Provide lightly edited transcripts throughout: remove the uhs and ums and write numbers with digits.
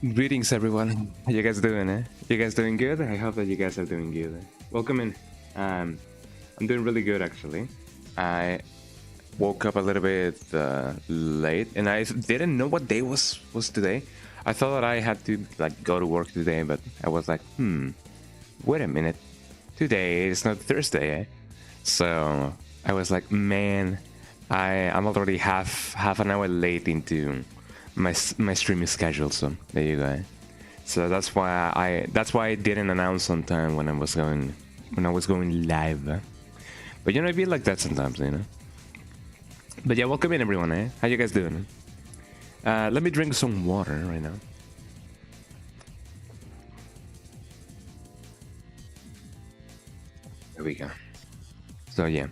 Greetings, everyone. How you guys doing, eh? You guys doing good? I hope that you guys are doing good. Welcome in. I'm doing really good, actually. I woke up a little bit late, and I didn't know what day was today. I thought that I had to like go to work today, but I was like, wait a minute. Today is not Thursday, eh? So I was like, man, I'm already half an hour late into my streaming schedule. So there you go. So that's why I didn't announce on time when I was going live. But you know, it be like that sometimes, you know. But yeah, welcome in everyone, eh? How you guys doing? Let me drink some water right now. There we go. So yeah.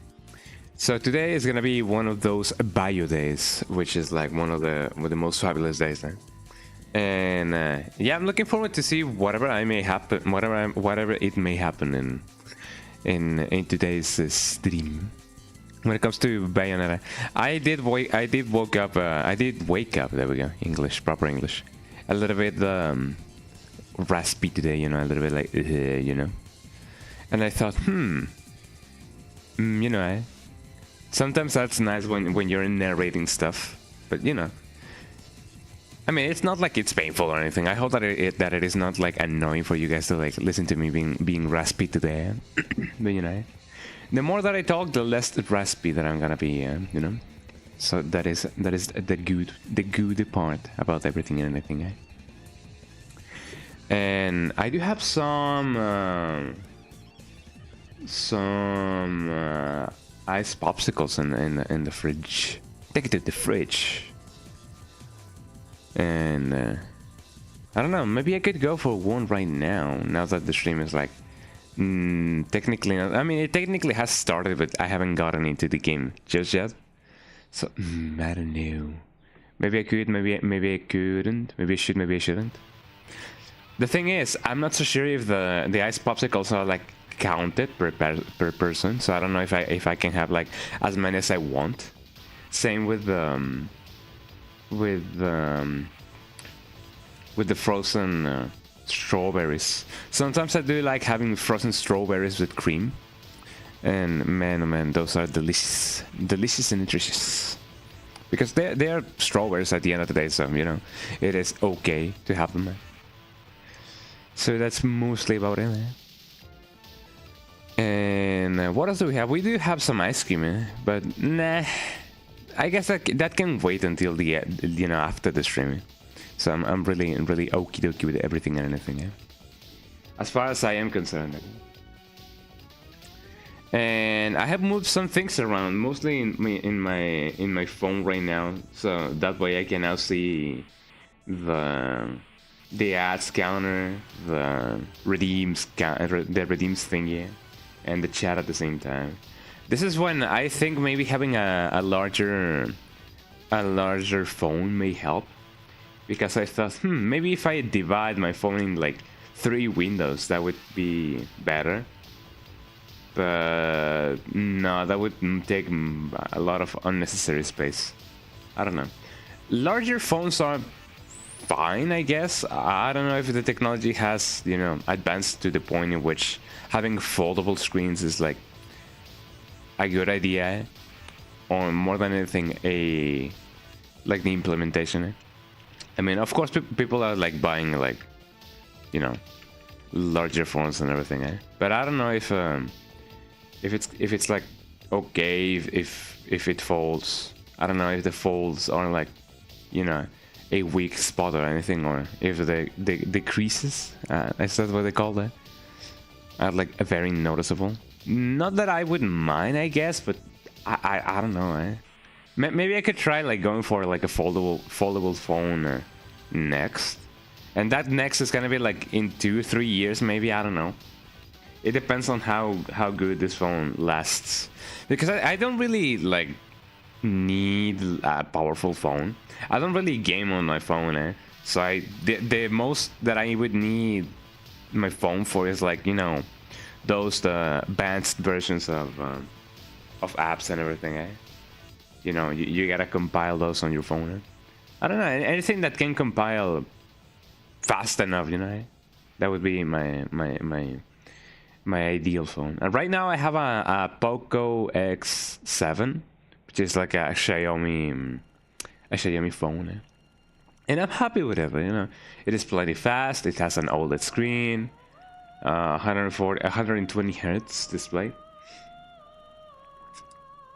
So today is gonna be one of those bio days, which is like one of the most fabulous days, eh? And yeah, I'm looking forward to see whatever it may happen in today's stream. When it comes to Bayonetta, I did wake up. There we go. Proper English. A little bit raspy today, you know, a little bit like you know. And I thought, you know, sometimes that's nice when you're narrating stuff, but you know. I mean, it's not like it's painful or anything. I hope that it is not like annoying for you guys to like listen to me being raspy today. But you know, the more that I talk, the less raspy that I'm gonna be. You know, so that is the good part about everything and anything. Eh? And I do have some ice popsicles in the fridge. Take it to the fridge. And I don't know, maybe I could go for one right now that the stream is like technically not, I mean, it technically has started, but I haven't gotten into the game just yet. So I don't know. Maybe I could, maybe I couldn't, maybe I should, maybe I shouldn't. The thing is, I'm not so sure if the ice popsicles are like counted per person, so I don't know if I can have like as many as I want. Same with the frozen strawberries. Sometimes I do like having frozen strawberries with cream, and man, oh man, those are delicious and nutritious, because they are strawberries at the end of the day, so you know it is okay to have them. So that's mostly about it, man. And what else do we have? We do have some ice cream, but nah, I guess that can wait until the you know, after the streaming. So I'm really okie dokie with everything and anything, yeah? As far as I am concerned. And I have moved some things around, mostly in my phone right now, so that way I can now see the ads counter, the redeems thingy, and the chat at the same time. This is when I think maybe having a larger phone may help, because I thought, maybe if I divide my phone in like 3 windows, that would be better. But no, that would take a lot of unnecessary space. I don't know. Larger phones are fine, I guess. I don't know if the technology has, you know, advanced to the point in which having foldable screens is like a good idea, or more than anything, like the implementation. I mean, of course, people are like buying like, you know, larger phones and everything, eh? But I don't know if it's like okay if it folds. I don't know if the folds are like, you know, a weak spot or anything, or if the creases, is that what they call that, are like very noticeable. Not that I wouldn't mind, I guess, but I don't know, eh? Maybe I could try like going for like a foldable phone next, and that next is gonna be like in 2-3 years, maybe. I don't know. It depends on how good this phone lasts, because I don't really like need a powerful phone. I don't really game on my phone, eh? So the most that I would need my phone for is like, you know, those the advanced versions of apps and everything, eh? You know, you gotta compile those on your phone. I don't know, anything that can compile fast enough, you know. That would be my ideal phone. And right now I have a Poco X7, which is like a Xiaomi phone. And I'm happy with it, you know. It is plenty fast. It has an OLED screen, 120 hertz display.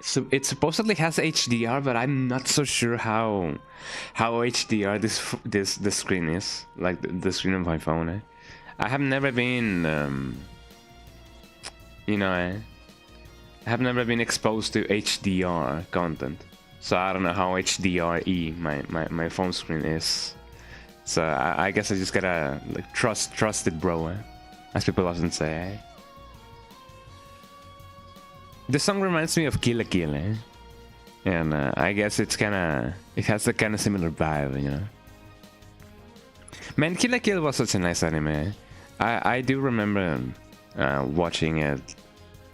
So it supposedly has HDR, but I'm not so sure how HDR this screen is, like the screen of my phone. I have never been, you know, I have never been exposed to HDR content, so I don't know how HDRE my phone screen is. So I guess I just gotta like trust it, bro, as people often say. The song reminds me of Kill la Kill, and I guess it has a kind of similar vibe, you know. Man, Kill la Kill was such a nice anime. I do remember watching it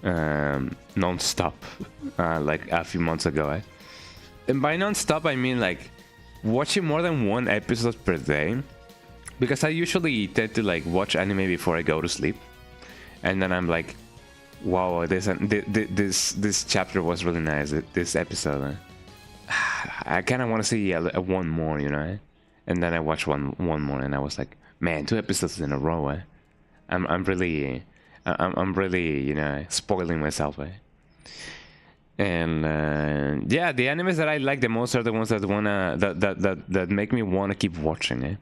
non-stop like a few months ago. And by non-stop I mean like watching more than one episode per day, because I usually tend to like watch anime before I go to sleep, and then I'm like, wow, this chapter was really nice. This episode, I kind of want to see one more, you know. And then I watched one more, and I was like, man, 2 episodes in a row. I'm really, you know, spoiling myself. And yeah, the animes that I like the most are the ones that that make me wanna keep watching.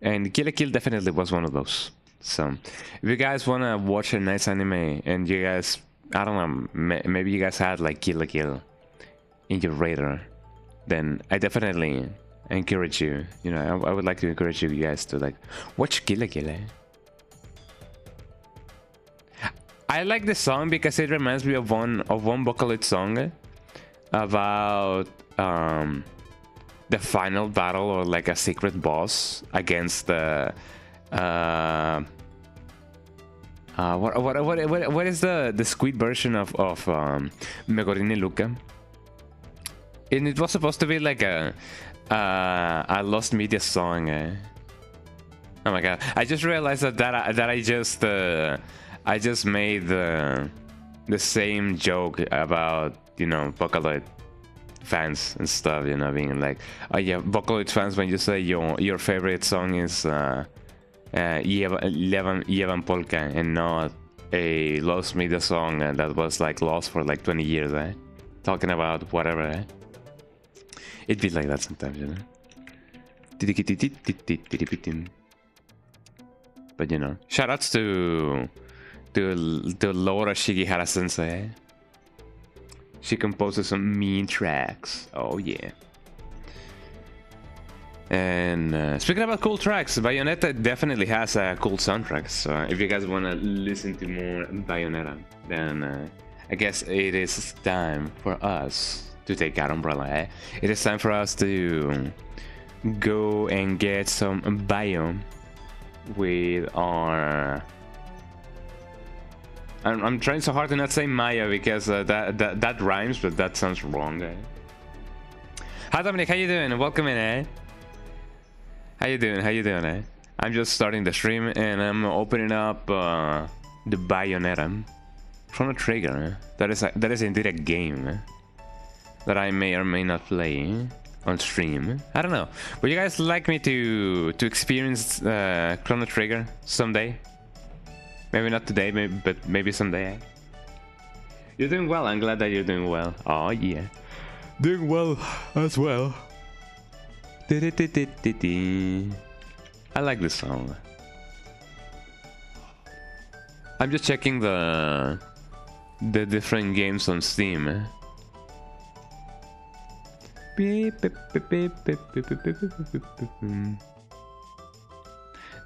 And Kill la Kill definitely was one of those. So if you guys wanna watch a nice anime, and you guys, I don't know, maybe you guys had like Kill la Kill in your radar, then I definitely encourage you. You know, I would like to encourage you guys to like watch Kill la Kill. I like the song because it reminds me of one Vocaloid song about the final battle, or like a secret boss against the what is the squid version of Megorini Luca? And it was supposed to be like a Lost Media song. Oh my god! I just realized that I just made the same joke about, you know, Vocaloid fans and stuff, you know, being like, oh yeah, Vocaloid fans, when you say your favorite song is Yevan Polka and not a Lost Media song that was like lost for like 20 years, talking about whatever. It'd be like that sometimes, you know. But you know, shoutouts to Laura Shigihara Sensei. She composes some mean tracks. Oh yeah. And speaking about cool tracks, Bayonetta definitely has a cool soundtrack. So if you guys want to listen to more Bayonetta, then I guess it is time for us to take out Umbrella. It is time for us to go and get some Bayo with our... I'm trying so hard to not say Maya, because that rhymes, but that sounds wrong. Hi Dominic, how you doing? Welcome in, How you doing, I'm just starting the stream, and I'm opening up the Bayonetta from a trigger. That is indeed a game that I may or may not play on stream. I don't know. Would you guys like me to experience Chrono Trigger someday? Maybe not today, but maybe someday. You're doing well. I'm glad that you're doing well. Oh yeah, doing well as well. I like this song. I'm just checking the different games on Steam.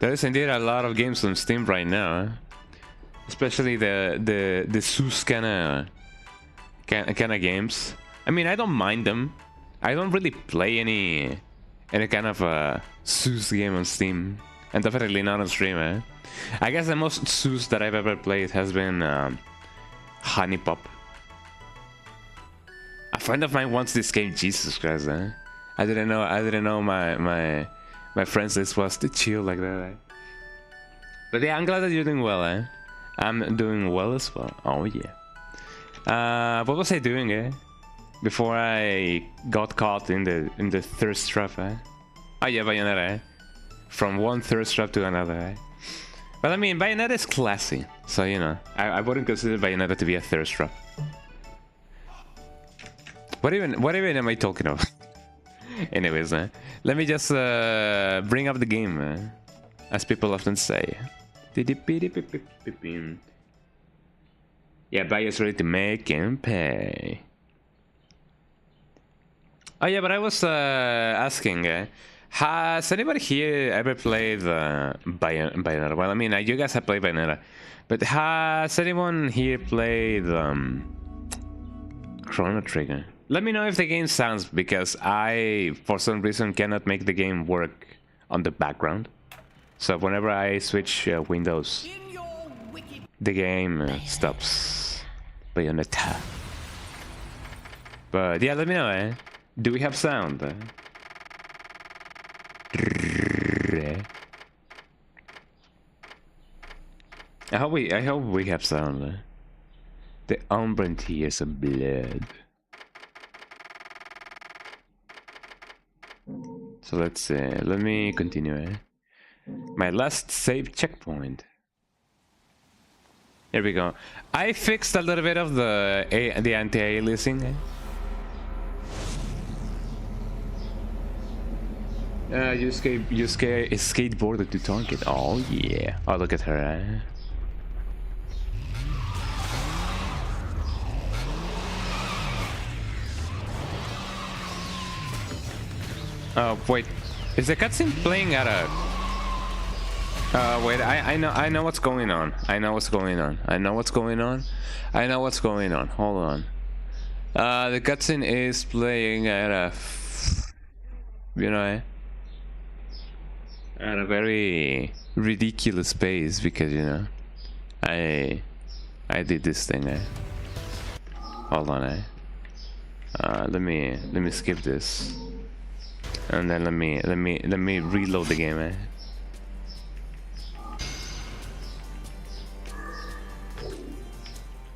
There is indeed a lot of games on Steam right now, especially the Zeus kind of games. I mean, I don't mind them. I don't really play any kind of a Zeus game on Steam, and definitely not on stream. I guess the most Zeus that I've ever played has been Honey Pop. A friend of mine wants this game. Jesus Christ, I didn't know my friends list was to chill like that. Eh? But yeah, I'm glad that you're doing well, eh? I'm doing well as well. Oh yeah. What was I doing, eh? Before I got caught in the thirst trap, eh? Oh yeah, Bayonetta, eh? From one thirst trap to another, eh? But I mean, Bayonetta is classy, so you know, I wouldn't consider Bayonetta to be a thirst trap. What even am I talking about? Anyways, let me just bring up the game, as people often say. Yeah, Bayo's ready to make him pay. Oh yeah, but I was asking, has anybody here ever played Bayonetta? Well, I mean, you guys have played Bayonetta, but has anyone here played Chrono Trigger? Let me know if the game sounds, because I, for some reason, cannot make the game work on the background. So whenever I switch windows, the game stops. Bayonetta. But yeah, let me know, eh? Do we have sound? I hope we have sound. The unborn tears of blood. So let's see. Let me continue. Eh? My last save checkpoint. Here we go. I fixed a little bit of the anti-aliasing. Eh? You skateboarded to target. Oh yeah. Oh, look at her. Eh? Oh wait, is the cutscene playing at a? Wait, I know what's going on. I know what's going on. Hold on. The cutscene is playing at a, you know, at a very ridiculous pace, because you know, I did this thing. Hold on. Let me skip this. And then let me reload the game, eh?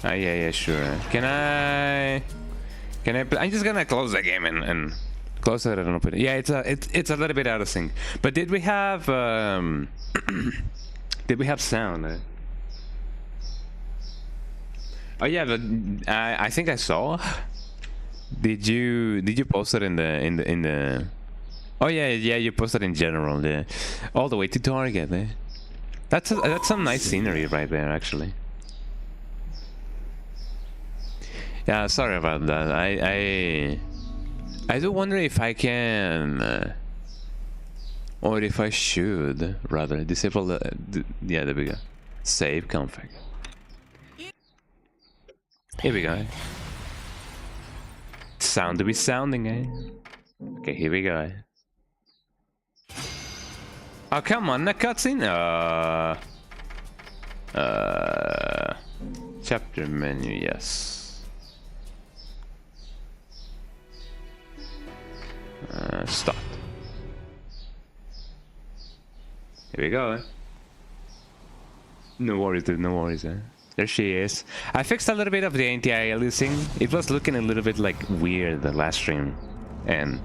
Yeah, sure. Can I I'm just gonna close the game and close it and open it. Yeah, it's a little bit out of sync. But did we have did we have sound? Oh yeah, but I think I saw. Did you post it in the Oh yeah, you posted in general, yeah. All the way to Target, eh? That's some nice scenery right there, actually. Yeah, sorry about that. I do wonder if I can, or if I should rather disable yeah, there we go. Save config. Here we go. Sound to be sounding, eh? Okay, here we go. Oh, come on, the cutscene? Chapter menu, yes. Stop. Here we go. No worries, dude, no worries, eh? There she is. I fixed a little bit of the anti-aliasing. It was looking a little bit like weird the last stream, and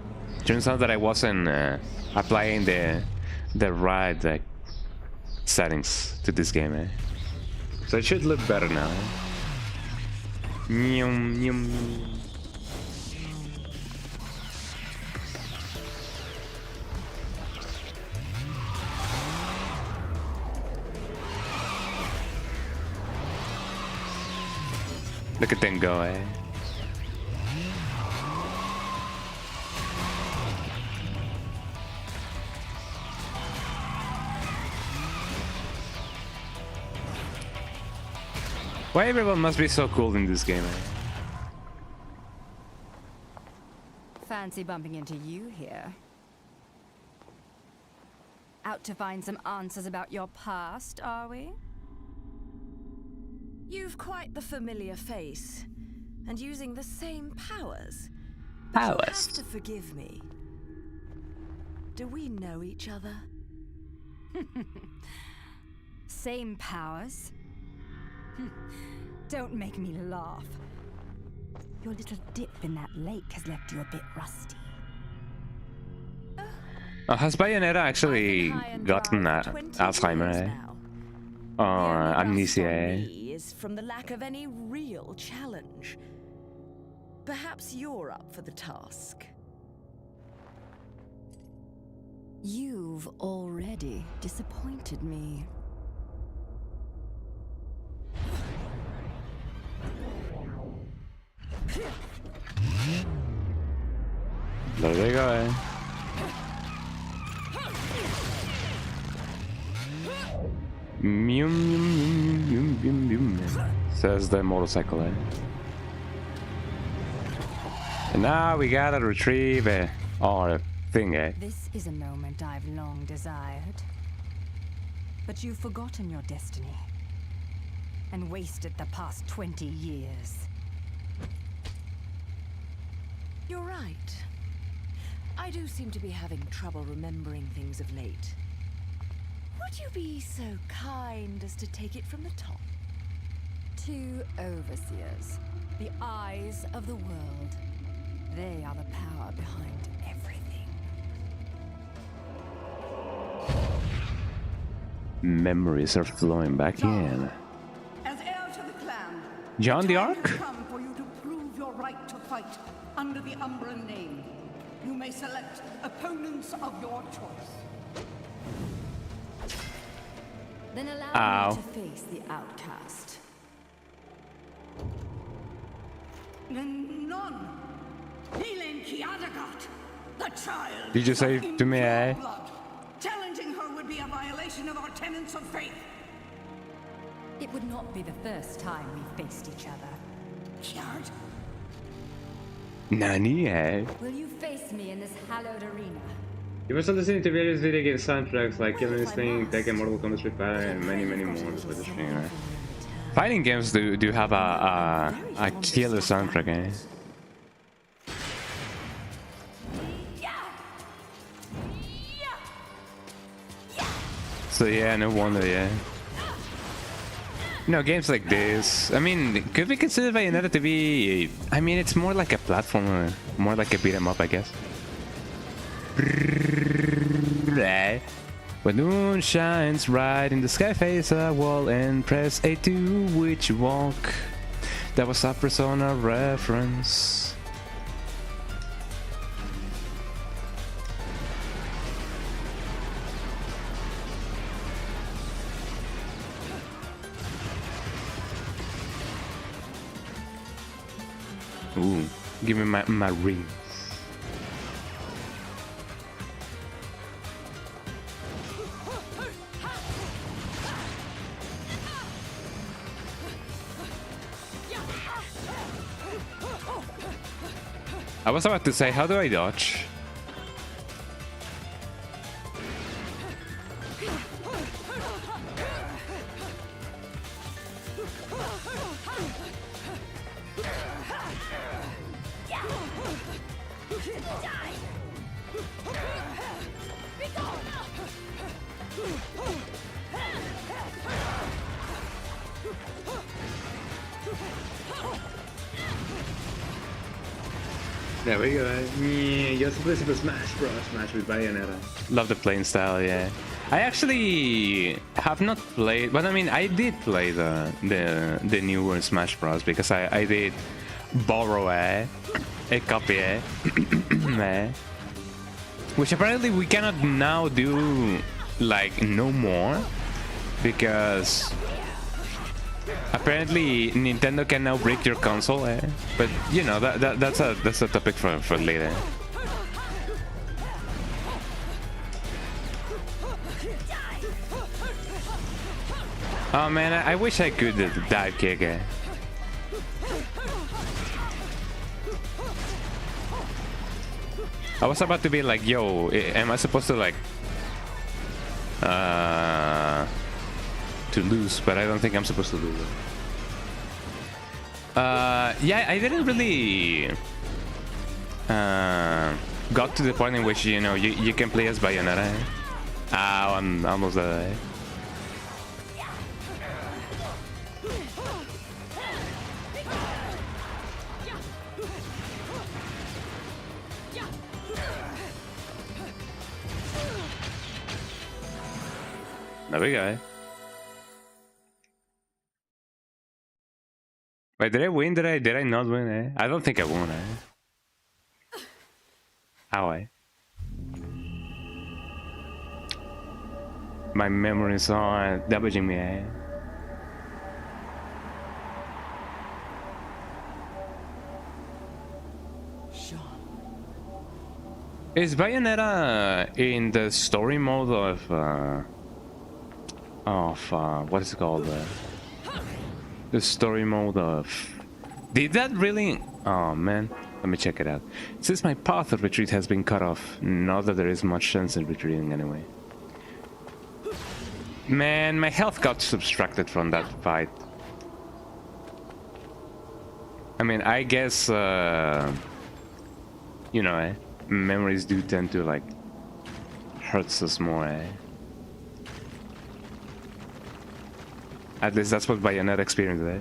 turns out that I wasn't applying the right settings to this game, eh? So it should look better now. Look at them go, eh? Why everyone must be so cool in this game, eh? Fancy bumping into you here. Out to find some answers about your past, are we? You've quite the familiar face, and using the same powers. Powers. You'll have to forgive me. Do we know each other? Same powers. Don't make me laugh. Your little dip in that lake has left you a bit rusty. Has Bayonetta actually gotten Alzheimer? Or amnesia? Is from the lack of any real challenge. Perhaps you're up for the task. You've already disappointed me. There they go. Mew, mew, mew, mew, mew, mew, says the motorcycle. And now we gotta retrieve our thing. This is a moment I've long desired. But you've forgotten your destiny and wasted the past 20 years. You're right. I do seem to be having trouble remembering things of late. Would you be so kind as to take it from the top? 2 overseers, the eyes of the world. They are the power behind everything. Memories are flowing back in. As heir to the clan, John the time Ark? has come for you to prove your right to fight under the Umbran name. You may select opponents of your choice. Then allow Ow. me to face the outcast. None. Healing Kiadagat, the child. Did you say of to me, impure blood. Challenging her would be a violation of our tenets of faith. It would not be the first time we faced each other. Kiard? Nani, Will you face me in this hallowed arena? You must listen to various video game soundtracks like Killing Instinct, Tekken, Mortal Kombat, Street Fighter, and many, many more. For the stream, right? Fighting games do have a killer soundtrack, eh? So yeah, no wonder, yeah. No, games like this, I mean, could we consider Bayonetta to be... I mean, it's more like a platformer, more like a beat 'em up, I guess. When the moon shines right in the sky, face a wall and press A to which you walk. That was a Persona reference. Ooh, give me my ring. I was about to say, how do I dodge? There we go. Yeah, you're supposed to Smash Bros. Match with Bayonetta. Love the playing style, yeah. I actually have not played, but I mean, I did play the newer Smash Bros. Because I did borrow a copy, which apparently we cannot now do like no more because apparently Nintendo can now break your console, but you know that's a topic for later. Oh man, I wish I could dive kick. I was about to be like, yo, am I supposed to like to lose, but I don't think I'm supposed to lose. Yeah, I didn't really got to the point in which, you know, you can play as Bayonetta. Eh? Ow, I'm almost there. Eh? There we go. Wait, did I win? Did I not win? Eh? I don't think I won. Eh? How I? My memories are damaging me. Eh? Is Bayonetta in the story mode of what is it called? The story mode of... Did that really... Oh man, let me check it out. It says my path of retreat has been cut off. Not that there is much sense in retreating anyway. Man, my health got subtracted from that fight. I mean, I guess... you know, eh? Memories do tend to, like, hurts us more, eh? At least that's what Bayonetta experienced, eh?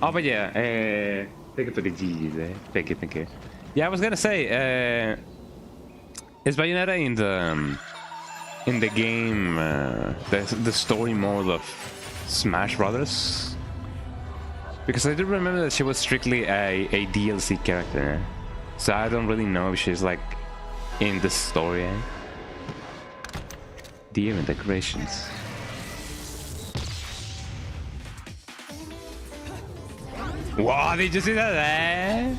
Oh, but yeah, thank you for the G's, eh? Thank you. Yeah, I was gonna say, is Bayonetta in the game, the story mode of Smash Brothers? Because I do remember that she was strictly a DLC character, eh? So I don't really know if she's like in the story, eh? Dear integrations. Wow, did you see that? Eh?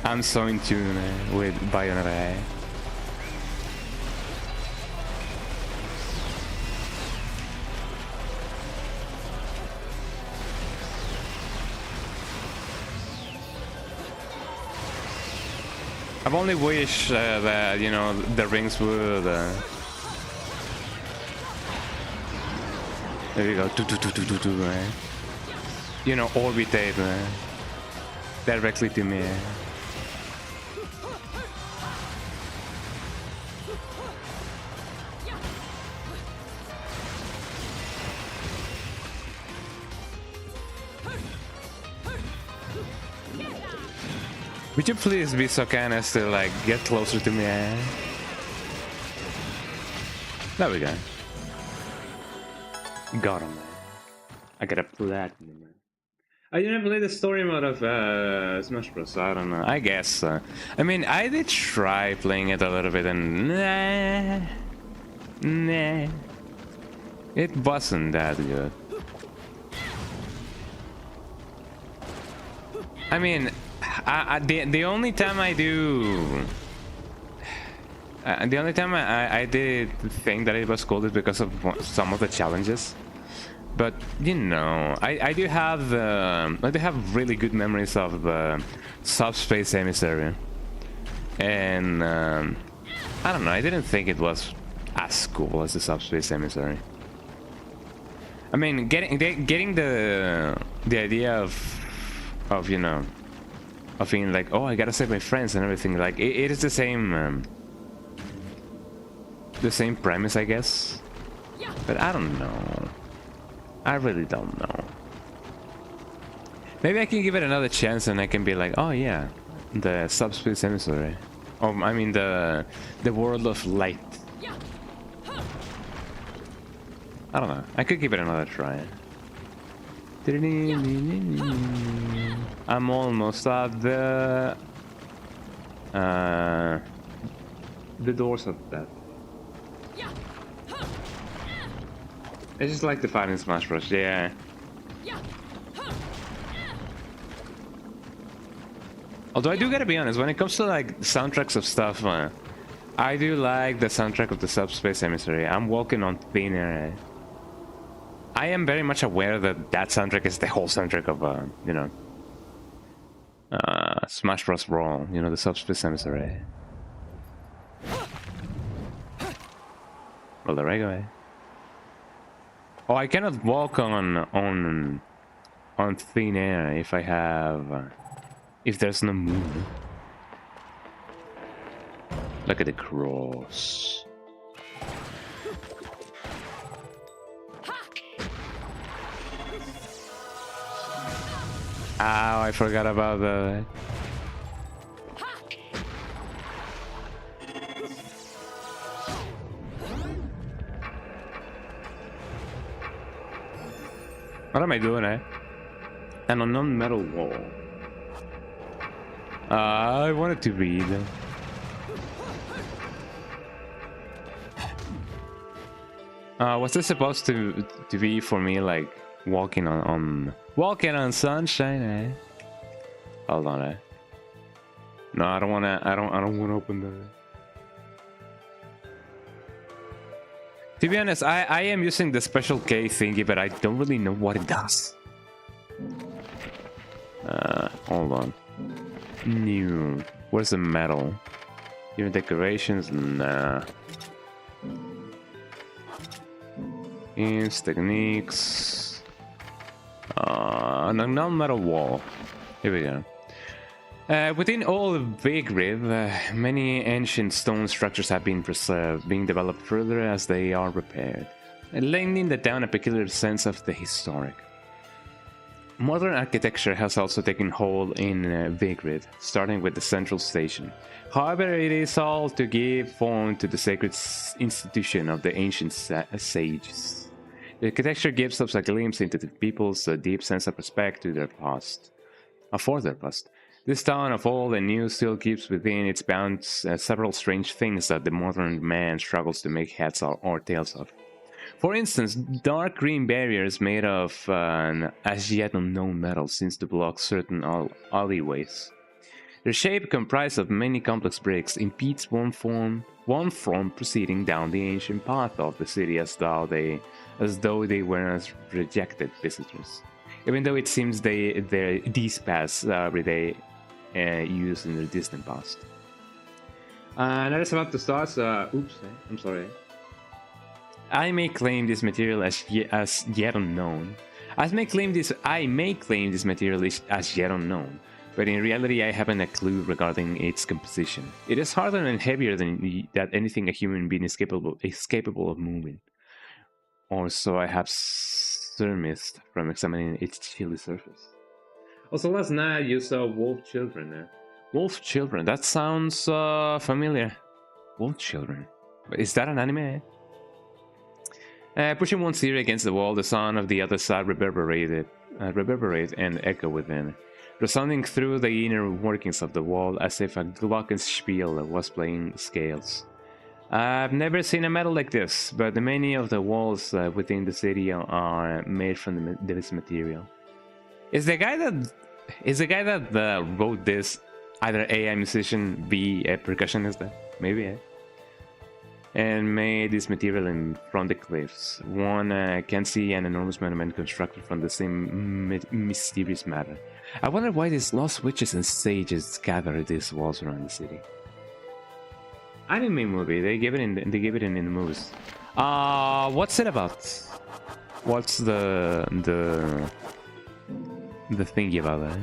I'm so in tune with Bayonetta. Eh? I've only wished that, you know, the rings would... There you go. Man. You know, orbitate, man. Directly to me. Would you please be so kind as to, like, get closer to me? There we go. Got him, man. I gotta platinum, man. I didn't play the story mode of Smash Bros, so I don't know. I guess. I mean, I did try playing it a little bit, and nah, it wasn't that good. I mean, the only time I do. The only time I did think that it was cool is because of some of the challenges, but you know, I do have really good memories of the subspace emissary, and I don't know, I didn't think it was as cool as the subspace emissary. I mean, getting the idea of, you know, of being like, oh, I gotta save my friends and everything, like it is the same. The same premise, I guess, but I don't know. I really don't know. Maybe I can give it another chance and I can be like, oh yeah, the subspace emissary. Oh, I mean the world of light. I don't know. I could give it another try. I'm almost at the doors of that. I just like the fight in Smash Bros. Yeah. Although I do gotta be honest, when it comes to like soundtracks of stuff, I do like the soundtrack of the Subspace Emissary. I'm walking on thin air. I am very much aware that that soundtrack is the whole soundtrack of, you know, Smash Bros. Brawl. You know, the Subspace Emissary. Well, there I go. Oh, I cannot walk on thin air if I have If there's no moon. Look at the cross. Ow, I forgot about that. What am I doing, eh? An unknown metal wall. I wanted to read. What's this supposed to be for me? Like walking on sunshine, eh? Hold on, eh? No, I don't wanna. I don't wanna open the. To be honest, I am using the special K thingy, but I don't really know what it does. Hold on. New. Where's the metal? Even decorations? Nah. Ins, techniques. An unknown metal wall. Here we go. Within all of Vigrid, many ancient stone structures have been preserved, being developed further as they are repaired, lending the town a peculiar sense of the historic. Modern architecture has also taken hold in Vigrid, starting with the central station. However, it is all to give form to the sacred institution of the ancient sages. The architecture gives us a glimpse into the people's deep sense of respect to their past, for their past. This town of old and new still keeps within its bounds several strange things that the modern man struggles to make heads or tails of. For instance, dark green barriers made of an as yet unknown metal seems to block certain alleyways. Their shape, comprised of many complex bricks, impedes one from proceeding down the ancient path of the city as though they were rejected visitors. Even though it seems these paths are used in the distant past. That is about to start. Oops, I'm sorry. I may claim this material as yet unknown. I may claim this material as yet unknown, but in reality, I haven't a clue regarding its composition. It is harder and heavier than anything a human being is capable of moving, or so I have surmised from examining its chilly surface. Also, last night you saw wolf children. Wolf children. That sounds familiar. Wolf children. Is that an anime? Pushing one seer against the wall, the sound of the other side reverberate and echo within, resounding through the inner workings of the wall as if a glockenspiel was playing scales. I've never seen a metal like this, but many of the walls within the city are made from this material. Is the guy that wrote this either A, a musician, B, a percussionist? Maybe, eh? And made this material from the cliffs. One can see an enormous monument constructed from the same mysterious matter. I wonder why these lost witches and sages gather these walls around the city. Anime movie, they give it in the movies. What's it about? What's the thingy about that?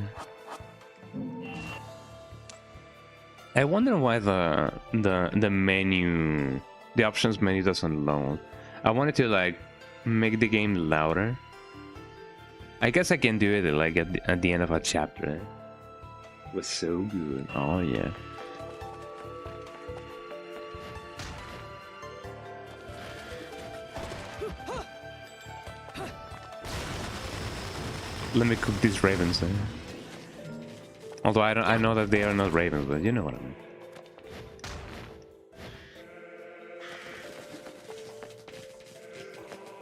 I wonder why the menu, the options menu doesn't load. I wanted to like make the game louder. I guess I can do it like at the end of a chapter. It was so good. Oh yeah. Let me cook these ravens then. Although I know that they are not ravens, but you know what I mean.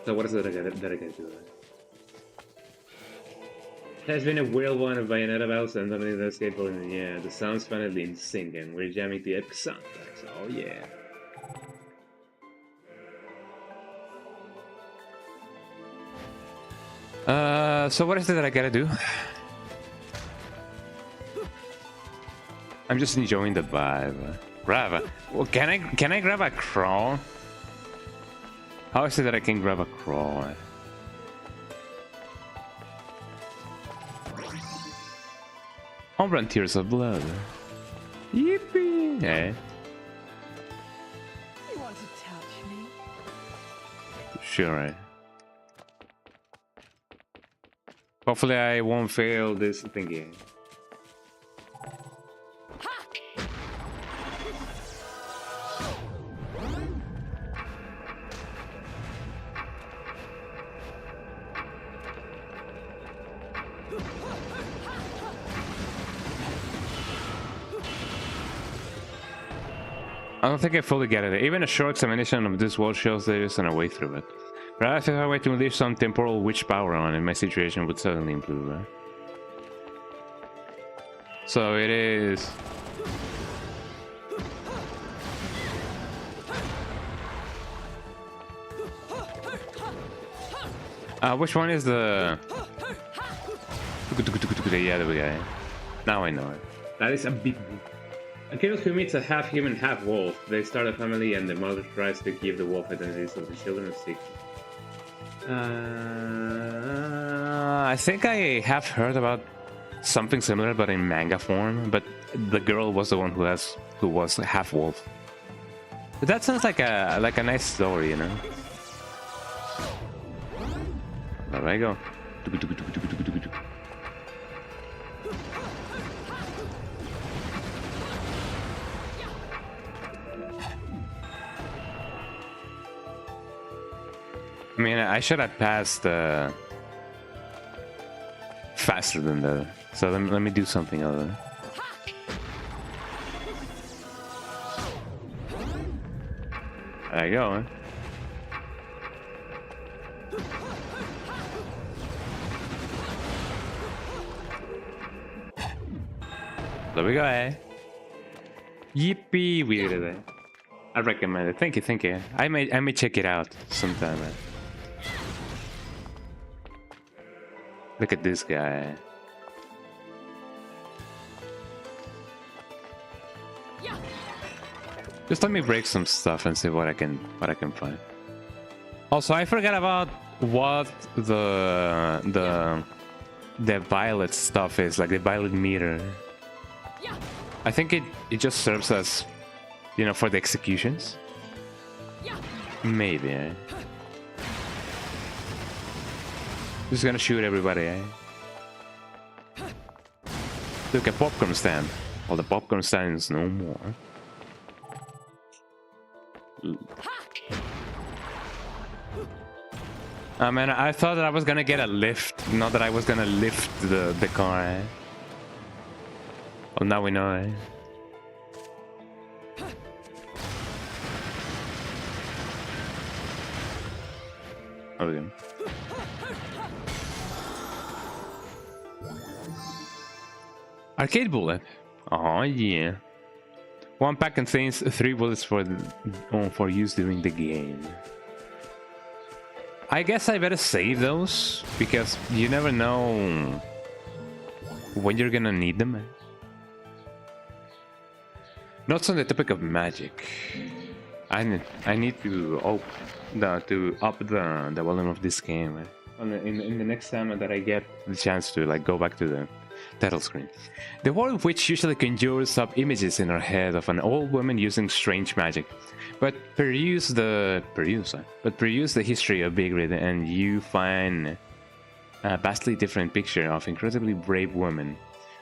So what is it that I can do? Has been a whirlwind of Bayonetta bells and underneath the skateboarding. Yeah, the sound's finally in sync and we're jamming the epic soundtracks. Oh yeah. So what is it that I gotta do? I'm just enjoying the vibe. Grab well, can I grab a crawl? How is it that I can grab a crawl? Umbra and Tears of Blood. Yippee! Eh? You want to touch me? Sure, eh? Hopefully I won't fail this thingy. I don't think I fully get it. Even a short examination of this world shows there isn't a way through it. Perhaps if I were to leave some temporal witch power on it, my situation would suddenly improve. Right? So it is... which one is the... Yeah, there we go. Now I know it. That is a big... A kid who meets a half-human, half-wolf. They start a family and the mother tries to keep the wolf identities of the children secret. I think I have heard about something similar, but in manga form. But the girl was the one who was half-wolf. But that sounds like a nice story, you know. There I go. I mean, I should have passed faster than that. So let me do something other. There you go, man. There we go, eh? Yippee, we did it. I recommend it. Thank you, thank you. I may check it out sometime, man. Look at this guy. Just let me break some stuff and see what I can find. Also, I forgot about what the violet stuff is, like the violet meter. I think it just serves as, you know, for the executions. Maybe. Eh? Just gonna shoot everybody, eh? Look, a popcorn stand. Well, the popcorn stand is no more. Man, I thought that I was gonna get a lift, not that I was gonna lift the car, eh? Well, now we know, eh? Okay. Arcade bullet. Oh yeah. One pack contains 3 bullets for use during the game. I guess I better save those because you never know when you're gonna need them. Notes on the topic of magic. I need to up the volume of this game. In the next time that I get the chance to like go back to the title screen. The world of which usually conjures up images in our head of an old woman using strange magic. But peruse the history of Big Red and you find a vastly different picture of incredibly brave women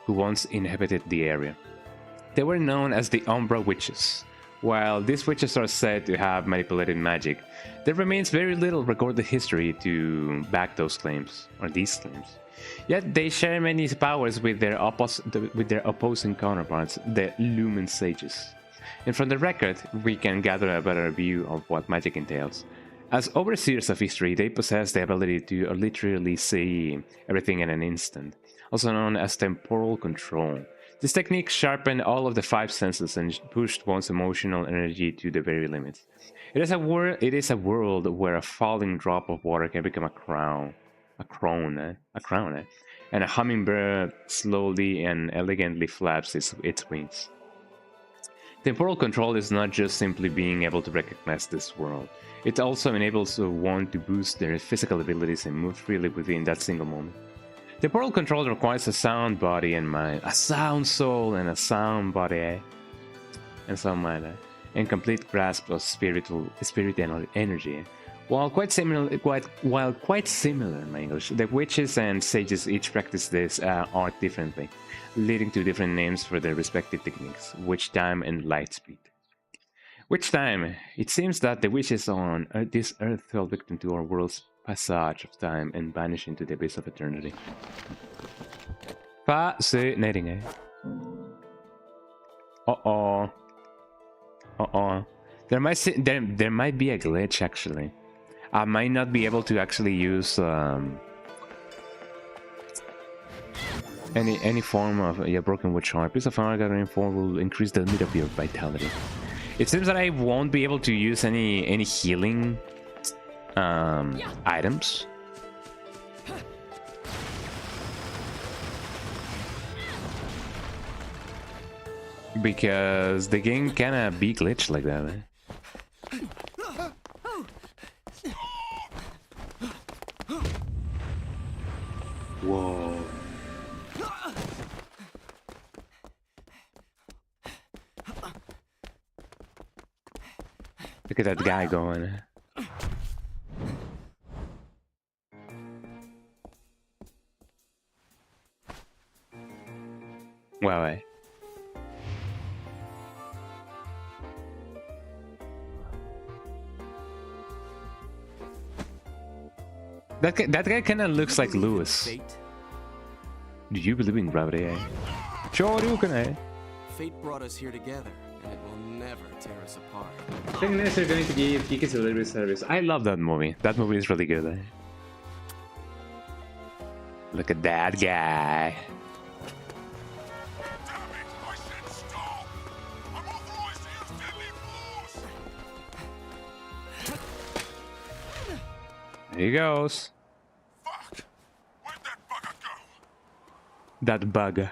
who once inhabited the area. They were known as the Umbra Witches. While these witches are said to have manipulated magic, there remains very little recorded history to back those claims, or these claims. Yet they share many powers with their opposing counterparts, the Lumen Sages. And from the record, we can gather a better view of what magic entails. As overseers of history, they possess the ability to literally see everything in an instant, also known as temporal control. This technique sharpened all of the 5 senses and pushed one's emotional energy to the very limit. It is a world where a falling drop of water can become a crown, and a hummingbird slowly and elegantly flaps its wings. Temporal control is not just simply being able to recognize this world. It also enables one to boost their physical abilities and move freely within that single moment. The portal control requires a sound body and mind, a sound soul and a sound body, and sound mind, and complete grasp of spirit and energy. While quite similar, in my English, the witches and sages each practice this art differently, leading to different names for their respective techniques: witch time and light speed. Witch time. It seems that the witches on this earth fell victim to our world's passage of time and vanished into the abyss of eternity. Fascinating, eh? There might be a glitch actually. I might not be able to actually use any form of broken witch heart. Piece of fire gathering 4 will increase the limit of your vitality. It seems that I won't be able to use any healing items. Because the game kinda be glitched like that, eh? Whoa. Look at that guy going. Wow, eh? That guy kind of looks like Lewis. Do you believe in gravity, eh? Sure you can, eh? Fate brought us here together, and it will never tear us apart. I think next they're going to give Kikis a little bit of service. I love that movie. That movie is really good, eh? Look at that guy. There he goes. Fuck! Where'd that bugger go? That bugger.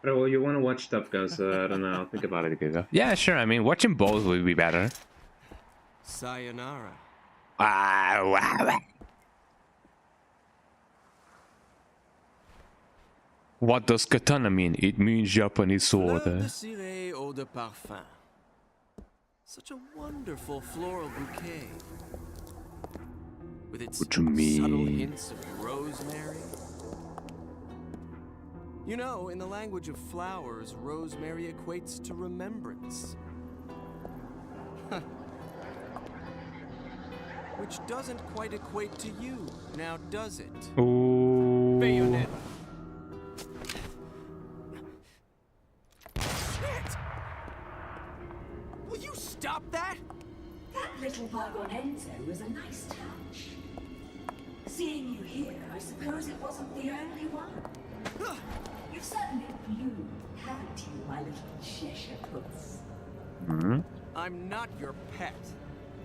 Oh, well, you want to watch stuff, guys? I don't know. I'll think about it again. Yeah, sure. I mean, watching both would be better. Sayonara. Wow. What does katana mean? It means Japanese sword. Fleur de ciré eau de parfum. Such a wonderful floral bouquet. With its What you mean? subtle hints of rosemary. You know, in the language of flowers, rosemary equates to remembrance. Which doesn't quite equate to you, now does it? Ooh. Bayonetta. Will you stop that? That little Bayonetta was a nice touch. Seeing you here, I suppose it wasn't the only one. You've certainly bloomed, haven't you, my little Cheshire puss? I'm not your pet.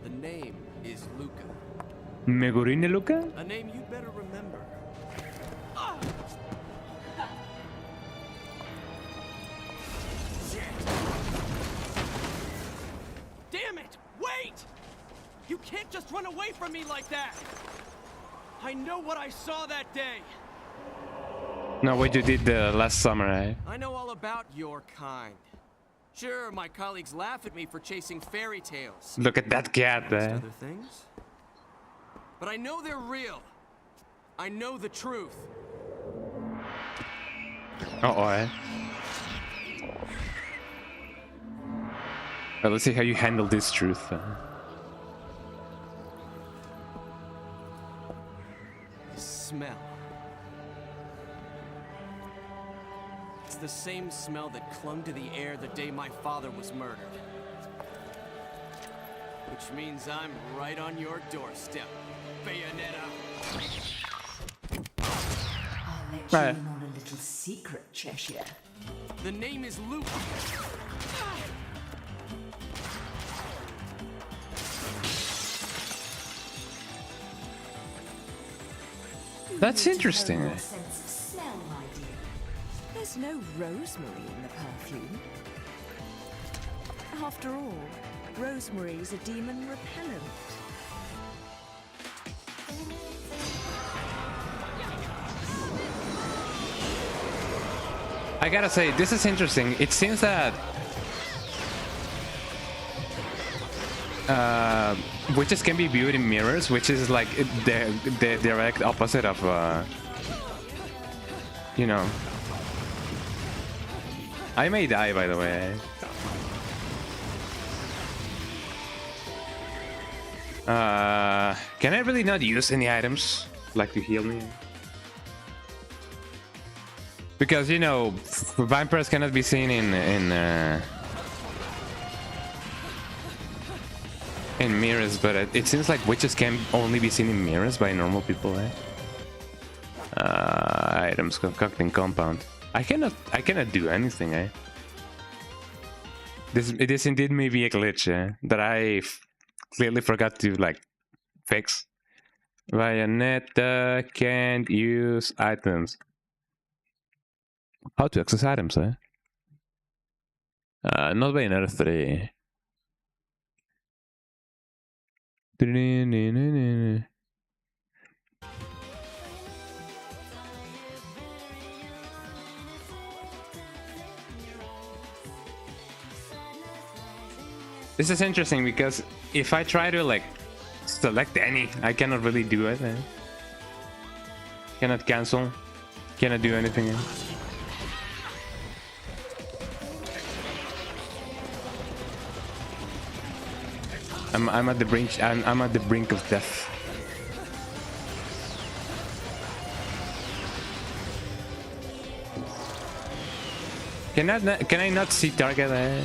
The name is Luca. Megurine Luca? A name you'd better remember. Damn it! Wait! You can't just run away from me like that! I know what I saw that day! No, what you did last summer, eh? I know all about your kind. Sure, my colleagues laugh at me for chasing fairy tales. Look at that cat, Amongst eh? other things. But I know they're real. I know the truth. Uh-oh, eh? Well, let's see how you handle this truth. The smell. It's the same smell that clung to the air the day my father was murdered. Which means I'm right on your doorstep, Bayonetta. I'll let you in on a little secret, Cheshire. The name is Luke. That's interesting. Your sense of smell, my dear. There's no rosemary in the perfume. After all, rosemary's a demon repellent. I gotta say, this is interesting. It seems that witches can be viewed in mirrors, which is like the direct opposite of, you know. I may die, by the way. Can I really not use any items like to heal me? Because, you know, vampires cannot be seen in mirrors, but it seems like witches can only be seen in mirrors by normal people, eh? Items concocting compound. I cannot do anything, eh? This indeed may be a glitch, eh? That I clearly forgot to like fix. Bayonetta can't use items. How to access items, eh? Not Bayonetta 3. This is interesting because if I try to like select any, I cannot really do it. Eh? Cannot cancel. Cannot do anything. Eh? I'm at the brink. I'm at the brink of death. Can I not see target? Eh?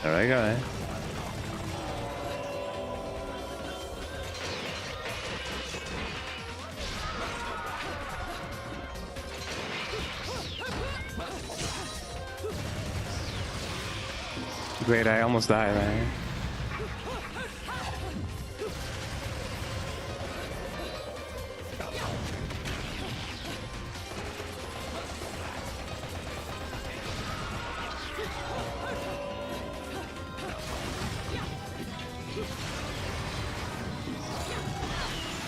There I go. Eh? Great, I almost died, man.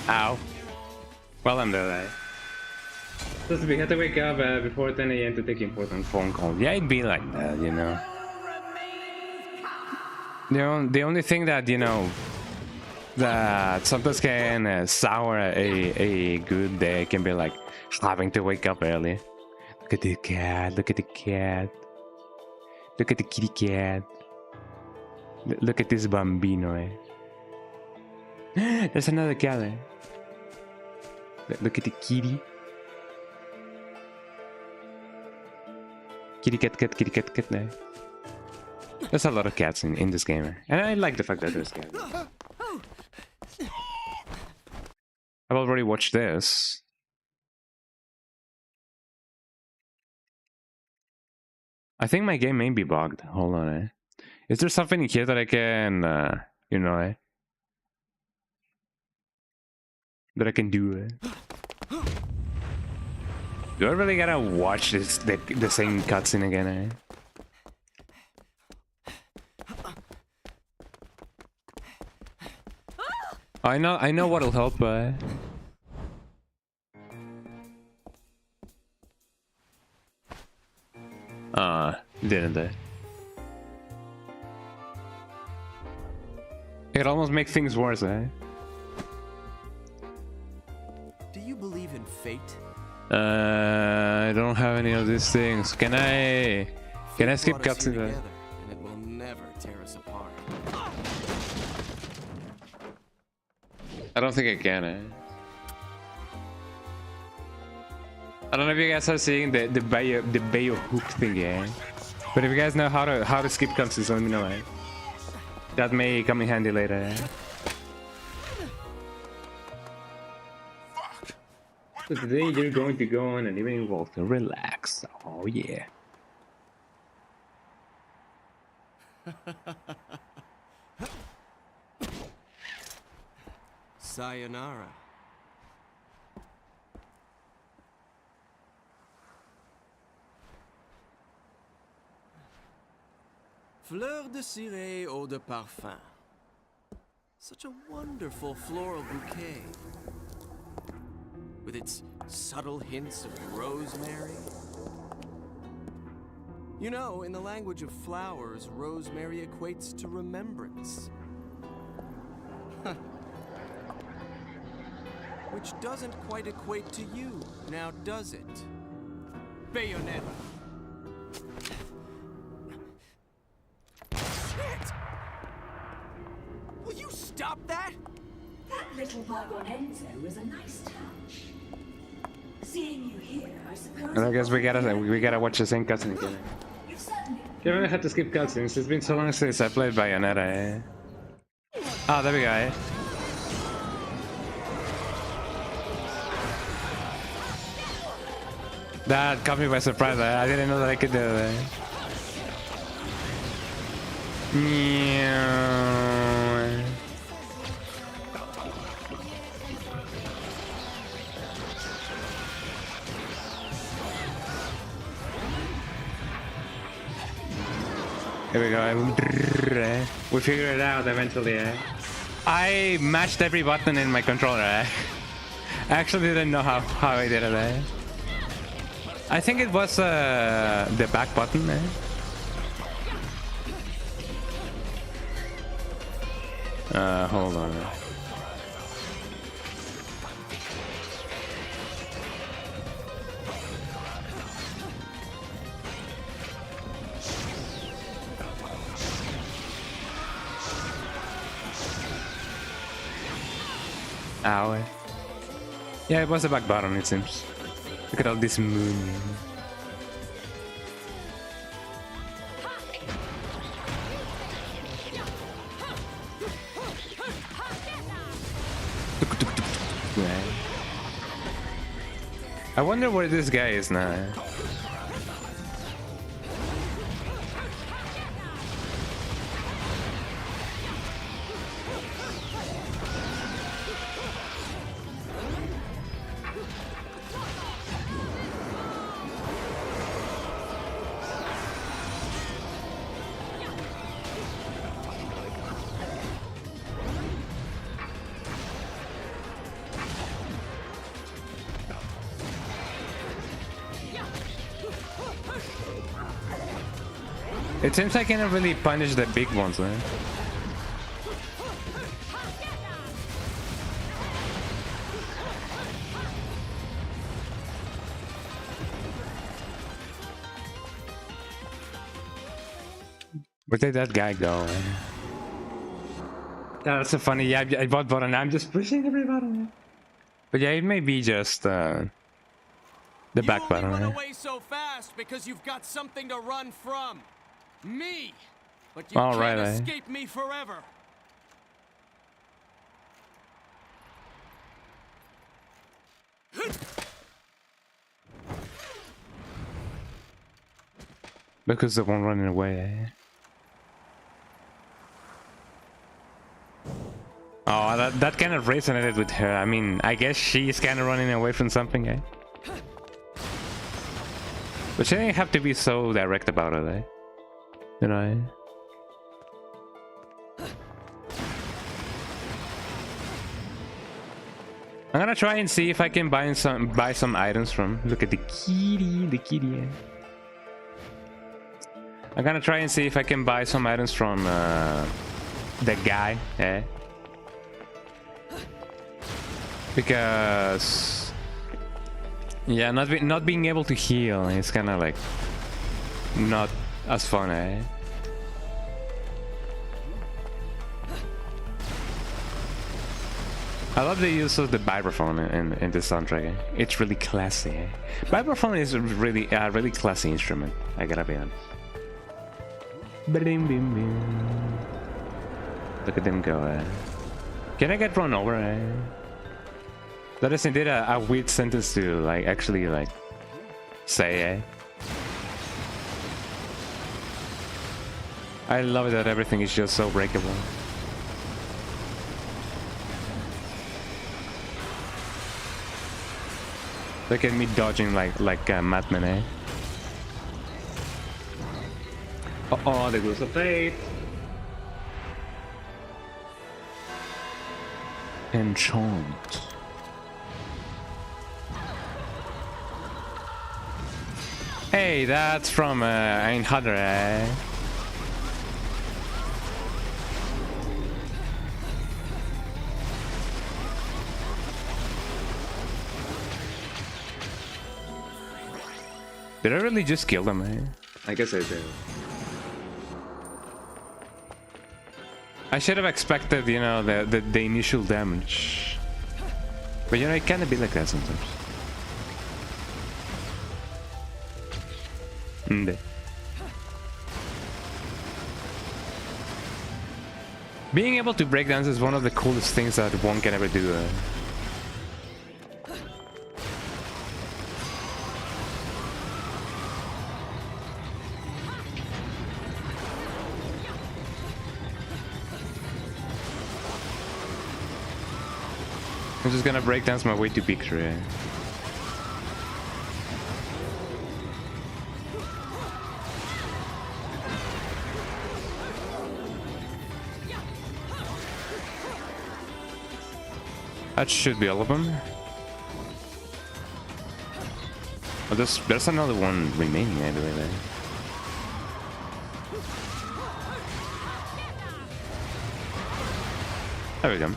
Ow. Well, I'm dead. Supposed to be had to wake up before 10 a.m. to take important phone call. Yeah, it'd be like that, you know. The only thing that, you know, that sometimes can sour a good day can be like having to wake up early. Look at the cat, look at the cat. Look at the kitty cat. Look at this bambino, eh. There's another cat, eh. Look at the kitty. Kitty cat, kitty cat, eh. There's a lot of cats in this game, and I like the fact that there's cats. I've already watched this. I think my game may be bugged. Hold on, eh? Is there something in here that I can, you know, eh? That I can do, eh? Do I really gotta watch this the same cutscene again, eh? I know what'll help, didn't they? It almost makes things worse, eh? Do you believe in fate? I don't have any of these things. Can I skip cutscenes? And it will never tear us apart. I don't think I can, eh? I don't know if you guys are seeing the Bayo hook thing, eh? But if you guys know how to skip cutscenes, let me know, eh? That may come in handy later, eh? So today you're going to go on an evening walk to relax. Oh yeah. Sayonara. Fleur de ciré, eau de parfum. Such a wonderful floral bouquet. With its subtle hints of rosemary. You know, in the language of flowers, rosemary equates to remembrance. Which doesn't quite equate to you, now does it? Bayonetta. Shit! Will you stop that? That little Bayonetta was a nice touch. Seeing you here, I suppose. And I guess we gotta watch the same cutscene again. You've certainly. You haven't had to skip cutscenes. It's been so long since I played Bayonetta. Ah, there we go. That caught me by surprise. I didn't know that I could do that. Here we go. We figured it out eventually. I matched every button in my controller. I actually didn't know how I did it. I think it was the back button. Hold on. Ow. Yeah, it was the back button, it seems. Look at all this moon. I wonder where this guy is now. It seems I cannot really punish the big ones, man. Where did that guy go? Man? Yeah, that's so funny. Yeah, I bought button. I'm just pushing every button. But yeah, it may be just the back button. You only run away so fast because you've got something to run from. Me, but you can't escape me forever. Because the one running away. Oh, that kind of resonated with her. I mean, I guess she's kind of running away from something, eh? But she didn't have to be so direct about it, eh? You know? I'm gonna try and see if I can buy some items from. Look at the kitty. I'm gonna try and see if I can buy some items from the guy, eh? Because yeah, not being able to heal is kind of like not as fun, eh? I love the use of the vibraphone in the soundtrack. Eh? It's really classy. Eh? Vibraphone is really a really classy instrument. I gotta be honest. Look at them go. Eh? Can I get run over? Eh? That is indeed a weird sentence to like actually like say. Eh? I love it that everything is just so breakable. Look at me dodging like a madman, eh? Oh, there goes the fate. Enchant. Hey, that's from Ein Hadre. Did I really just kill them, eh? I guess I did. I should have expected, you know, the initial damage. But you know, it can be like that sometimes. Being able to break dance is one of the coolest things that one can ever do. I'm just gonna break dance my way to victory. That should be all of them. Oh, there's another one remaining, I believe. There we go.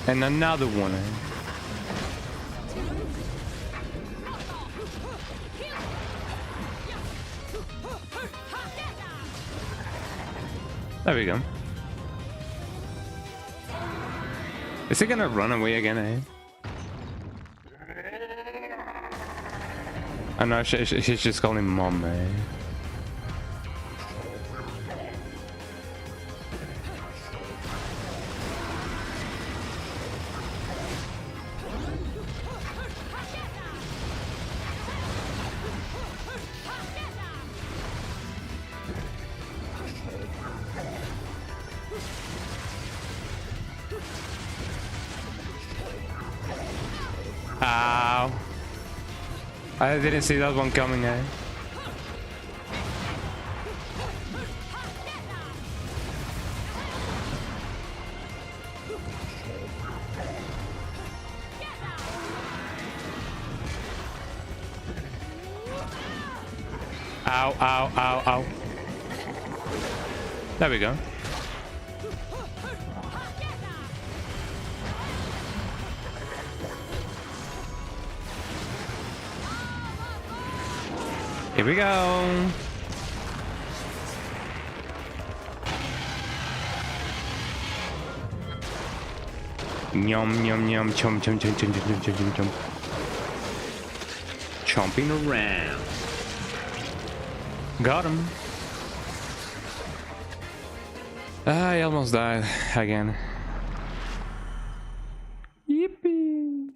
And another one. There we go. Is he gonna run away again, eh? I know, she's just calling him mom, eh? Ow. I didn't see that one coming, eh? Ow, ow, ow, ow. There we go. Here we go. Yum yum yum chum chum chum chum chum chum chum chum. Chomping around. Got him. I almost died again. Yippee.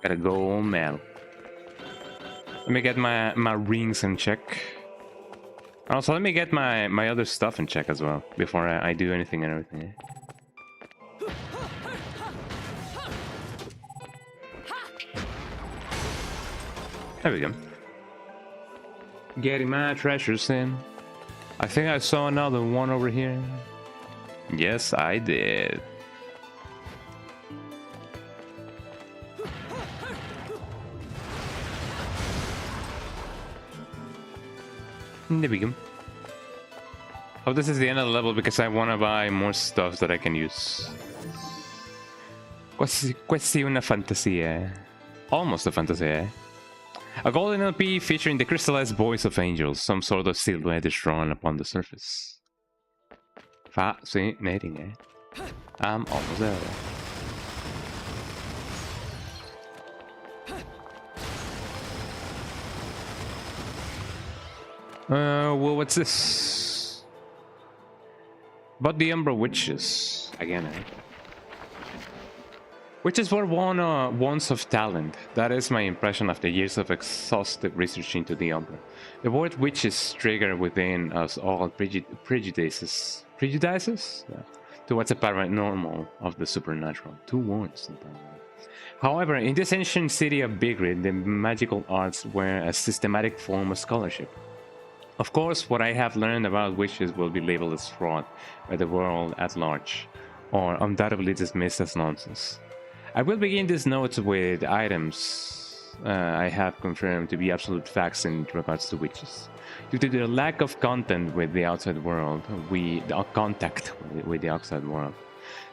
Gotta go, man. Let me get my rings in check. Also, let me get my other stuff in check as well before I do anything and everything. There we go. Getting my treasures in. I think I saw another one over here. Yes, I did. There we go. Oh, this is the end of the level because I want to buy more stuff that I can use. Quasi una fantasia. Almost a fantasia. A golden LP featuring the crystallized voice of angels. Some sort of silhouette is drawn upon the surface. Fascinating, eh? I'm almost there. Well, what's this? About the Umbra Witches. Again, eh? Witches were wands of talent. That is my impression after years of exhaustive research into the Umbra. The word witches trigger within us all prejudices towards the paranormal of the supernatural. Two words. However, in this ancient city of Bigrid, the magical arts were a systematic form of scholarship. Of course, what I have learned about witches will be labeled as fraud by the world at large, or undoubtedly dismissed as nonsense. I will begin this note with items I have confirmed to be absolute facts in regards to witches. Due to the lack of content with the outside world, contact with the outside world,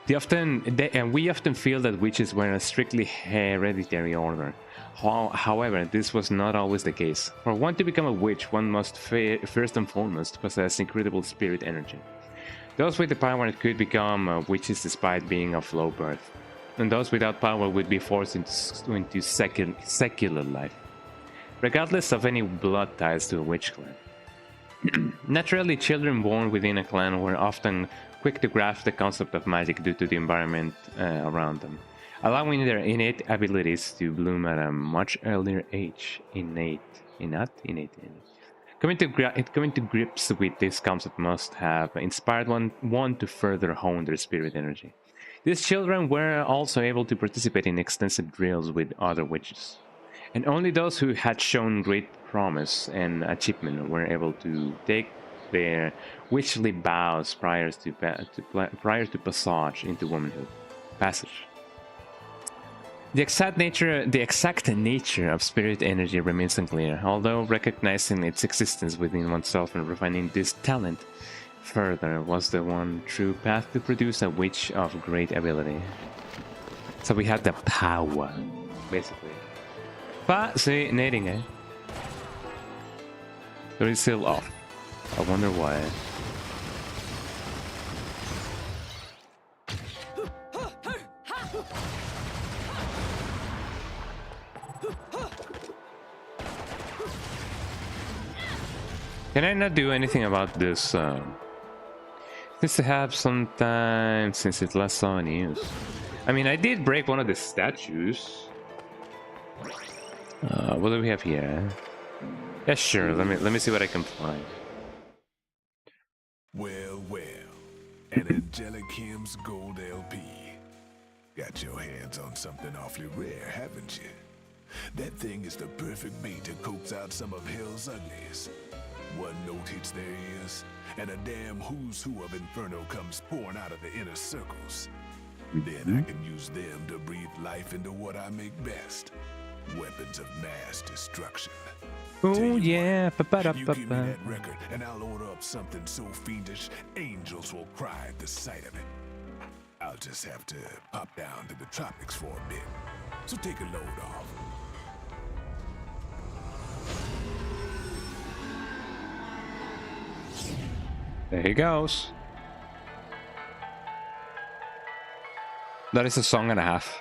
we often feel that witches were a strictly hereditary order. However, this was not always the case. For one to become a witch, one must first and foremost possess incredible spirit energy. Those with the power could become witches despite being of low birth, and those without power would be forced into secular life, regardless of any blood ties to a witch clan. Naturally, children born within a clan were often quick to grasp the concept of magic due to the environment around them, allowing their innate abilities to bloom at a much earlier age. Coming to grips with this concept must have inspired one to further hone their spirit energy. These children were also able to participate in extensive drills with other witches, and only those who had shown great promise and achievement were able to take their witchly vows prior to passage into womanhood. The exact nature of spirit energy remains unclear, although recognizing its existence within oneself and refining this talent further was the one true path to produce a witch of great ability. So we had the power, basically. Fascinating, eh? But it's still off. I wonder why. Can I not do anything about this? This to have some time since it last saw in use. I mean, I did break one of the statues. What do we have here? Yeah, sure. Let me see what I can find. Well, an Angelic Hymns Gold LP. Got your hands on something awfully rare, haven't you? That thing is the perfect bait to coax out some of hell's uglies. One note hits their ears, and a damn who's who of Inferno comes pouring out of the inner circles. Then I can use them to breathe life into what I make best. Weapons of mass destruction. Oh yeah, you give me that record, and I'll order up something so fiendish, angels will cry at the sight of it. I'll just have to pop down to the tropics for a bit. So take a load off. There he goes. That is a song and a half.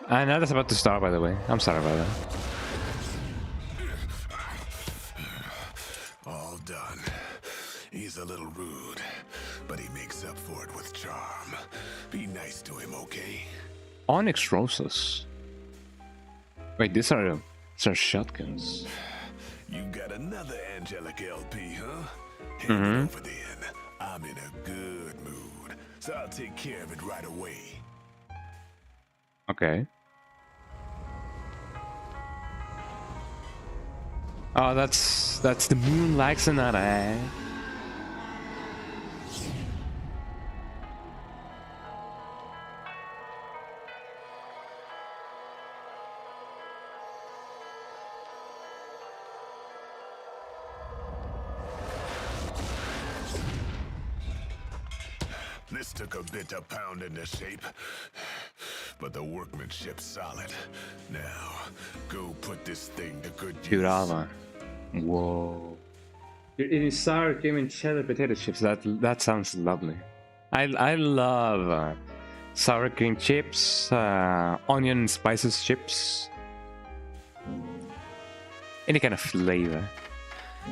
And that is about to start, by the way. I'm sorry about that. All done. He's a little rude, but he makes up for it with charm. Be nice to him, okay? Onyx Roses. Wait, these are shotguns. You got another Angelic LP, huh? Hand it over then. I'm in a good mood, so I'll take care of it right away. Okay. Oh, that's the Moonlight Sonata, eh? This took a bit to pound into shape, but the workmanship's solid. Now, go put this thing to good use. Curava. Whoa. It is sour cream and cheddar potato chips. That sounds lovely. I love sour cream chips, onion and spices chips. Any kind of flavor.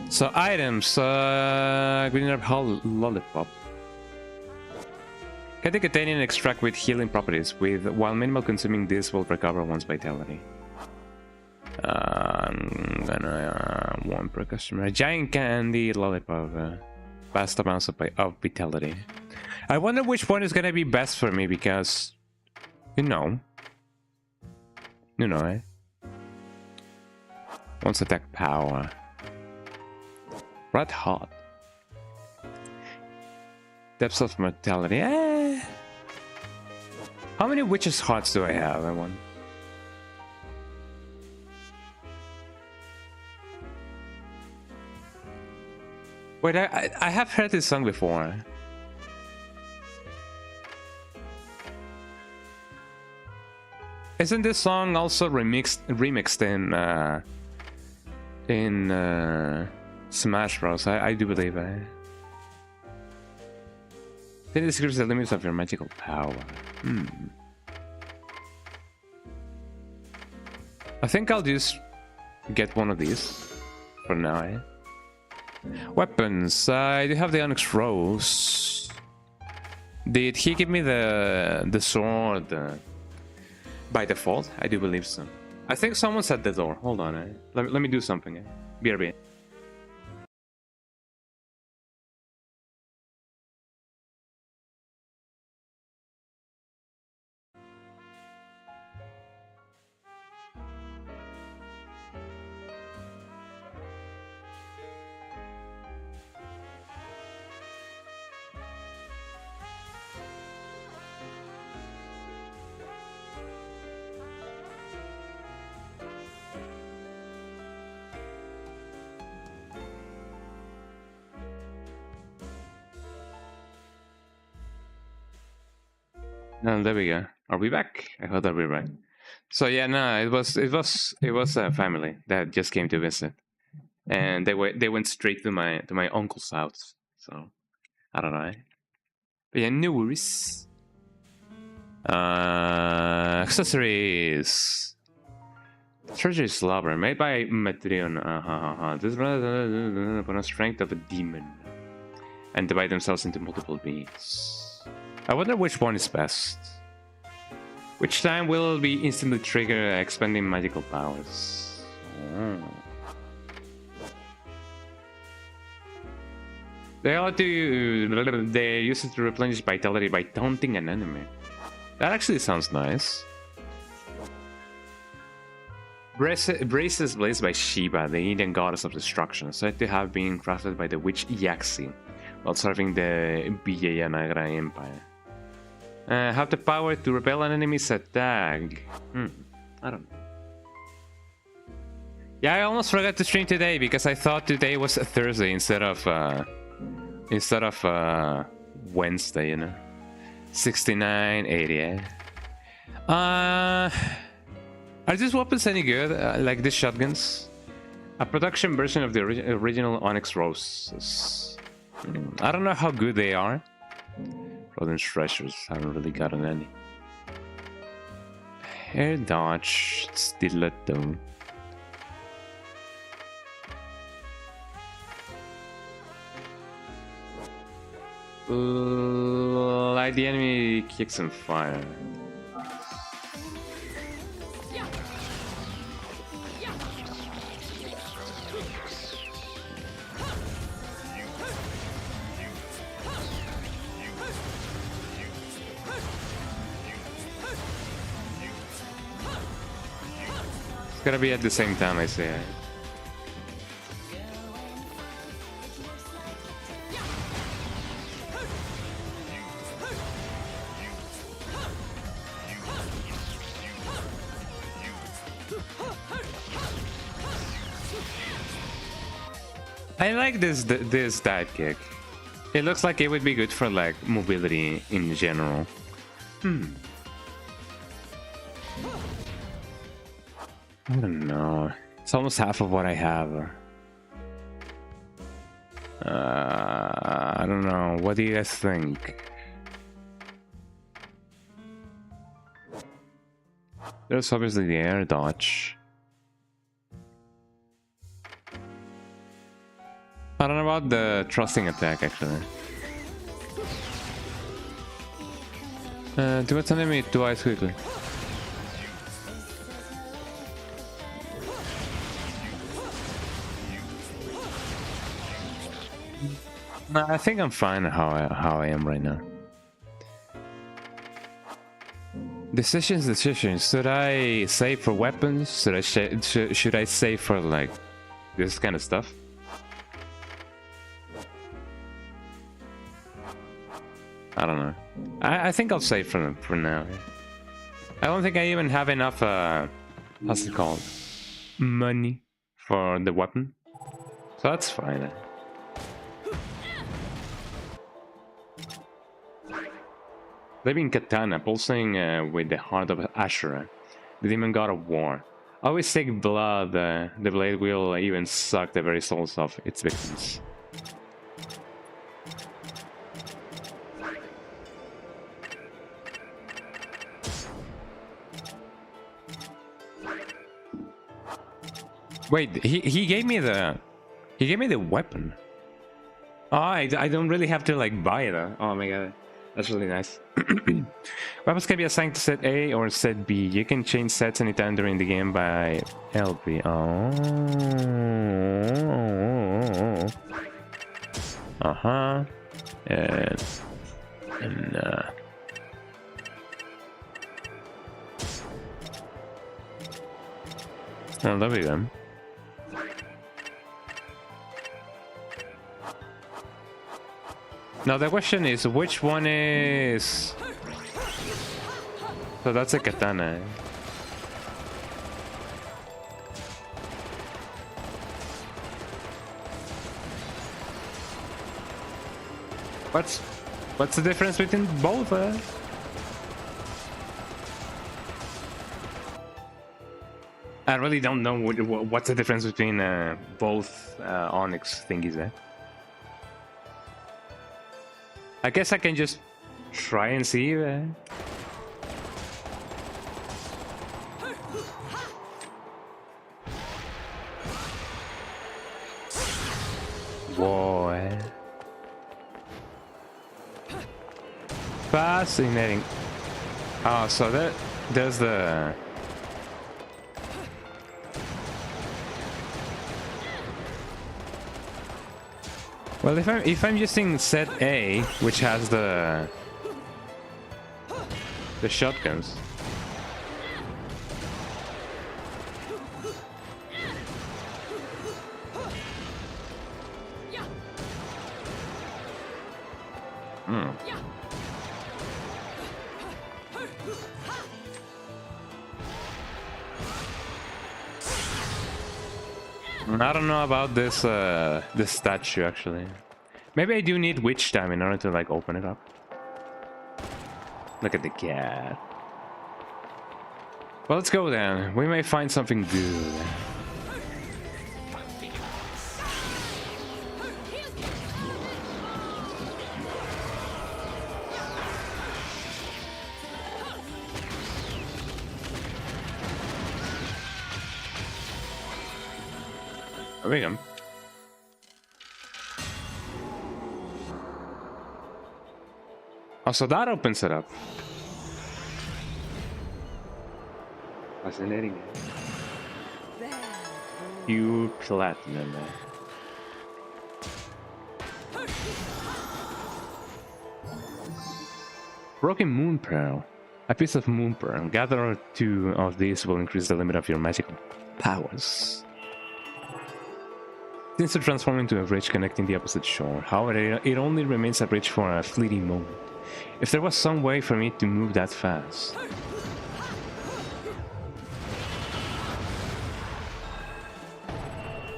So items, green herb lollipop. Can contain an extract with healing properties. While minimal consuming this will recover one's vitality. I'm gonna one per customer. A giant candy lollipop. Vast amounts of vitality. I wonder which one is gonna be best for me because, you know, eh? Once attack power. Red hot. Depths of mortality. How many witches' hearts do I have? I want. Wait, I have heard this song before. Isn't this song also remixed in Smash Bros? I do believe it. Then it describes the limits of your magical power. I think I'll just get one of these for now. Eh? Weapons. I do have the Onyx Rose. Did he give me the sword by default? I do believe so. I think someone's at the door. Hold on. Eh? Let me do something. Eh? BRB. No, there we go. Are we back? I thought that we were back. So yeah, no, it was a family that just came to visit, and they went straight to my uncle's house. So I don't know. But yeah, no worries. Accessories. Treasury slobber made by Metrion. This runs upon a strength of a demon, and divide themselves into multiple beings. I wonder which one is best. Which time will be instantly trigger expending magical powers? They use it to replenish vitality by taunting an enemy. That actually sounds nice. Braces blazed by Shiva, the Indian goddess of destruction, said to have been crafted by the witch Yaxi while serving the Vijayanagara Empire. Have the power to repel an enemy's attack. I don't know. Yeah, I almost forgot to stream today because I thought today was a Thursday instead of Wednesday, you know. 69.88. Are these weapons any good? Like these shotguns? A production version of the original Onyx Roses. I don't know how good they are. Golden treasures, haven't really gotten any. Air dodge, stiletto. Light the enemy kicks on fire. Gotta be at the same time, I say. I like this dive kick. It looks like it would be good for like mobility in general. I don't know. It's almost half of what I have. I don't know. What do you guys think? There's obviously the air dodge. I don't know about the thrusting attack actually. Do what's enemy twice quickly. No, I think I'm fine how I am right now. Decisions. Should I save for weapons? Should I save for like this kind of stuff? I don't know. I think I'll save for now. I don't think I even have enough how's it called? Money for the weapon. So that's fine. Living Katana, pulsing with the heart of Ashura, the demon god of war. Always take blood, the blade will even suck the very souls of its victims. Wait, he gave me the weapon. Oh, I don't really have to like buy it. Oh my god, that's really nice. Weapons can be assigned to set A or set B. You can change sets anytime during the game by LB. Oh. And oh, lovely then. Now the question is, which one is... So that's a katana. What's the difference between both? I really don't know what's the difference between both Onyx thingies. I guess I can just try and see. Whoa. Fascinating. Oh, so there's the... Well, if I'm using set A, which has the shotguns. I don't know about this this statue actually. Maybe I do need witch time in order to like open it up. Look at the cat. Well, let's go then. We may find something good. There we go. Oh, so that opens it up. Fascinating. Pure platinum. Broken moon pearl. A piece of moon pearl. Gather 2 of these will increase the limit of your magical powers. Seems to transform into a bridge connecting the opposite shore. However, it only remains a bridge for a fleeting moment. If there was some way for me to move that fast...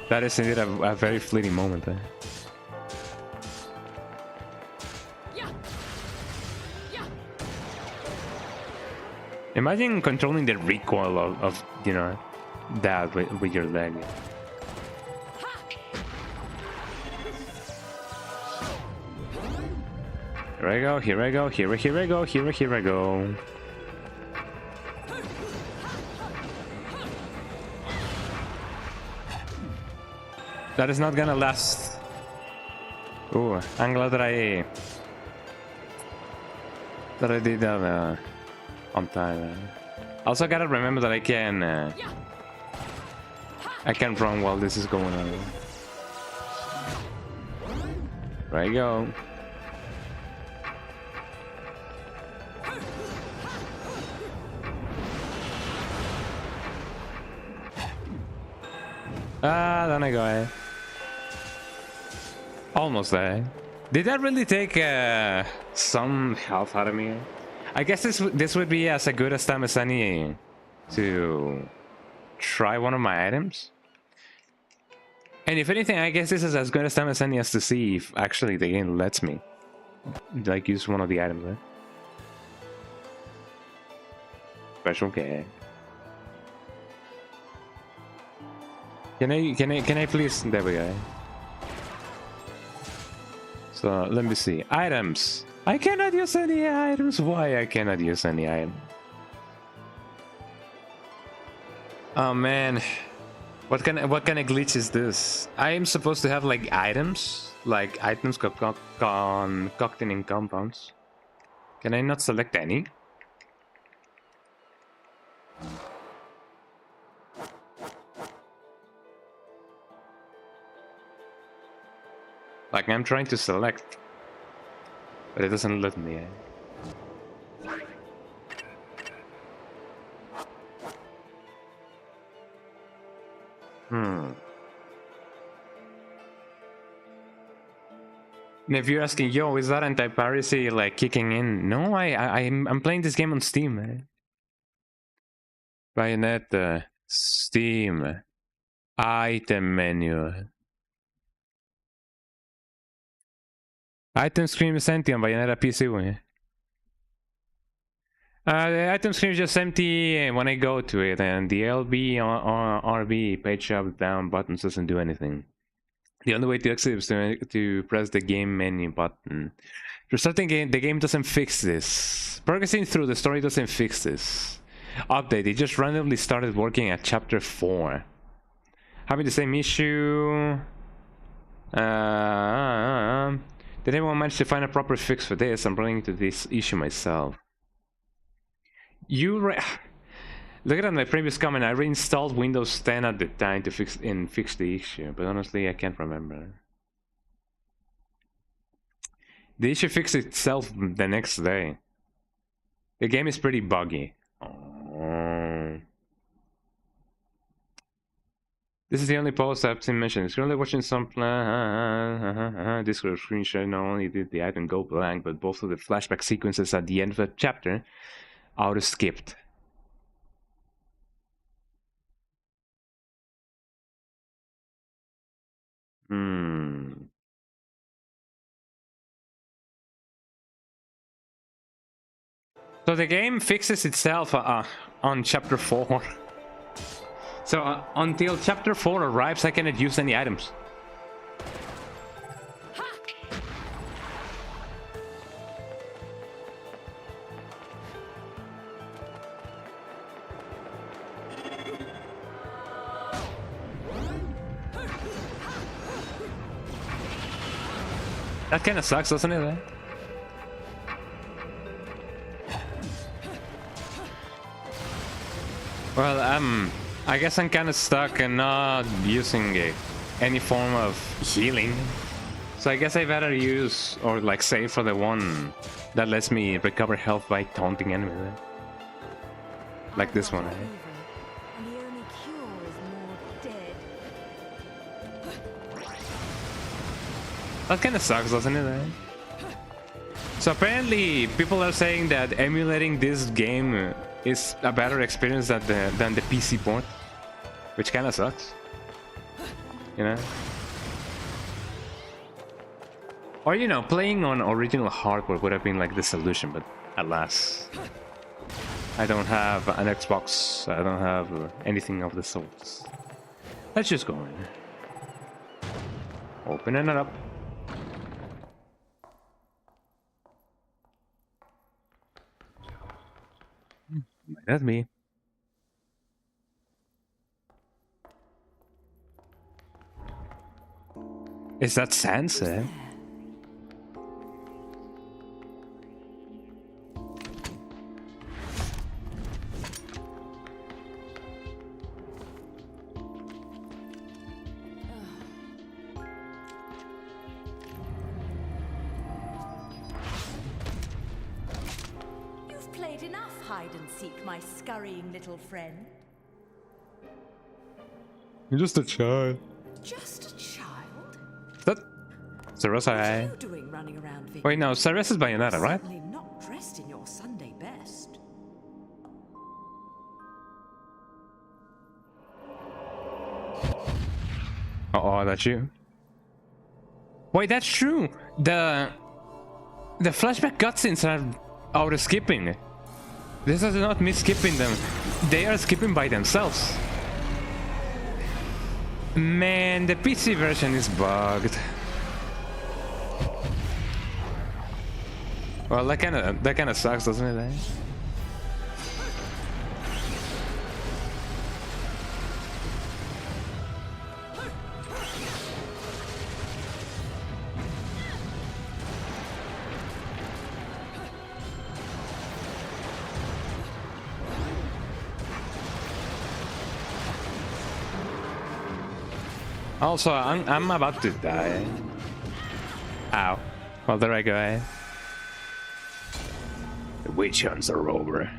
That is indeed a very fleeting moment there. Imagine controlling the recoil of you know, that with your leg. Here I go, here I go, here I go, here I go. That is not gonna last. Ooh, I'm glad that I did that on time. Also gotta remember that I can run while this is going on. There you go. Ah, then I go ahead. Almost there. Did that really take some health out of me? I guess this would be as good a time as any to try one of my items. And if anything, I guess this is as good a time as any as to see if actually the game lets me like use one of the items. Right? Special K. Can I please? There we go. So let me see. Items. I cannot use any items. Why I cannot use any item? Oh man, what kind of glitch is this? I am supposed to have like items containing compounds. Can I not select any? Like I'm trying to select, but it doesn't let me. And if you're asking, yo, is that anti-piracy like kicking in? No, I'm playing this game on Steam, man. Bayonetta, Steam, item menu. Item screen is empty on Bayonetta PC. The item screen is just empty when I go to it, and the LB or RB page up down buttons doesn't do anything. The only way to exit is to press the game menu button. Restarting game, the game doesn't fix this. Progressing through the story doesn't fix this. Update, it just randomly started working at chapter 4. Having the same issue. Did anyone manage to find a proper fix for this? I'm bringing to this issue myself. Look at my previous comment. I reinstalled Windows 10 at the time to fix the issue, but honestly, I can't remember. The issue fixed itself the next day. The game is pretty buggy. Oh. This is the only post I've seen mentioned. It's currently watching some Discord screenshot. Not only did the item go blank, but both of the flashback sequences at the end of the chapter auto-skipped. So the game fixes itself on chapter 4. So until chapter 4 arrives, I cannot use any items. That kind of sucks, doesn't it? Well, I guess I'm kind of stuck and not using any form of healing. So I guess I better use or like save for the one that lets me recover health by taunting enemies. Like this one. That kind of sucks, doesn't it? So apparently people are saying that emulating this game is a better experience than the PC port, which kind of sucks, you know? Or, you know, playing on original hardware would have been like the solution, but alas, I don't have an Xbox, I don't have anything of the sorts. Let's just go in. Opening it up. That's me. Is that Sansa? You've played enough hide and seek, my scurrying little friend. You're just a child. Just a child? That... What Sarasa. are you doing running around, Vicky? Wait, no, Sarasa is Bayonetta, right? Certainly not dressed in your Sunday best. Uh-oh, that's you. Wait, that's true. The flashback cutscenes are auto-skipping. This is not me skipping them. They are skipping by themselves. Man, the PC version is bugged. Well, that kind of sucks, doesn't it? Eh? Also, I'm about to die. Ow. Well, there I go. Eh? The witch hunts are over.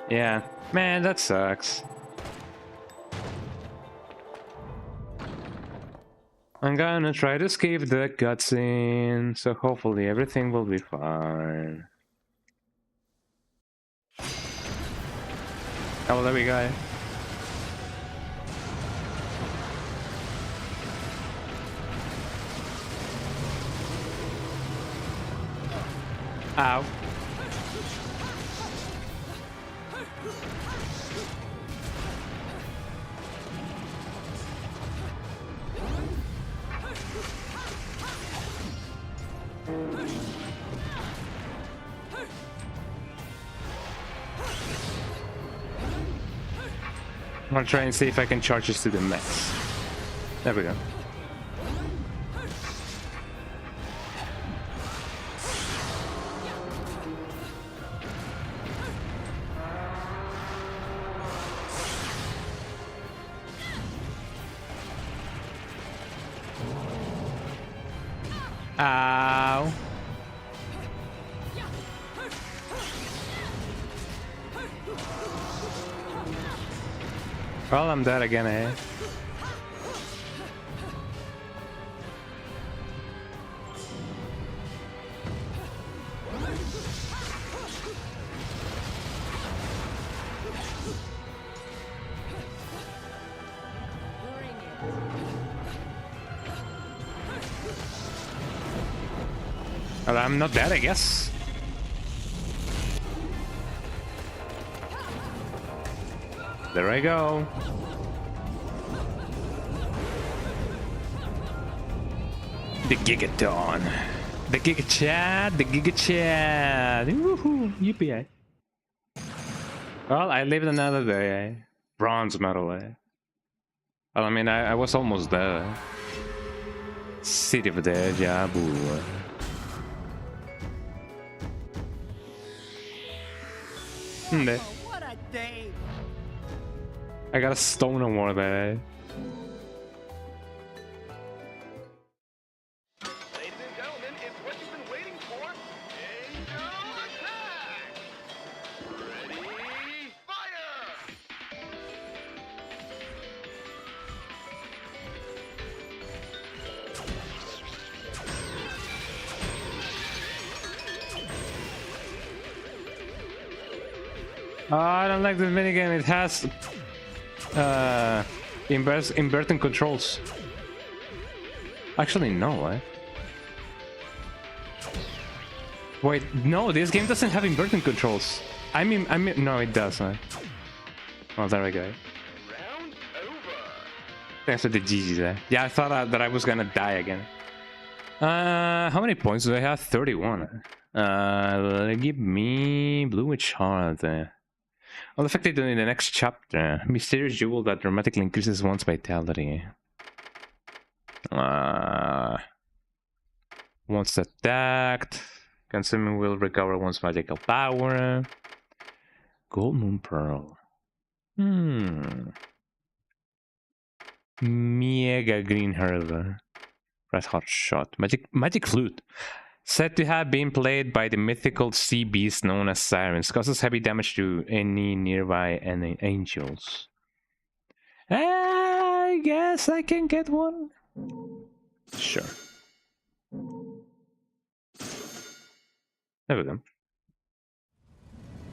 Yeah, man, that sucks. I'm gonna try to skip the cutscene, so hopefully everything will be fine. Oh, well, there we go. Ow. I'm gonna try and see if I can charge this to the max. There we go. Ow. Well, I'm dead again, eh? Well, I'm not dead, I guess. There I go. The Gigaton. The Giga Chad. The Giga Chad. Woohoo. Yippee. Well, I lived another day. Eh? Bronze medal. Eh? Well, I mean, I was almost there. City of Deja Vu. What a day! I got a stone award there. Ladies and gentlemen, it's what you've been waiting for. Angel attack! Ready, fire! Oh, I don't like this minigame. It has inverting controls. Actually, no, eh? Wait, no, this game doesn't have inverting controls. I mean, no, it does, eh? Oh, there we go. Round over. Thanks for the GGs, eh? Yeah, I thought that I was gonna die again. How many points do I have? 31. Give me Blue Witch Heart. Well, affected in the next chapter. Mysterious jewel that dramatically increases one's vitality. Once attacked, consuming will recover one's magical power. Gold Moon Pearl. Mega Green Herb. Red Hot Shot. Magic Flute. Said to have been played by the mythical sea beast known as sirens. Causes heavy damage to any nearby angels. I guess I can get one. Sure. There we go.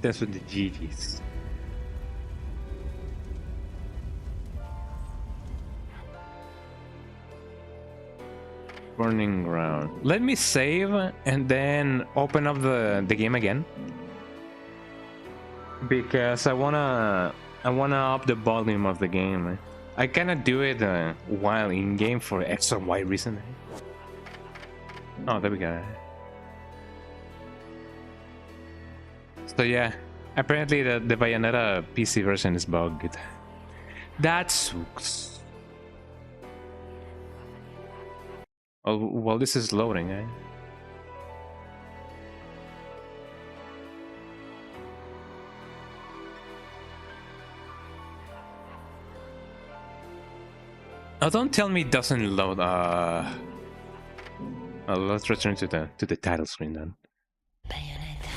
That's what the GGs. Burning ground. Let me save and then open up the game again. Because I wanna up the volume of the game. I cannot do it while in game for X or Y reason. Oh, there we go. So yeah, apparently the Bayonetta PC version is bugged. That sucks. Oh, well, this is loading, eh? Oh, don't tell me it doesn't load. Let's return to the title screen then. Bayonetta.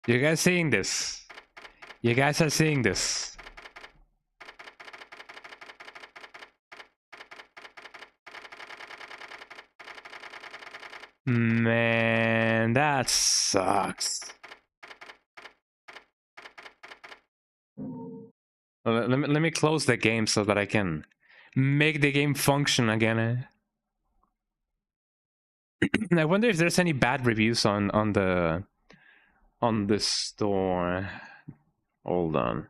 You guys seeing this? You guys are seeing this? Man, that sucks. Let me close the game so that I can make the game function again. I wonder if there's any bad reviews on the store. Hold on.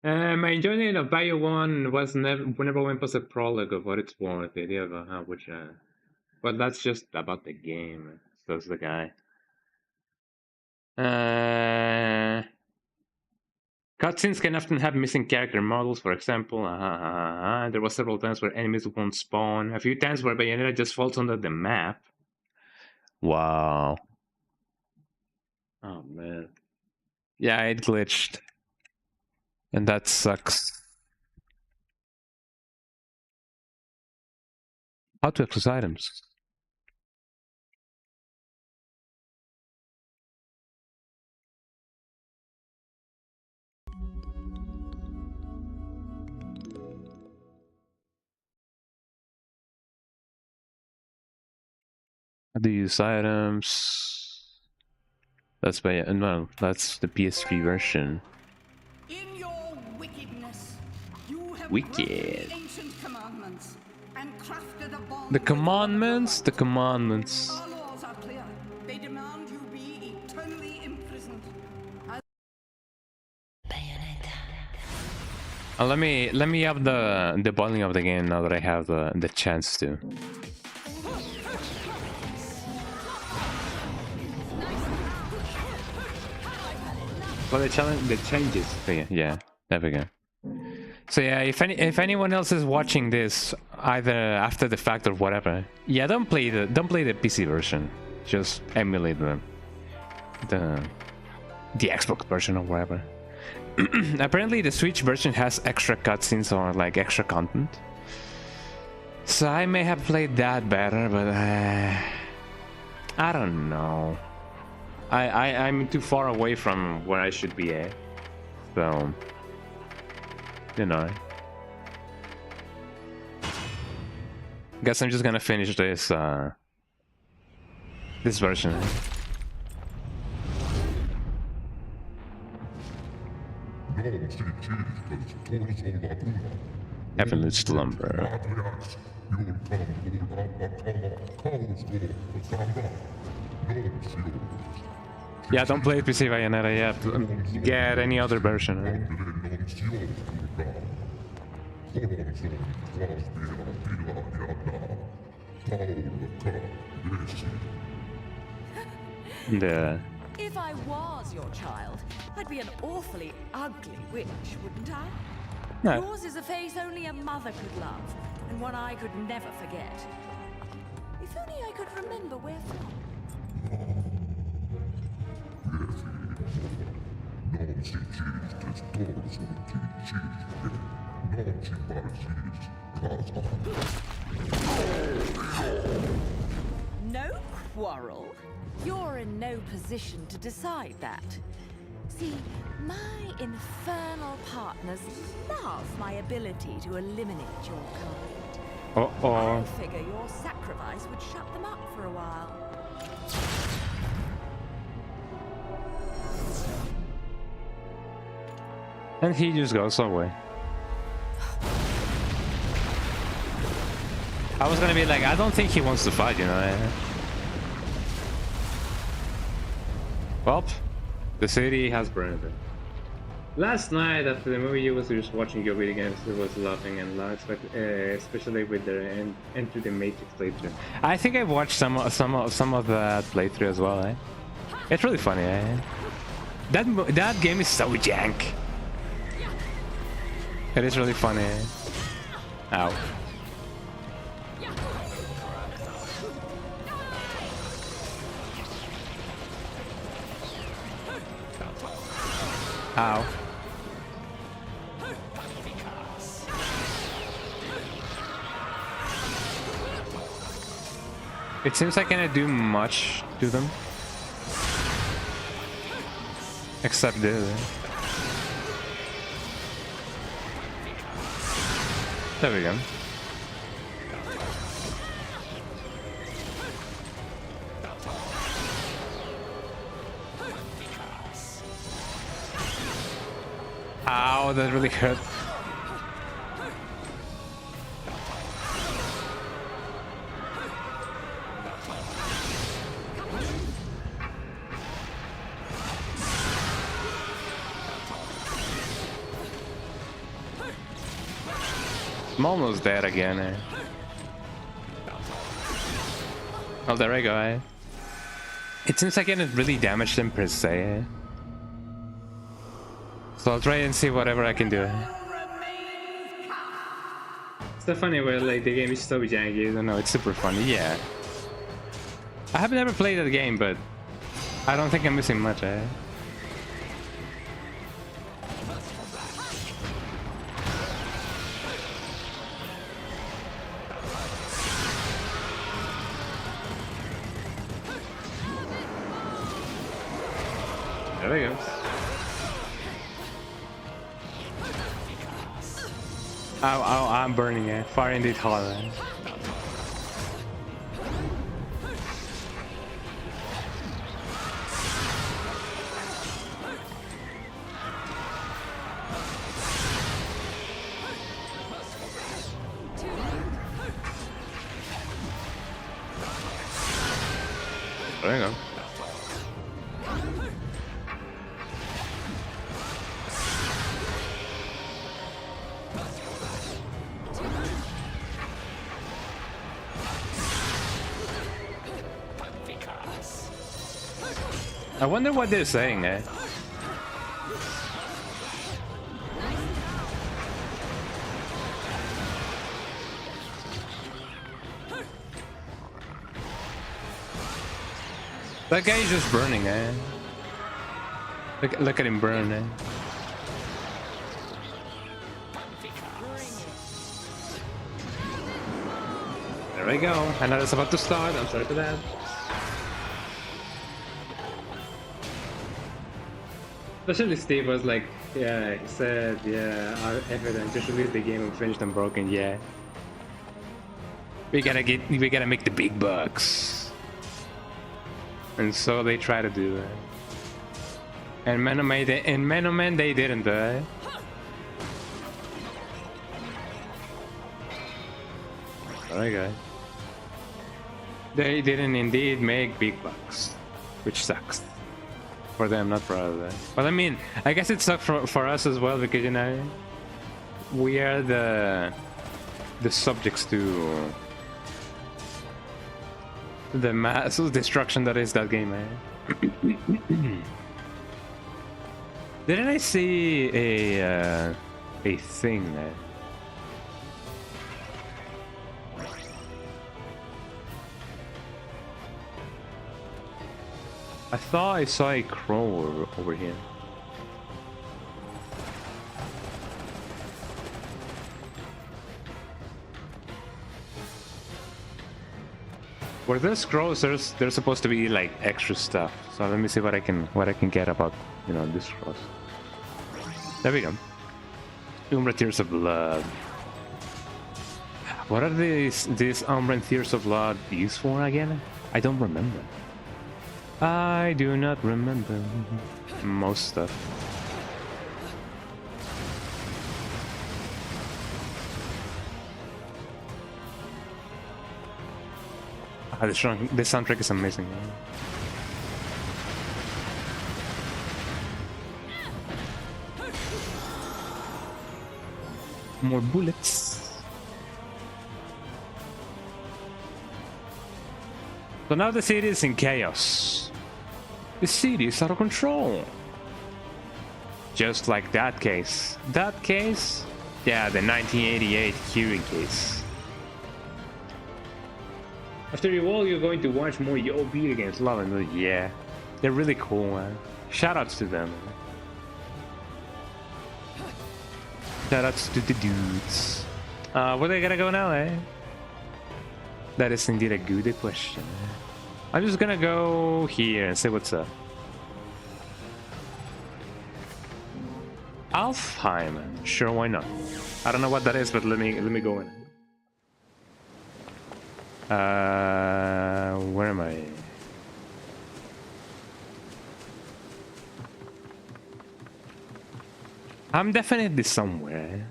My enjoyment of Bio 1 was whenever one was a prologue of what it's worth. The idea of how which but that's just about the game. Says the guy. Cutscenes can often have missing character models, for example. There were several times where enemies won't spawn. A few times where Bayonetta just falls under the map. Wow. Oh, man. Yeah, it glitched. And that sucks. How to access items. How to use items. That's that's the PS3 version. In your wickedness, you have Wicked. broken the ancient commandments and crafted a bond. The commandments, the commandments. Our laws are clear. They demand you be eternally imprisoned. Bayonetta. Let me up the volume of the game now that I have the chance to. Well, the changes. Yeah, there we go. So yeah, if anyone else is watching this either after the fact or whatever, yeah, don't play the PC version. Just emulate the Xbox version or whatever. Apparently, the Switch version has extra cutscenes or like extra content. So I may have played that better, but I don't know. I'm too far away from where I should be at, so you know. Guess I'm just gonna finish this this version. Heavenly slumber. Yeah, don't play PC Bayonetta yet. Get any other version. The If I was your child, I'd be an awfully ugly witch, wouldn't I? No. Yours is a face only a mother could love, and one I could never forget. If only I could remember where from. quarrel? You're in no position to decide that. See, my infernal partners love my ability to eliminate your kind. Uh-oh. I figure your sacrifice would shut them up for a while. And he just goes away. I was gonna be like, I don't think he wants to fight, you know. Well, the city has burned. Last night after the movie, you was just watching your video games. It was laughing and loud, especially with the Enter the Matrix playthrough. I think I've watched some of that playthrough as well. It's really funny. That game is so jank. It is really funny. Ow. Ow. It seems I cannot do much to them. Except this. There we go. Ow, that really hurt. I'm almost dead again. Oh, there I go. It seems like I didn't really damage them per se. So I'll try and see whatever I can do. It's the funny where like the game is so janky. I don't know, it's super funny. Yeah. I have never played that game, but I don't think I'm missing much. There we go. Ow, ow, I'm burning it. Fire indeed hot. There you go. I wonder what they're saying, That guy is just burning, Look at him burn, There we go. I know it's about to start. I'm sorry for that. Especially Steve was like, yeah, he said, yeah, our evidence just released the game and finished and broken, yeah. We gotta make the big bucks. And so they try to do that. And Man O' Man they didn't, There we go. They didn't indeed make big bucks, which sucks. For them, not for us. But I mean, I guess it sucks for us as well because, you know, we are the subjects to the mass destruction that is that game, Didn't I see a thing there? I thought I saw a crow over here. Where there's scrolls, there's supposed to be like extra stuff. So let me see what I can get about, you know, this scrolls. There we go. Umbra Tears of Blood. What are these Umbra Tears of Blood used for again? I don't remember. I do not remember most stuff. The soundtrack is amazing. More bullets. So now the city is in chaos. The city is out of control. Just like that case. That case? Yeah, the 1988 Curie case. After you all, you're going to watch more Yo video games. Love them. Yeah, they're really cool, man. Shoutouts to them. Shoutouts to the dudes. Where they gonna go now, eh? That is indeed a good question. I'm just gonna go here and see what's up. Alfheim. Sure, why not? I don't know what that is, but let me go in. Where am I? I'm definitely somewhere.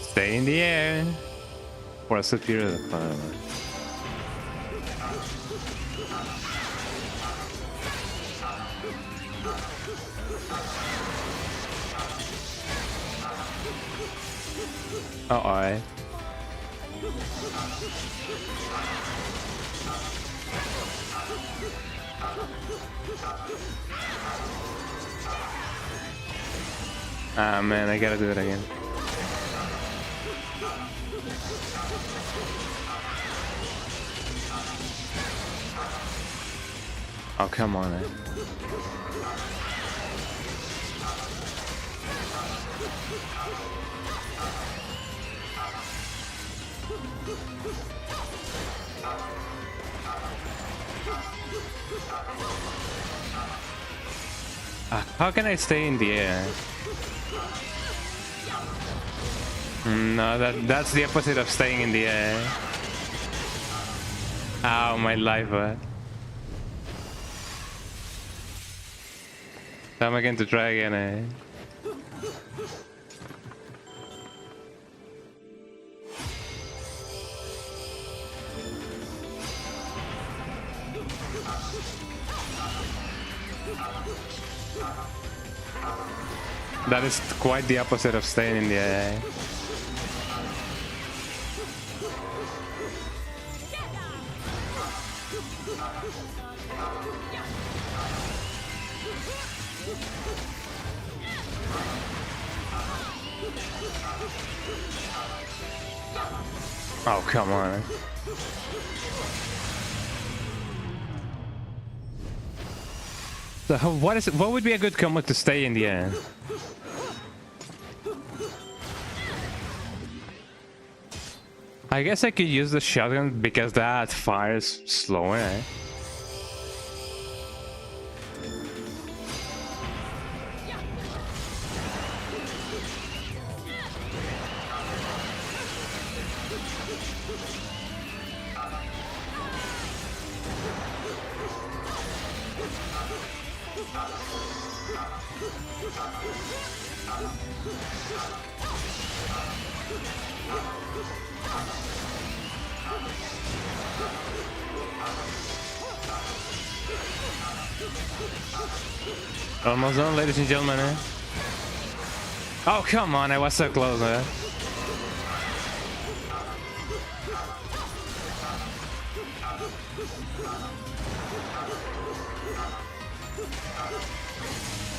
Stay in the air. For a superior fire. Uh-oh. Ah man, I gotta do it again. Oh, come on, man. How can I stay in the air? No, that's the opposite of staying in the air. Ow, my life. Time again to try again, eh? That is quite the opposite of staying in the air. Oh, come on. So what would be a good combo to stay in the air? I guess I could use the shotgun because that fires slower, eh? Almost done, ladies and gentlemen, eh? Oh, come on, I was so close, man.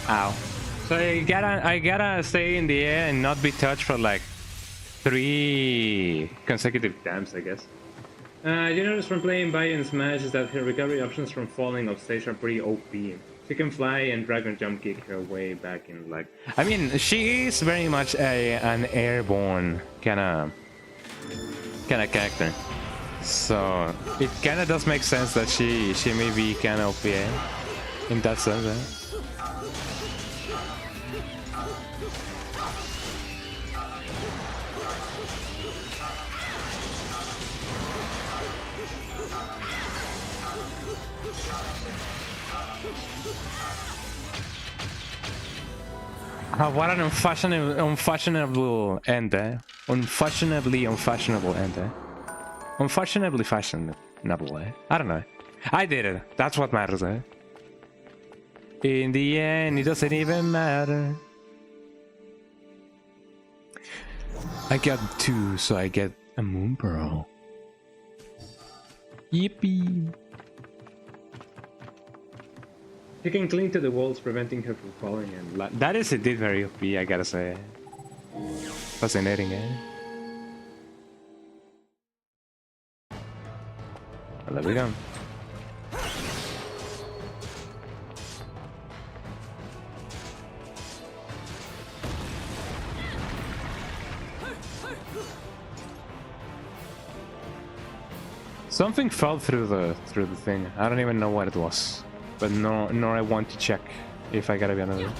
Ow. So I gotta stay in the air and not be touched for like 3 consecutive times, I guess. You notice from playing Bayonetta Smash is that her recovery options from falling off stage are pretty OP. She can fly and dragon jump kick her way back in, like... I mean, she is very much an airborne kind of character. So it kind of does make sense that she may be kind of OP in that sense. What an unfashionable end, eh? Unfashionable end, eh? Unfashionably fashionable, eh? I don't know. I did it. That's what matters, eh? In the end, it doesn't even matter. I got 2, so I get a moon pearl. Yippee! She can cling to the walls, preventing her from falling. And that is indeed very OP, I gotta say. Fascinating, eh? Well, there we go. Something fell through the thing. I don't even know what it was. But nor I want to check if I gotta be another.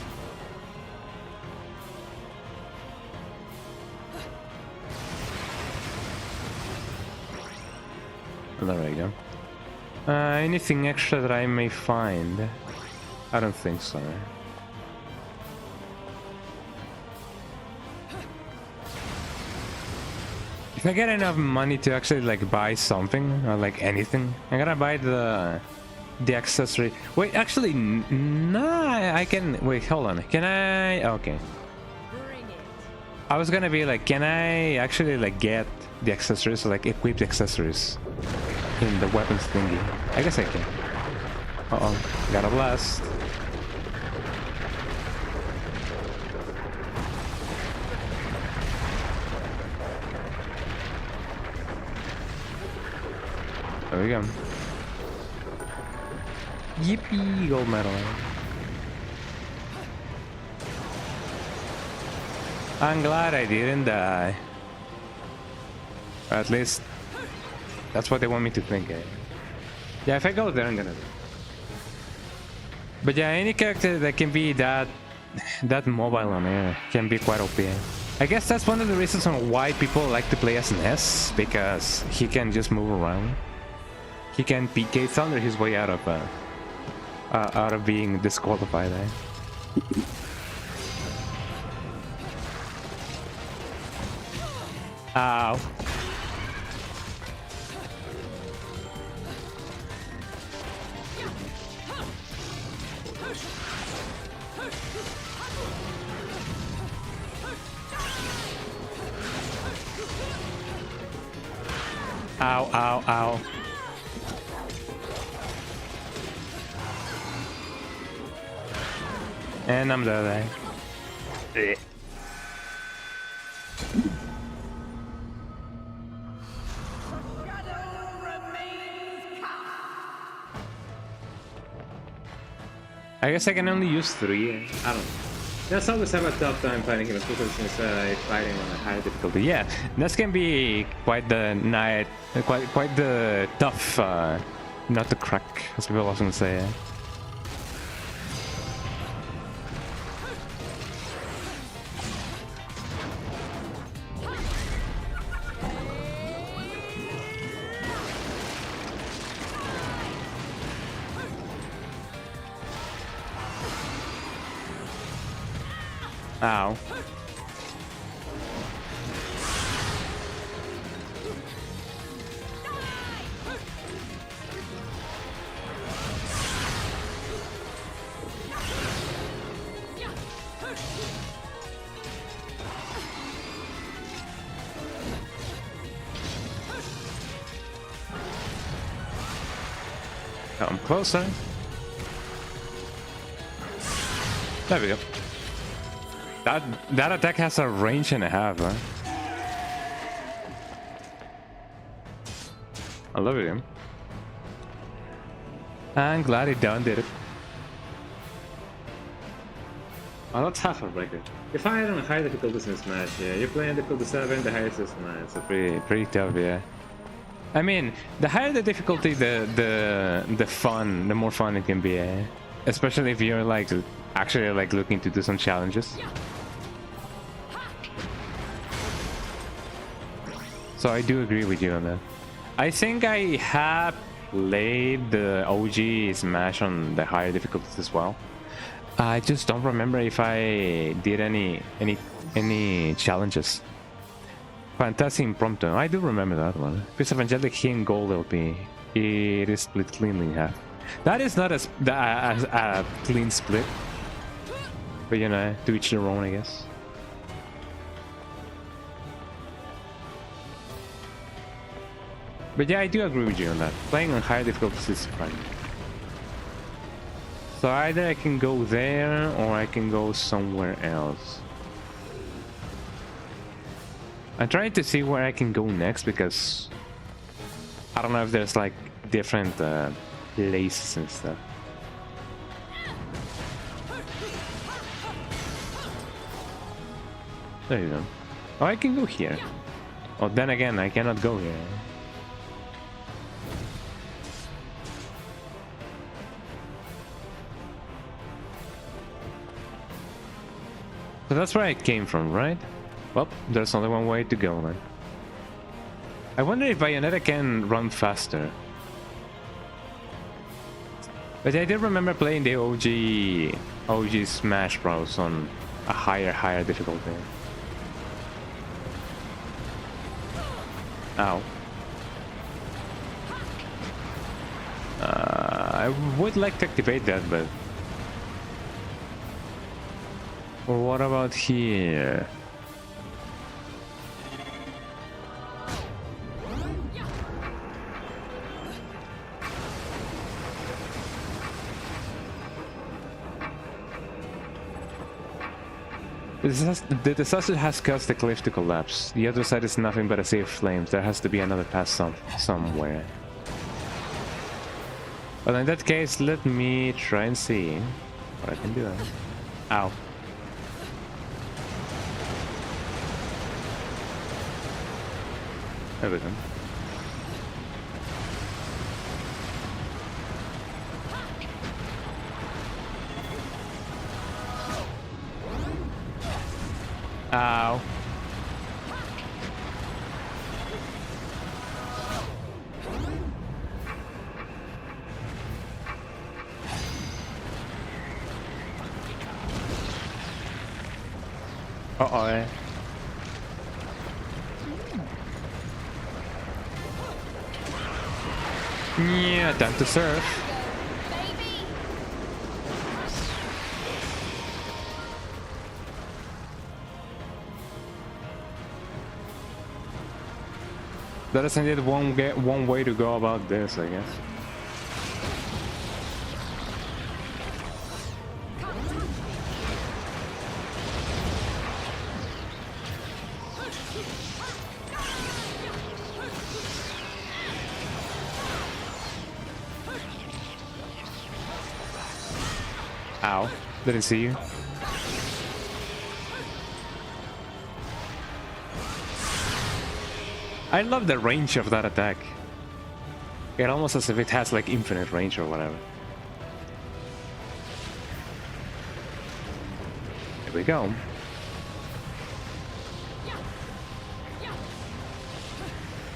Well, there we go. Anything extra that I may find? I don't think so. If I get enough money to actually like buy something or like anything, I'm gonna buy the accessory. Wait, actually, nah, I can. Wait, hold on. Can I? Okay. Bring it. I was gonna be like, can I actually like get the accessories, like equip the accessories in the weapons thingy? I guess I can. Uh-oh, got a blast. There we go. Yippee, gold medal. I'm glad I didn't die. Or at least, that's what they want me to think, eh? Yeah, if I go there, I'm gonna die. But yeah, any character that can be that mobile on air can be quite OP. I guess that's one of the reasons on why people like to play as an S, because he can just move around. He can PK Thunder his way out of being disqualified, eh? Ow. Ow, ow, ow. And I'm dead, eh? I guess I can only use 3. I don't know. That's always have a tough time fighting him, especially since I fight him on a high difficulty. Yeah, that can be quite the night, quite the tough nut to crack, as people often say. Eh? Ow. Come closer. There we go. That attack has a range and a half, huh? I love it. I'm glad he done did it. Oh, that's half a record. You fight on high difficulties in Smash, yeah. You're playing difficulty 7, the highest is 9. So pretty tough, yeah. I mean, the higher the difficulty, the more fun it can be, eh? Especially if you're like actually like looking to do some challenges. So I do agree with you on that. I think I have played the OG Smash on the higher difficulties as well. I just don't remember if I did any challenges. Fantastic Impromptu. I do remember that one. Piece of Angelic Hidden Gold LP. It is split cleanly in half. That is not a clean split. But you know, to each their own, I guess. But yeah, I do agree with you on that. Playing on higher difficulties is fun. So either I can go there or I can go somewhere else. I'm trying to see where I can go next because I don't know if there's like different places and stuff. There you go. Oh, I can go here. Oh, then again, I cannot go here. So that's where I came from, right? Well, there's only one way to go, man. I wonder if Bayonetta can run faster. But I did remember playing the OG Smash Bros on a higher difficulty. Ow. I would like to activate that, but... What about here? The disaster has caused the cliff to collapse. The other side is nothing but a sea of flames. There has to be another path somewhere. Well, in that case, let me try and see what I can do. Ow. There we go. Ow. Uh-oh. Yeah, time to surf. That is indeed one way to go about this, I guess. Ow. Didn't see you. I love the range of that attack. It almost as if it has like infinite range or whatever. Here we go.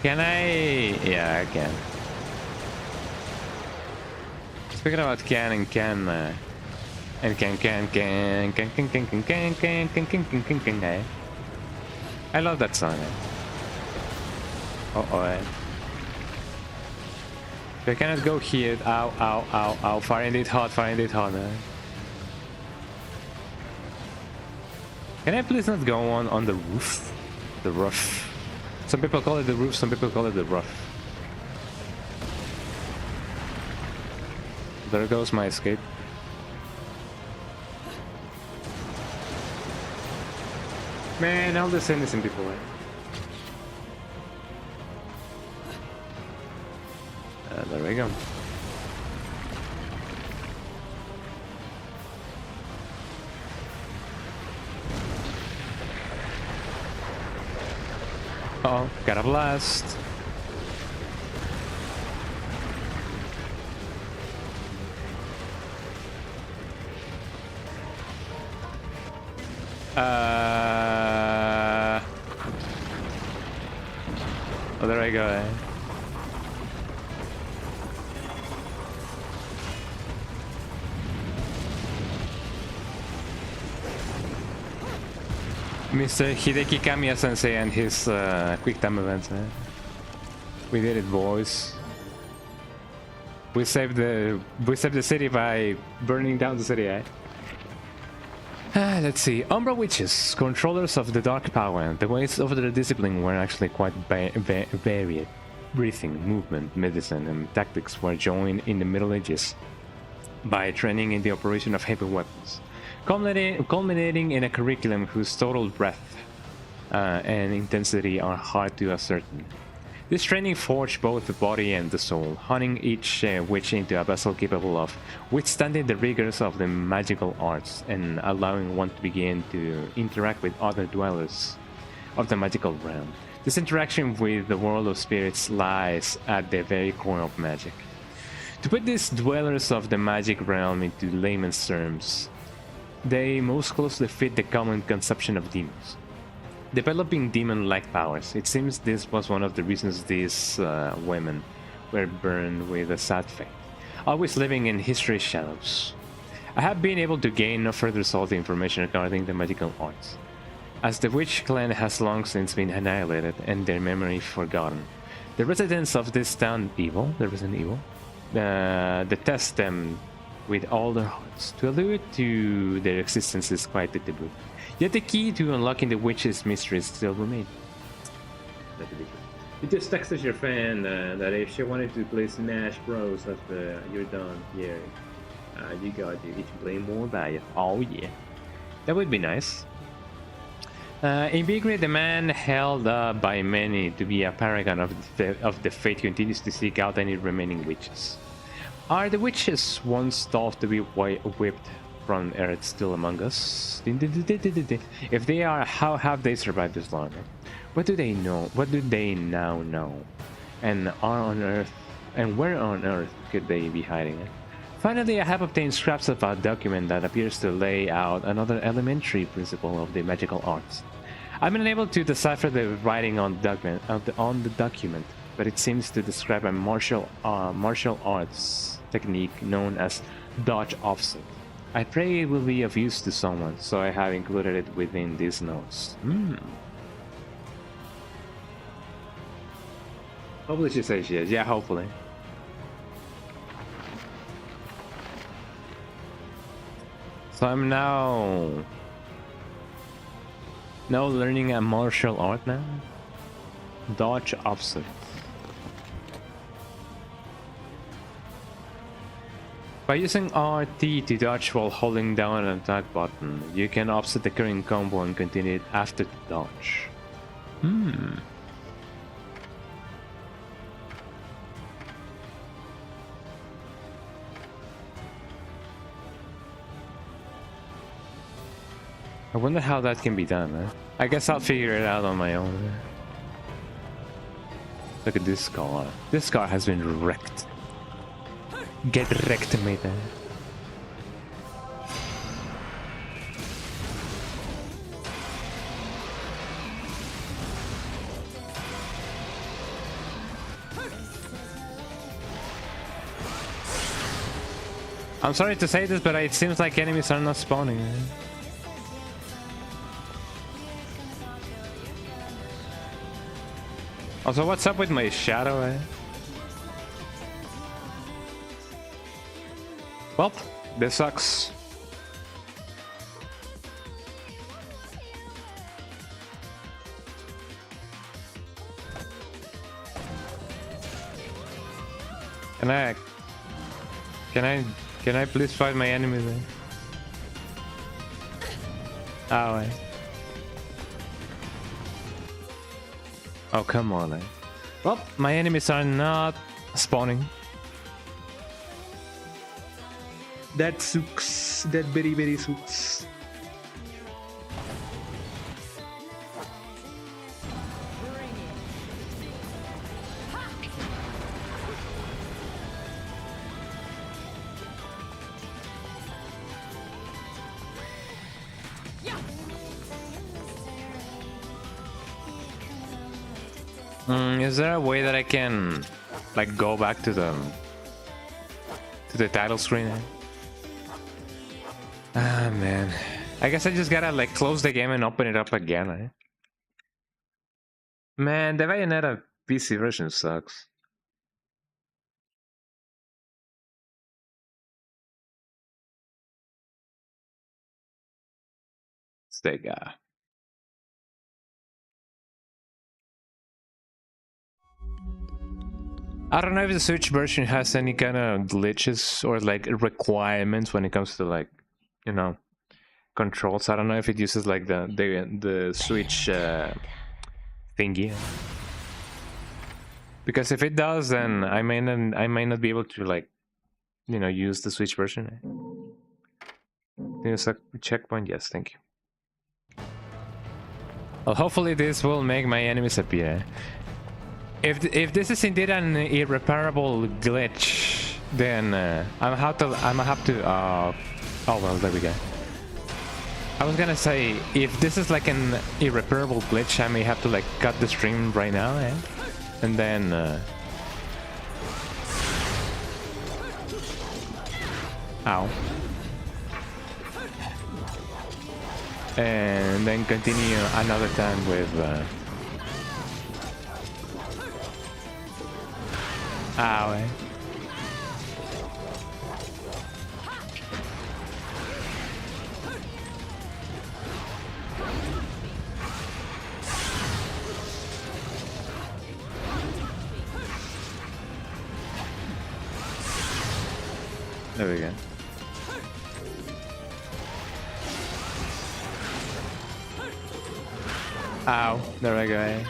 Can I? Yeah, I can. Speaking about can and can, and can. I love that song. Uh-oh. I cannot go here. Ow, ow, ow, ow. Fire indeed hot, fire indeed hot. Can I please not go on the roof? The roof. Some people call it the roof, some people call it the roof. There goes my escape. Man, all this innocent people, right? There we go. Uh oh, got a blast. Oh, there I go. Mr. Hideki Kamiya-sensei and his quick time events. We did it, boys. We saved the city by burning down the city, eh? Let's see. Umbra Witches, controllers of the dark power. The ways of their discipline were actually quite varied. Breathing, movement, medicine, and tactics were joined in the Middle Ages by training in the operation of heavy weapons, culminating in a curriculum whose total breadth and intensity are hard to ascertain. This training forged both the body and the soul, honing each witch into a vessel capable of withstanding the rigors of the magical arts and allowing one to begin to interact with other dwellers of the magical realm. This interaction with the world of spirits lies at the very core of magic. To put these dwellers of the magic realm into layman's terms, they most closely fit the common conception of demons. Developing demon-like powers. It seems this was one of the reasons these women were burned with a sad fate, always living in history's shadows. I have been able to gain no further solid information regarding the magical arts, as the witch clan has long since been annihilated and their memory forgotten. The residents of this town detest them with all their hearts. To allude to their existence is quite the taboo. Yet the key to unlocking the witch's mysteries still remains. You just texted your fan that if she wanted to play Smash Bros after you're done here, you can play more by. Oh yeah, that would be nice. In Bigre, the man held up by many to be a paragon of the fate continues to seek out any remaining witches. Are the witches once thought to be whipped from Earth still among us? If they are, how have they survived this long? What do they know? What do they now know? And where on Earth could they be hiding? Finally, I have obtained scraps of a document that appears to lay out another elementary principle of the magical arts. I've been unable to decipher the writing on the document, but it seems to describe a martial arts technique known as dodge offset. I pray it will be of use to someone, so I have included it within these notes. Hopefully she says yes. Yeah, hopefully. So I'm now learning a martial art now. Dodge offset. By using RT to dodge while holding down an attack button, you can offset the current combo and continue it after the dodge. I wonder how that can be done, eh? I guess I'll figure it out on my own. Look at this car. This car has been wrecked. Get wrecked, mate. I'm sorry to say this, but it seems like enemies are not spawning. Also, what's up with my shadow, eh? Well, this sucks. Can I please fight my enemy then? Oh, wait. Oh, come on, eh? Well, my enemies are not spawning. That sucks. That very, very sucks. Is there a way that I can like go back to the title screen? Ah man, I guess I just gotta like close the game and open it up again. Eh? Man, the Bayonetta PC version sucks. Sega. I don't know if the Switch version has any kind of glitches or like requirements when it comes to like, you know, controls. I don't know if it uses like the Switch thingy. Because if it does, then I may not be able to like, you know, use the Switch version. Use a checkpoint. Yes, thank you. Well, hopefully this will make my enemies appear. If this is indeed an irreparable glitch, then I'm gonna have to. Oh well, there we go. I was gonna say if this is like an irreparable glitch, I may have to like cut the stream right now, eh? And then. Ow. And then continue another time with ow, eh? There we go. Ow, there I go. Eh?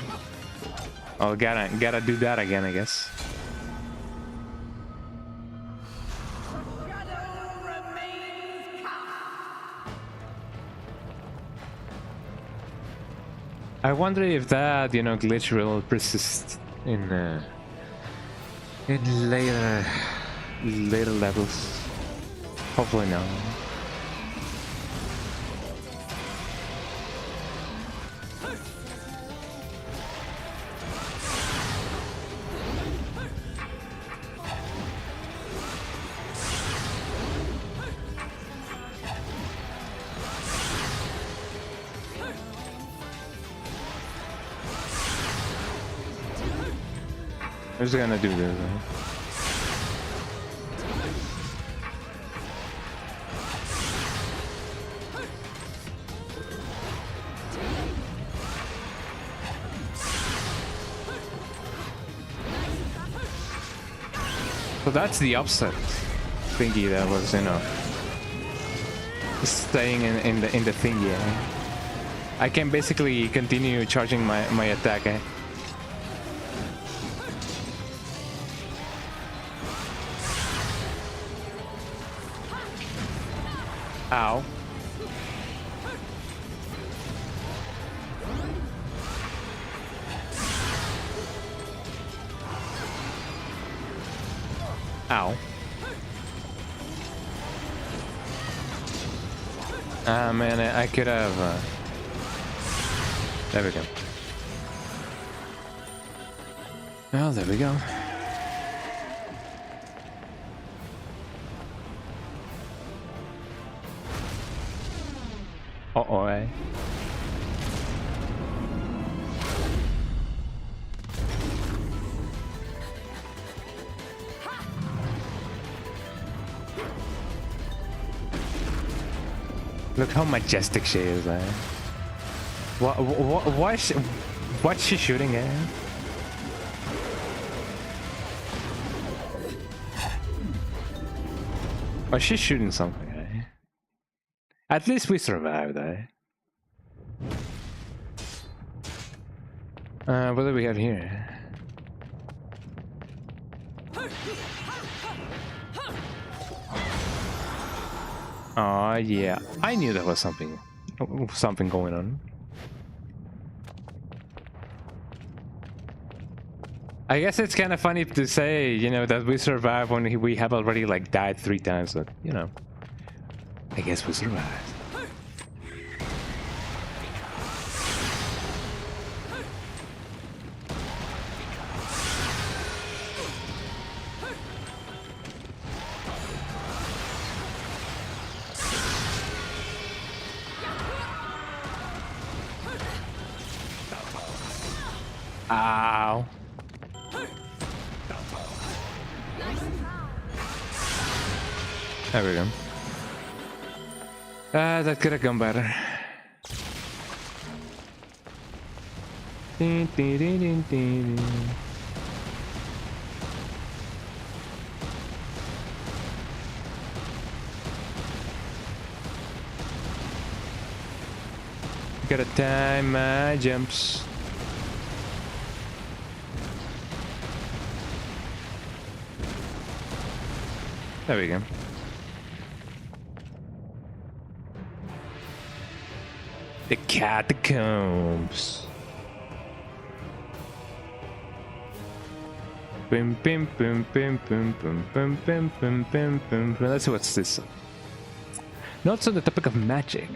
Oh, gotta do that again, I guess. I wonder if that, you know, glitch will persist in later levels. Hopefully no. I'm just gonna do this. Right? So that's the upset thingy that was, you know, staying in the thingy. Eh? I can basically continue charging my attack. Eh? Ow. Ow. Ah man, I could have there we go. Well, there we go. Uh-oh, eh? Look how majestic she is, eh? What's she shooting at? Oh, she's shooting something, eh? At least we survived, eh? What do we have here? Oh yeah, I knew there was something going on. I guess it's kind of funny to say, you know, that we survived when we have already like died 3 times, but you know, I guess we survived. Ow. There we go. That could have gone better. Ding, ding, ding, ding, ding. Gotta time my jumps. There we go. The catacombs. Boom, boom, boom, boom, boom, boom, boom, boom, boom, boom, boom. Let's see what's this. Notes on the topic of magic.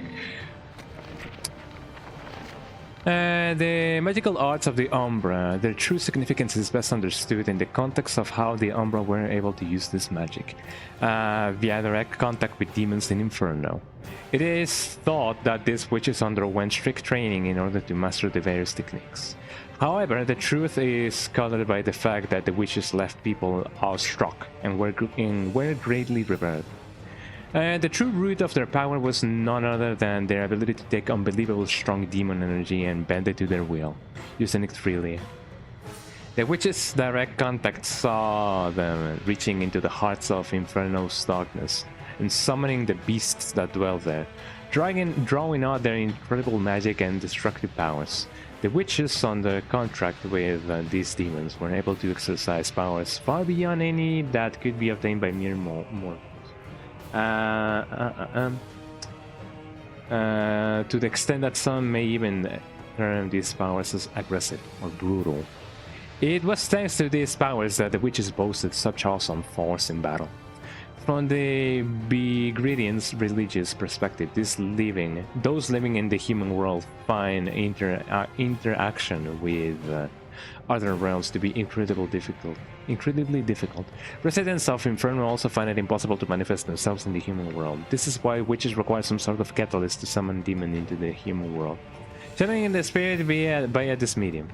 The magical arts of the Umbra, their true significance is best understood in the context of how the Umbra were able to use this magic via direct contact with demons in Inferno. It is thought that these witches underwent strict training in order to master the various techniques. However, the truth is colored by the fact that the witches left people awestruck and were greatly revered. The true root of their power was none other than their ability to take unbelievable strong demon energy and bend it to their will, using it freely. The witches' direct contact saw them reaching into the hearts of Inferno's darkness and summoning the beasts that dwell there, drawing out their incredible magic and destructive powers. The witches, under contract with these demons, were able to exercise powers far beyond any that could be obtained by mere mortals. To the extent that some may even term these powers as aggressive or brutal. It was thanks to these powers that the witches boasted such awesome force in battle. From the Begridians' religious perspective, those living in the human world find interaction with other realms to be incredibly difficult. Residents of Inferno also find it impossible to manifest themselves in the human world. This is why witches require some sort of catalyst to summon demon into the human world, channeling the spirit via this medium.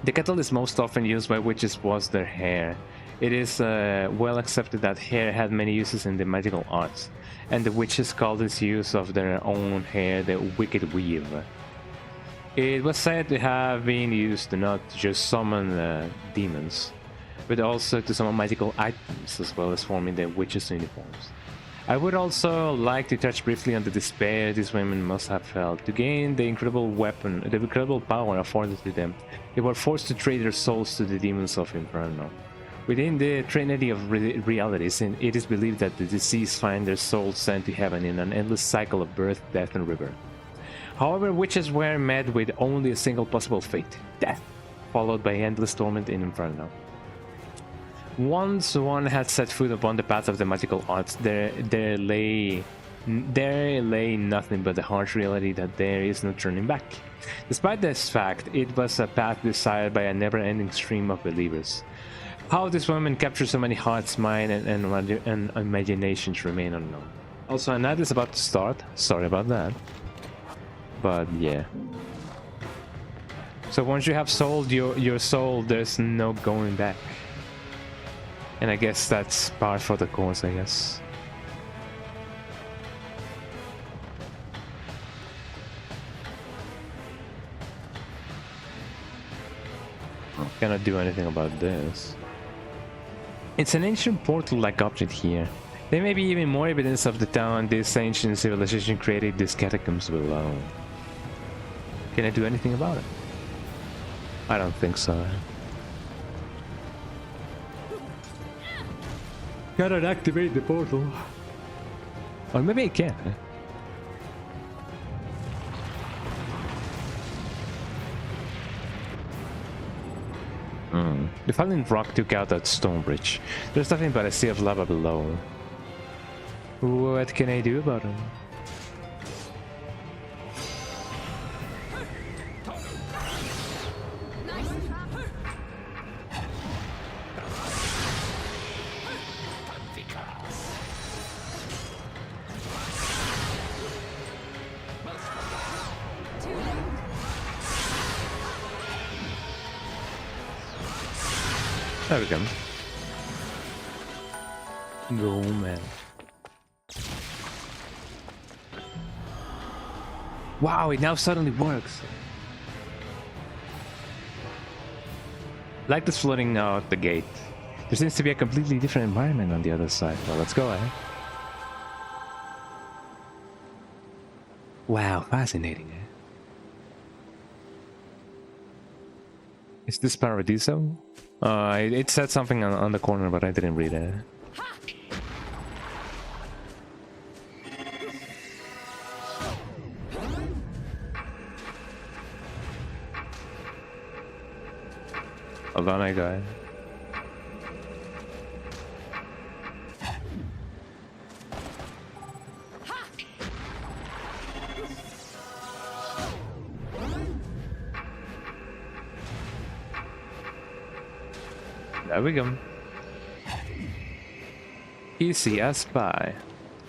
The catalyst most often used by witches was their hair. It is well accepted that hair had many uses in the magical arts, and the witches called this use of their own hair the wicked weave. It was said to have been used to not just summon demons, but also to summon magical items, as well as forming the witches' uniforms. I would also like to touch briefly on the despair these women must have felt. To gain the incredible power afforded to them, they were forced to trade their souls to the demons of Inferno. Within the trinity of realities, it is believed that the deceased find their souls sent to heaven in an endless cycle of birth, death, and rebirth. However, witches were met with only a single possible fate, death, followed by endless torment in Inferno. Once one had set foot upon the path of the magical arts, there lay nothing but the harsh reality that there is no turning back. Despite this fact, it was a path desired by a never-ending stream of believers. How this woman captured so many hearts, minds, and imaginations remain unknown. Also, an ad is about to start. Sorry about that. But yeah. So once you have sold your soul, there's no going back. And I guess that's par for the course, I guess. Cannot do anything about this. It's an ancient portal-like object here. There may be even more evidence of the town this ancient civilization created these catacombs below. Can I do anything about it? I don't think so. Gotta activate the portal. Or maybe I can. The falling rock took out that stone bridge. There's nothing but a sea of lava below. What can I do about it? There we go. Go, man. Wow, it now suddenly works. Like this floating out the gate. There seems to be a completely different environment on the other side. Well, let's go, eh? Wow, fascinating, eh? Is this Paradiso? It said something on the corner, but I didn't read it. Hold on, I got it. There we go. Easy as pie.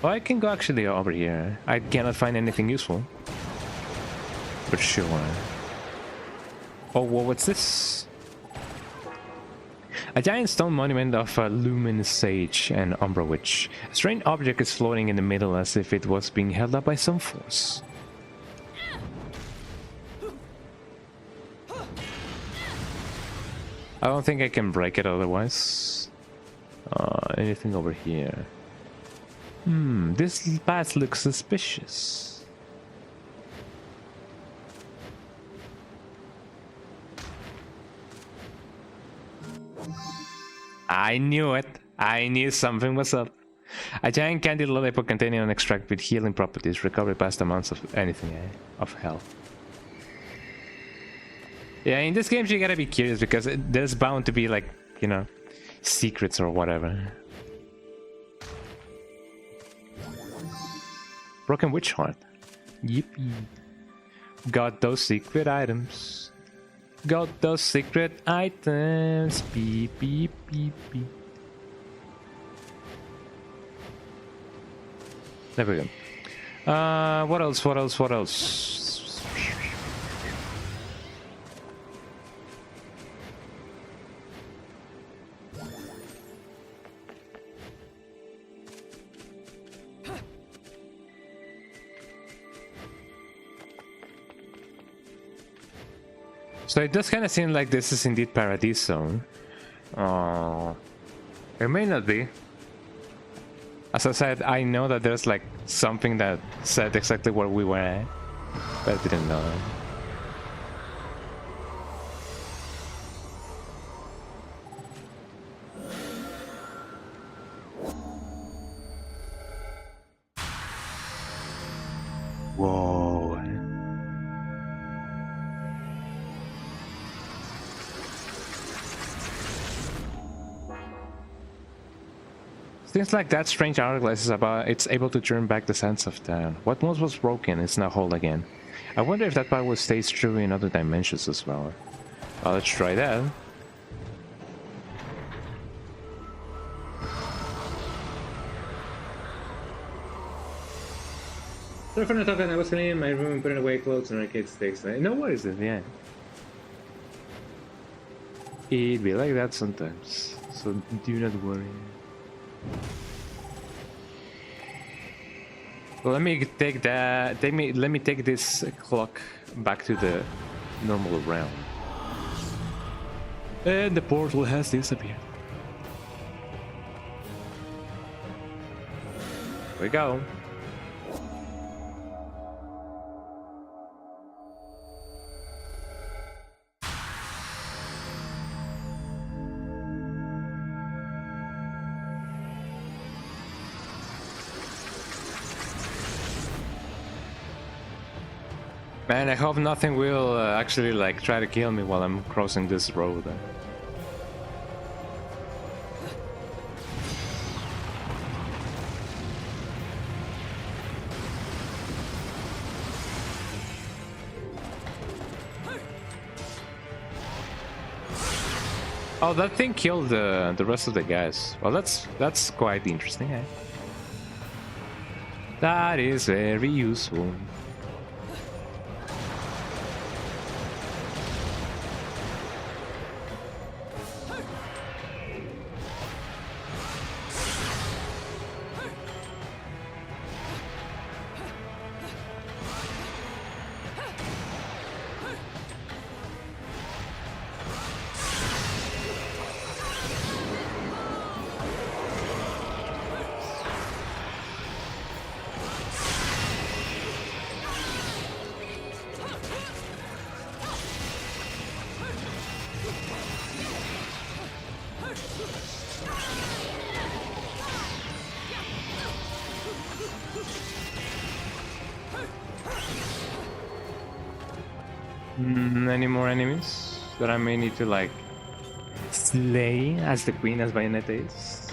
Oh, I can go actually over here. I cannot find anything useful. For sure. Oh, well, what's this? A giant stone monument of a luminous sage and Umbra Witch. A strange object is floating in the middle as if it was being held up by some force. I don't think I can break it otherwise. Anything over here? This path looks suspicious. I knew it. I knew something was up. A giant candy lollipop containing an extract with healing properties. Recover past amounts of anything, of health. Yeah, in this game you gotta be curious because there's bound to be like, you know, secrets or whatever. Broken Witch Heart. Yippee. Got those secret items. Got those secret items. Beep, beep, beep, beep. There we go. What else? What else? What else? So it does kind of seem like this is indeed Paradiso. It may not be. As I said, I know that there's like something that said exactly where we were at, but I didn't know. Whoa. Things like that strange hourglass is about it's able to turn back the sands of time. What once was broken is now whole again. I wonder if that power stays true in other dimensions as well. Well, let's try that. Sorry for not talking, I was cleaning in my room and putting away clothes and arcade sticks. No worries then, yeah. It'd be like that sometimes, so do not worry. Well, let me take that. Let me take this clock back to the normal realm. And the portal has disappeared. Here we go. Man, I hope nothing will actually like try to kill me while I'm crossing this road. Oh, that thing killed the rest of the guys. Well, that's quite interesting, eh? That is very useful. Any more enemies that I may need to like slay as the queen as Bayonetta is?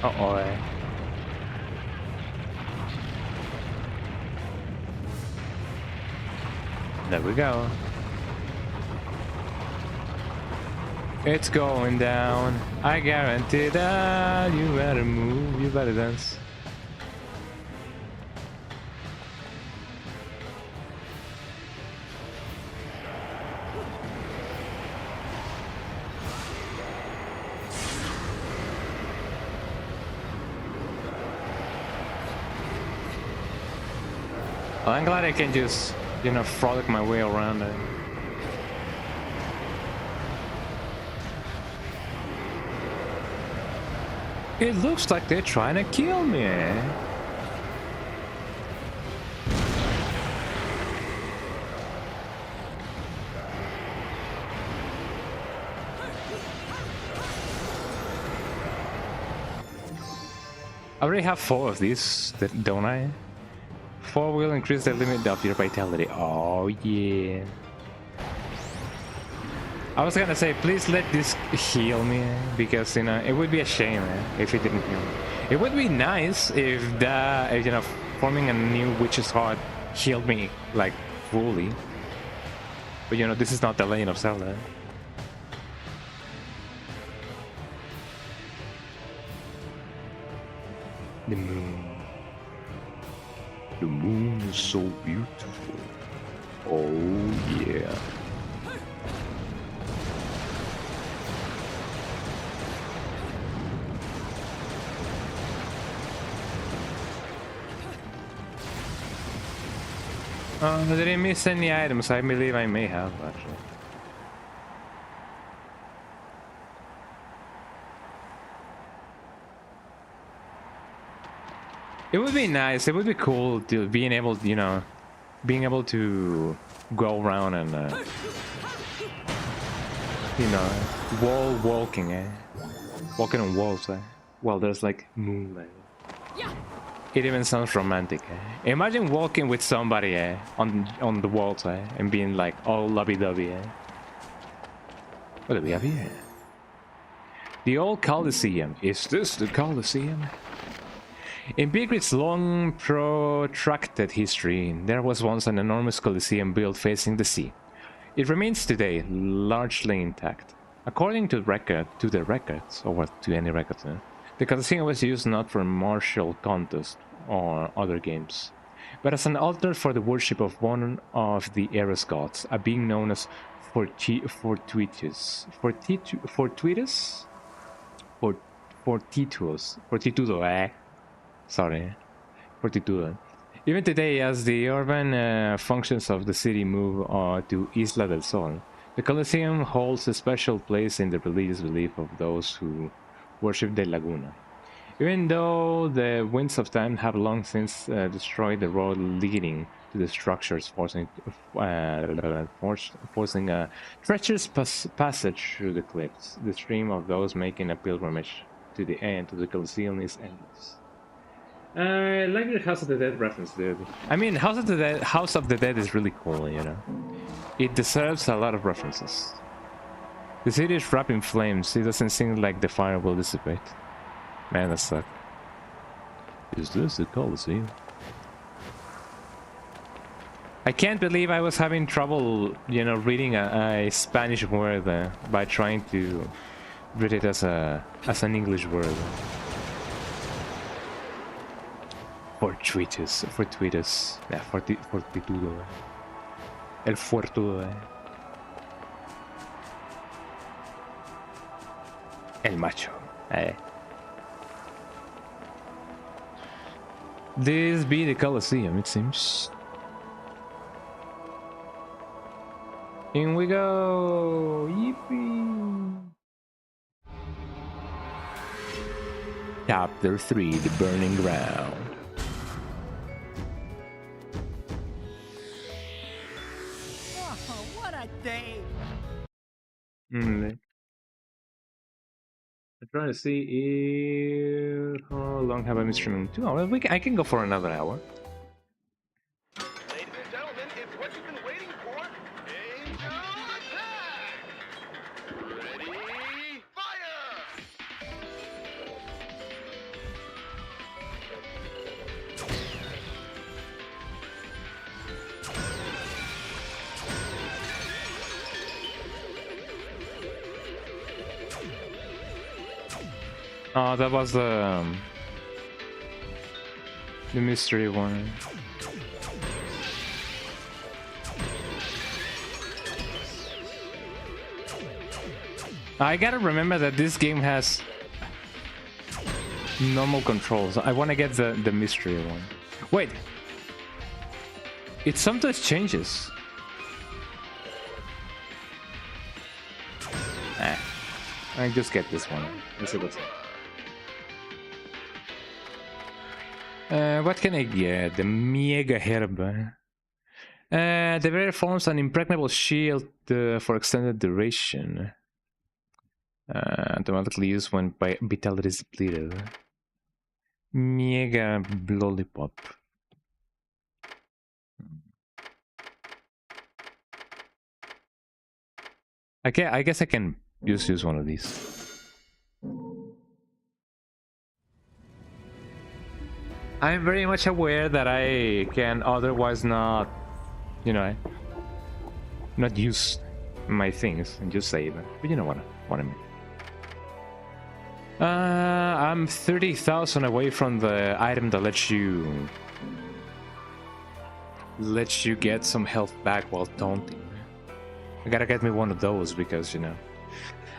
Uh-oh. There we go. It's going down. I guarantee that. You better move, you better dance. Well, I'm glad I can just, you know, frolic my way around it. It looks like they're trying to kill me. I already have 4 of these, don't I? 4 will increase the limit of your vitality. Oh yeah. I was gonna say, please let this heal me, because, you know, it would be a shame if it didn't heal me. It would be nice if you know, forming a new witch's heart healed me, like, fully. But, you know, this is not the Legend of Zelda. The moon. The moon is so beautiful. Oh, yeah. Did I miss any items? I believe I may have, actually. It would be nice, it would be cool to being able, you know, being able to go around and, you know, wall walking, walking on walls, Well, there's like moonlight. It even sounds romantic. Imagine walking with somebody on the walls and being like all lovey-dovey. What do we have here? The old Colosseum. Is this the Colosseum? In Bigrid's long protracted history, there was once an enormous Colosseum built facing the sea. It remains today largely intact. According to the records, or to any records, the Colosseum was used not for martial contests or other games, but as an altar for the worship of one of the Eros gods, a being known as Fortuitous. Sorry, Fortitudo. Even today, as the urban functions of the city move to Isla del Sol, the Colosseum holds a special place in the religious belief of those who worship the Laguna. Even though the winds of time have long since destroyed the road leading to the structures, forcing a treacherous passage through the cliffs, the stream of those making a pilgrimage to the end to the Colosseum is endless. I like your House of the Dead reference, dude. I mean, House of the Dead is really cool, you know. It deserves a lot of references. The city is wrapped in flames. It doesn't seem like the fire will dissipate. Man, that sucks. Is this the Colosseum? I can't believe I was having trouble, you know, reading a Spanish word by trying to read it as an English word. Fortuitous. Yeah, fortitudo. El fuertudo. El macho. This be the Colosseum, it seems. In we go! Yippee! Chapter 3, The Burning Ground. Oh, what a day! I'm trying to see if... how long have I been streaming? 2 hours? I can go for another hour. Ladies and gentlemen, it's what you've been waiting for. Angel attack! Ready, fire! Oh, that was the mystery one. I gotta remember that this game has normal controls. I want to get the mystery one. Wait, it sometimes changes. I just get this one. Let's see what's up. What can I get? The Mega Herb. The bearer forms an impregnable shield for extended duration. Automatically used when vitality is depleted. Mega Lollipop. Okay, I guess I can use one of these. I'm very much aware that I can otherwise not, you know, not use my things and just save. But you know what I mean. I'm 30,000 away from the item that lets you get some health back while taunting. I gotta get me one of those because, you know,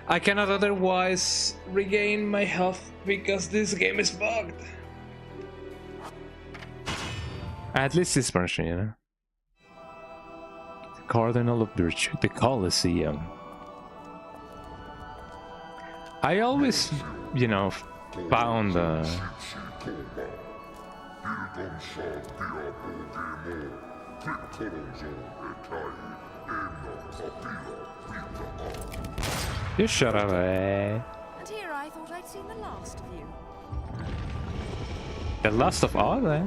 I cannot otherwise regain my health because this game is bugged. At least this version, you know. The Cardinal of Virtue, the Colosseum. I always, you know, found You shut up, eh? And here I thought I'd seen the last of you. The last of all, eh?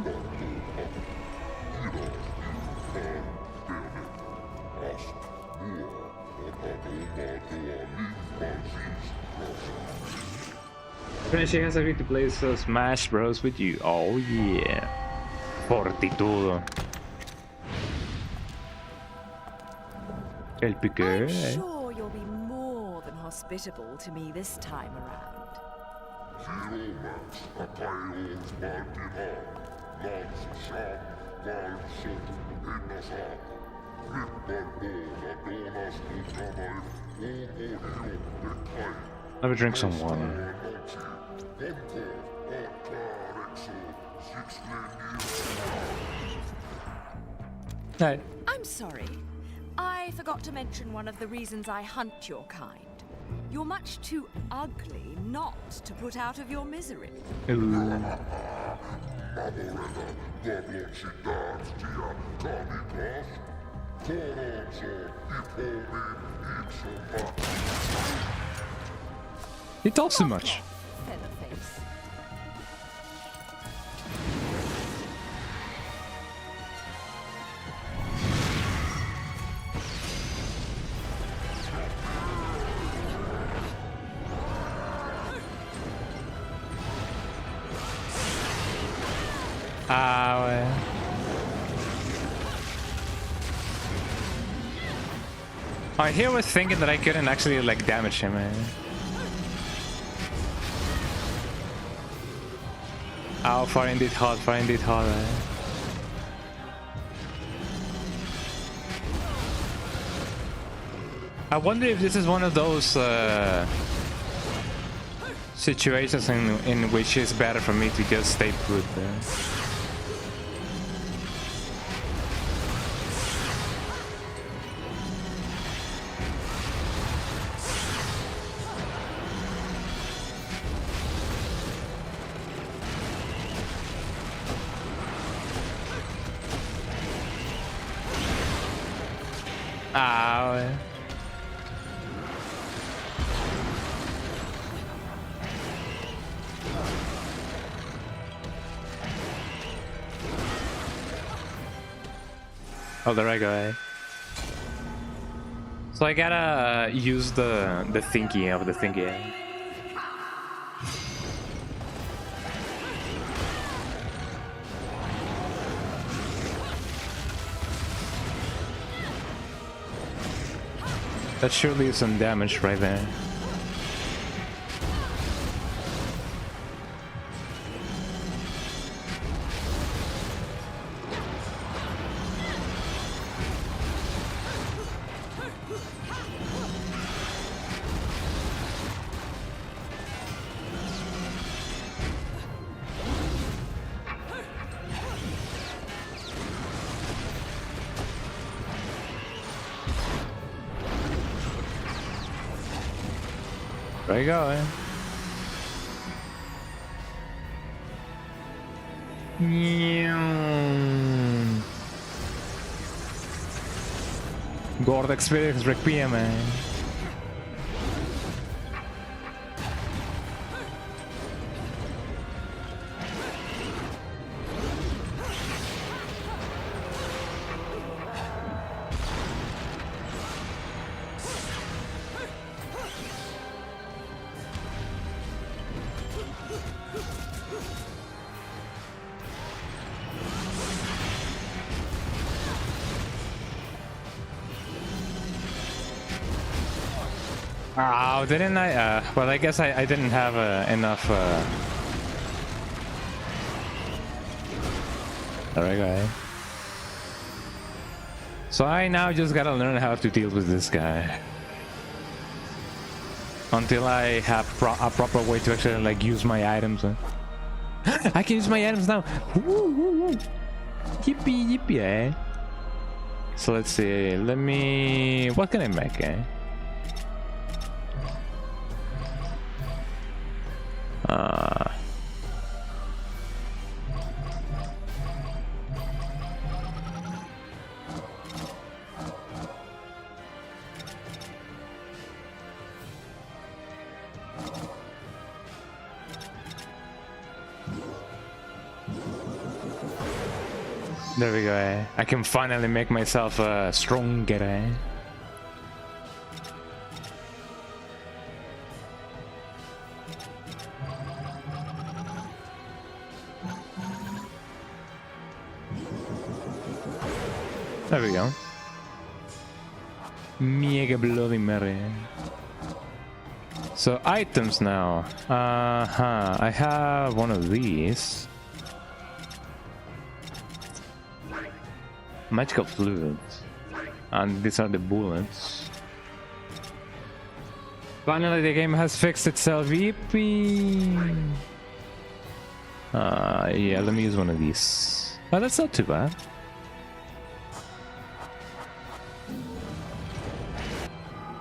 She has agreed to play Smash Bros with you. Oh yeah. Fortitudo. El piqué. I'm sure you'll be more than hospitable to me this time around. Let me drink some water. Hey. I'm sorry. I forgot to mention one of the reasons I hunt your kind. You're much too ugly not to put out of your misery. Ooh. He talks too much. Featherface. I here was thinking that I couldn't actually like damage him. Oh, far indeed hot, far indeed hot. I wonder if this is one of those situations in which it's better for me to just stay put there. Ow. Oh, there I go. Eh? So I gotta use the thingy of the thingy. Eh? That surely is some damage right there. There you go, eh? God experience Requiem, man. Oh, didn't I? Well, I guess I didn't have enough. There we go. Eh? So I now just gotta learn how to deal with this guy. Until I have a proper way to actually like use my items. I can use my items now. Woo, woo, woo. Yippee, yippee, eh? So let's see. Let me. What can I make, eh? There we go, eh? I can finally make myself stronger, eh? There we go. Mega Bloody Mary. So items now. I have one of these. Magical fluids. And these are the bullets. Finally the game has fixed itself. Yippee! Yeah, let me use one of these. Oh, that's not too bad.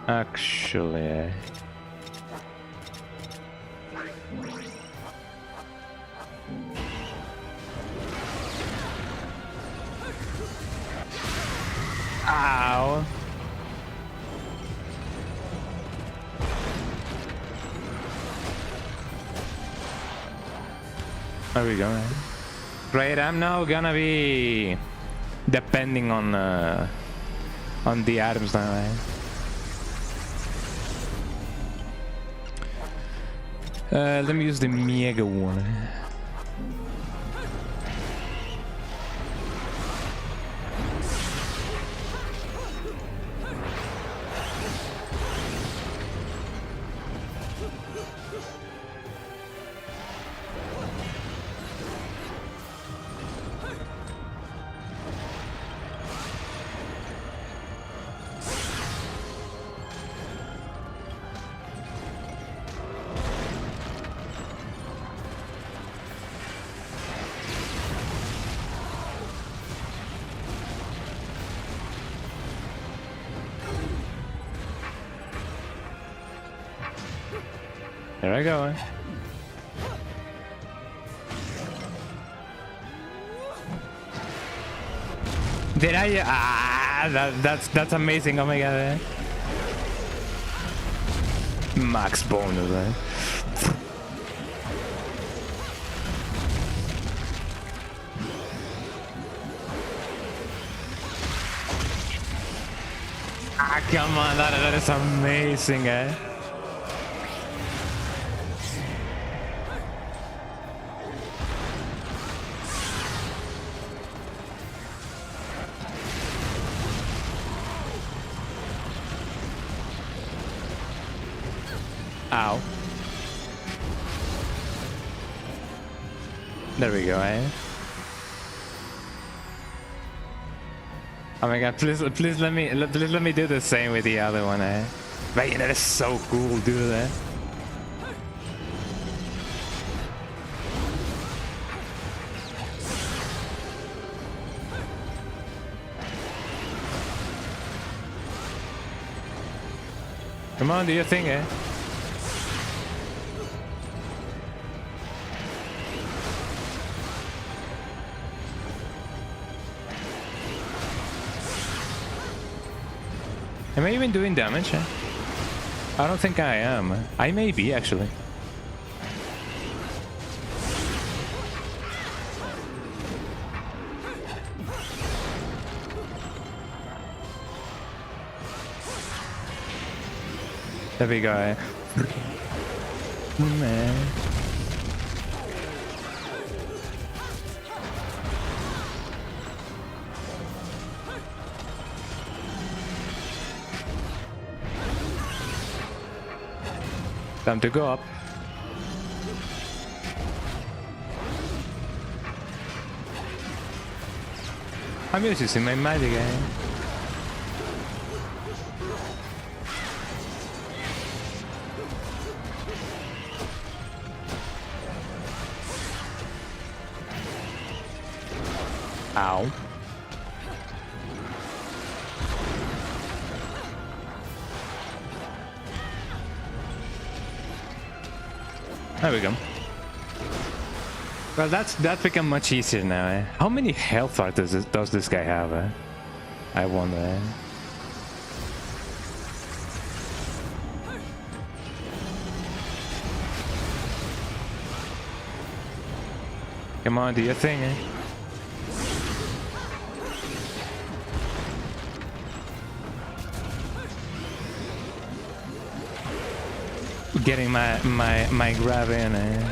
Actually... Ow! There we go. Great, I'm now gonna be depending on the items now. Eh? Let me use the mega one. There I go. Did I? That's amazing. Oh my god. Max bonus, eh? Ah, come on, that is amazing, eh? Ow. There we go, eh? Oh my god, please let me do the same with the other one, eh? Man, that is so cool, dude, eh? Come on, do your thing, eh? Am I even doing damage? Eh? I don't think I am. I may be, actually. There we go. Eh? Man. Time to go up. I'm using my magic, eh? Ow. There we go. Well, that's become much easier now, eh? How many health art does this guy have, eh? I wonder, eh? Come on, do your thing, eh? Getting my grab in, eh?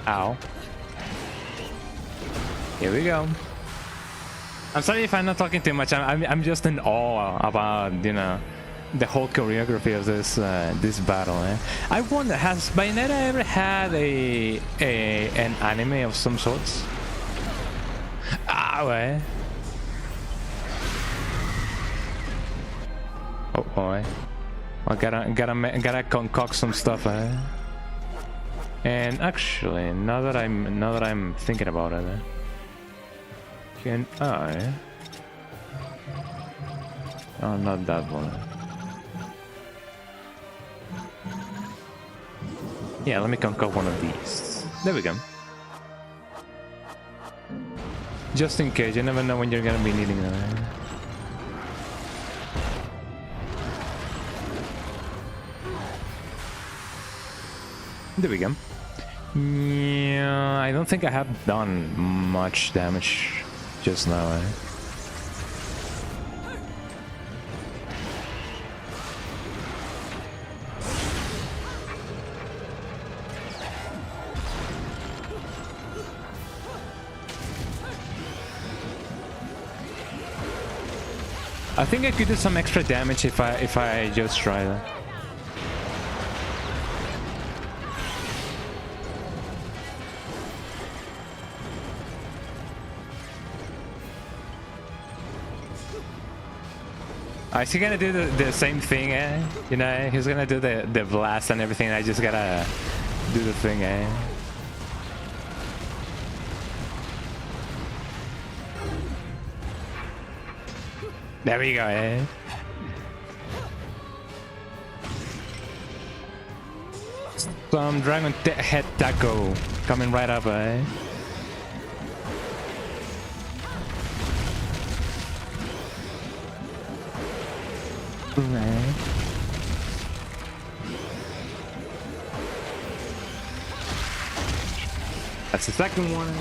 Ow. Here we go. I'm sorry if I'm not talking too much. I'm just in awe about, you know, the whole choreography of this battle. Eh? I wonder, has Bayonetta ever had an anime of some sorts? Ah, eh? Oh boy. I gotta concoct some stuff, eh? And actually, now that I'm thinking about it, eh? Can I? Oh, not that one. Yeah, let me concoct one of these. There we go. Just in case, you never know when you're gonna be needing them. There we go. Yeah, I don't think I have done much damage just now, eh? I think I could do some extra damage if I just try that. Is he gonna do the same thing, eh? You know, he's gonna do the blast and everything. I just gotta do the thing, eh? There we go, eh? Some dragon head taco coming right up, eh? Right. That's the second one.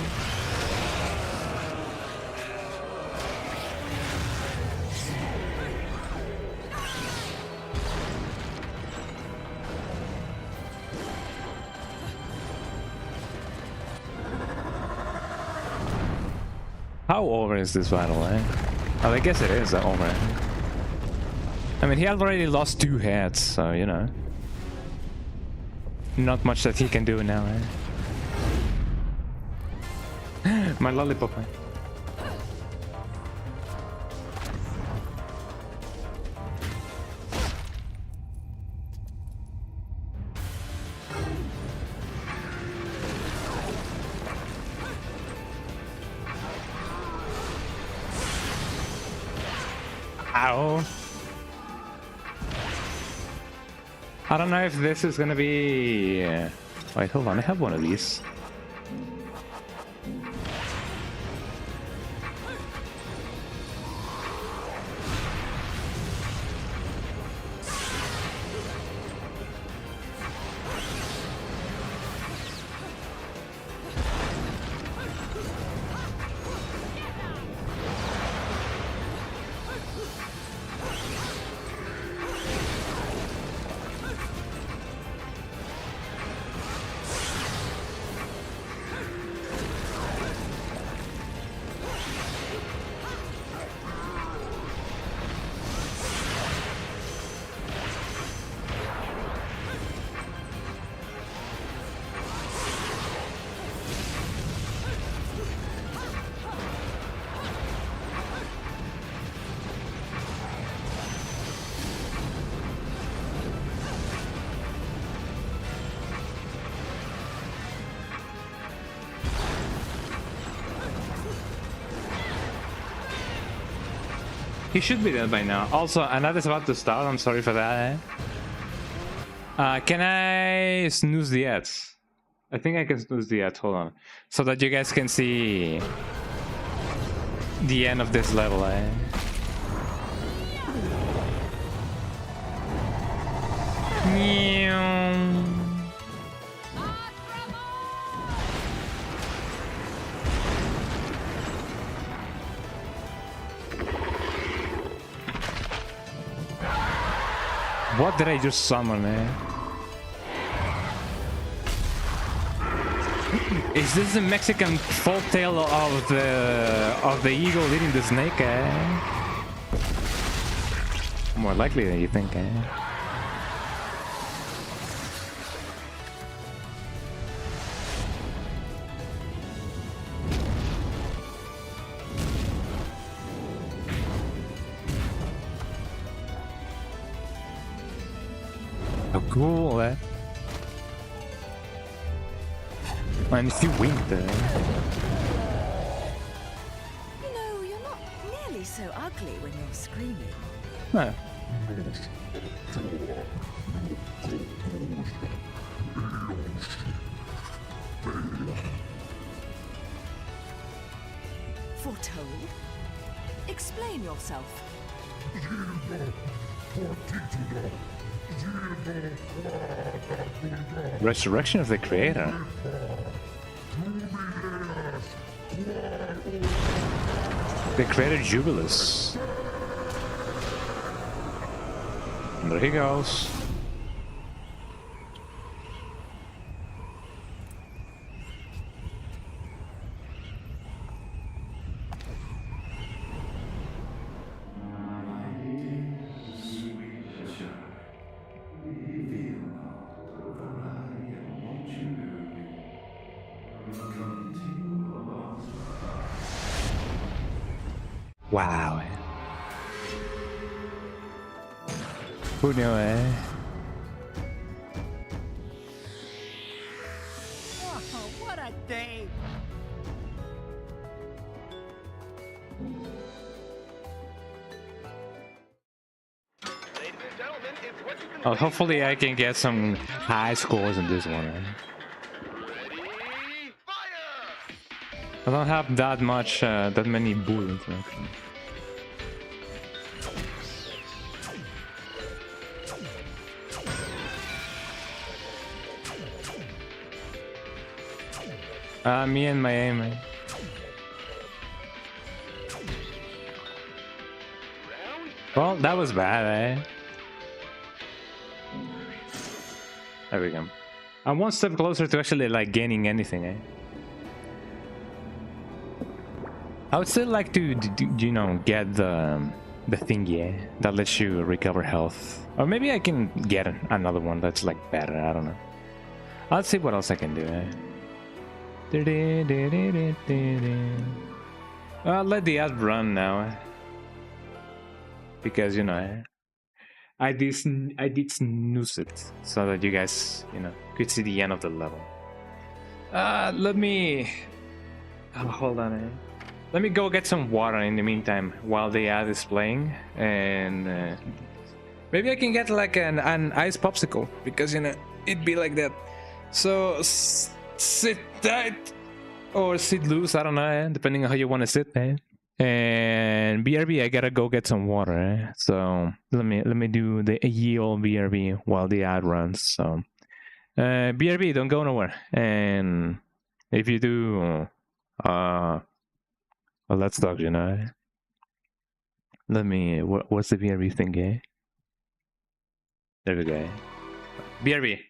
How over is this battle, eh? Well, I guess it is over. I mean, he already lost 2 heads, so, you know. Not much that he can do now, eh? My lollipop, eh? Ow. I don't know if this is gonna be... Wait, hold on, I have one of these. He should be dead by now. Also, another's about to start. I'm sorry for that. Can I snooze the ads? I think I can snooze the ads. Hold on. So that you guys can see the end of this level, eh? What did I just summon, eh? Is this the Mexican folktale of the eagle eating the snake, eh? More likely than you think, eh? How cool, eh? Man, if you winked there. You know, you're not nearly so ugly when you're screaming. No. Foretold? Explain yourself. Resurrection of the creator. The creator Jubilus. And there he goes. Wow. Who knew, eh? Oh, what a day! Ladies and gentlemen, it's what you've been Oh, waiting hopefully for. I can get some high scores in this one. Eh? Ready, fire! I don't have that much, that many bullets. Actually. Me and my aim. Eh? Well, that was bad, eh? There we go. I'm one step closer to actually like gaining anything, eh? I would still like to, you know, get the thingy, eh? That lets you recover health. Or maybe I can get another one that's like better, I don't know. I'll see what else I can do, eh? I'll let the ad run now, eh? Because, you know, eh? I did snooze it so that you guys, you know, could see the end of the level. Let me... Oh, hold on, eh? Let me go get some water in the meantime while the ad is playing, and maybe I can get like an ice popsicle, because, you know, it'd be like that. So sit tight or sit loose, I don't know, eh? Depending on how you want to sit, eh? And BRB, I gotta go get some water, eh? So let me do the yield BRB while the ad runs. So BRB, don't go nowhere, and if you do, well, let's talk, you know. Let me, what's the BRB thing, eh? There we go. BRB.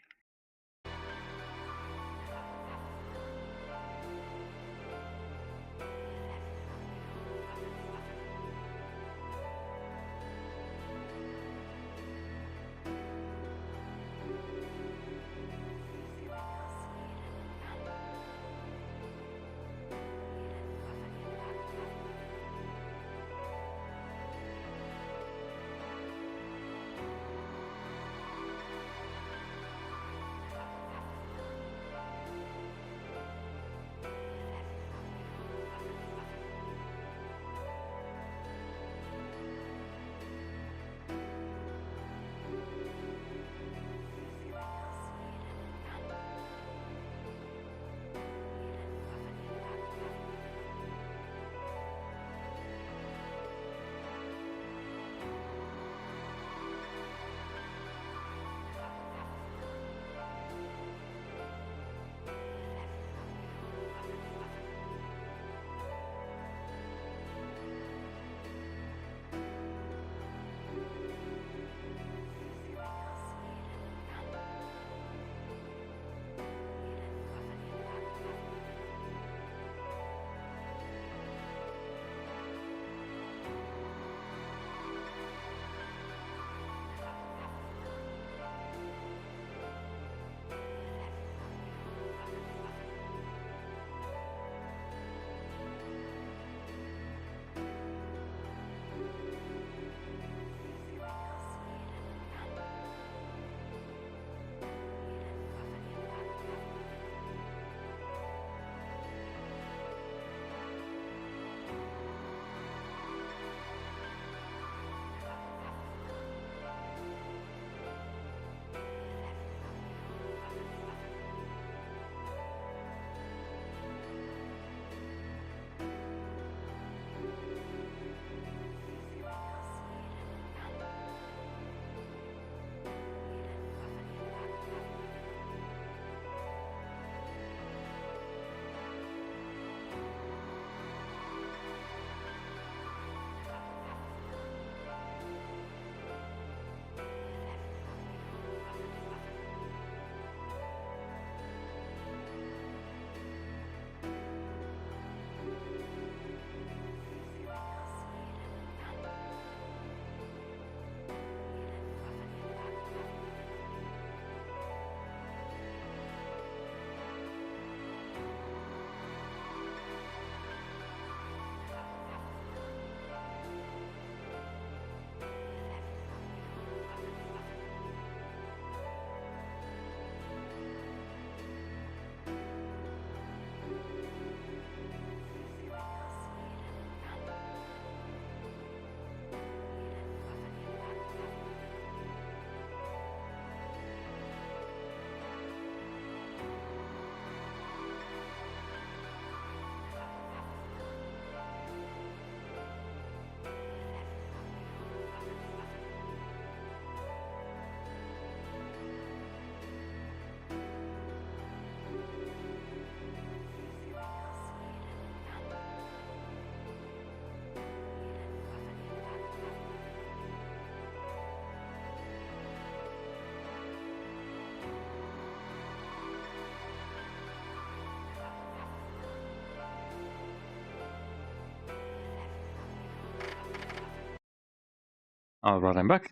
All right, I'm back.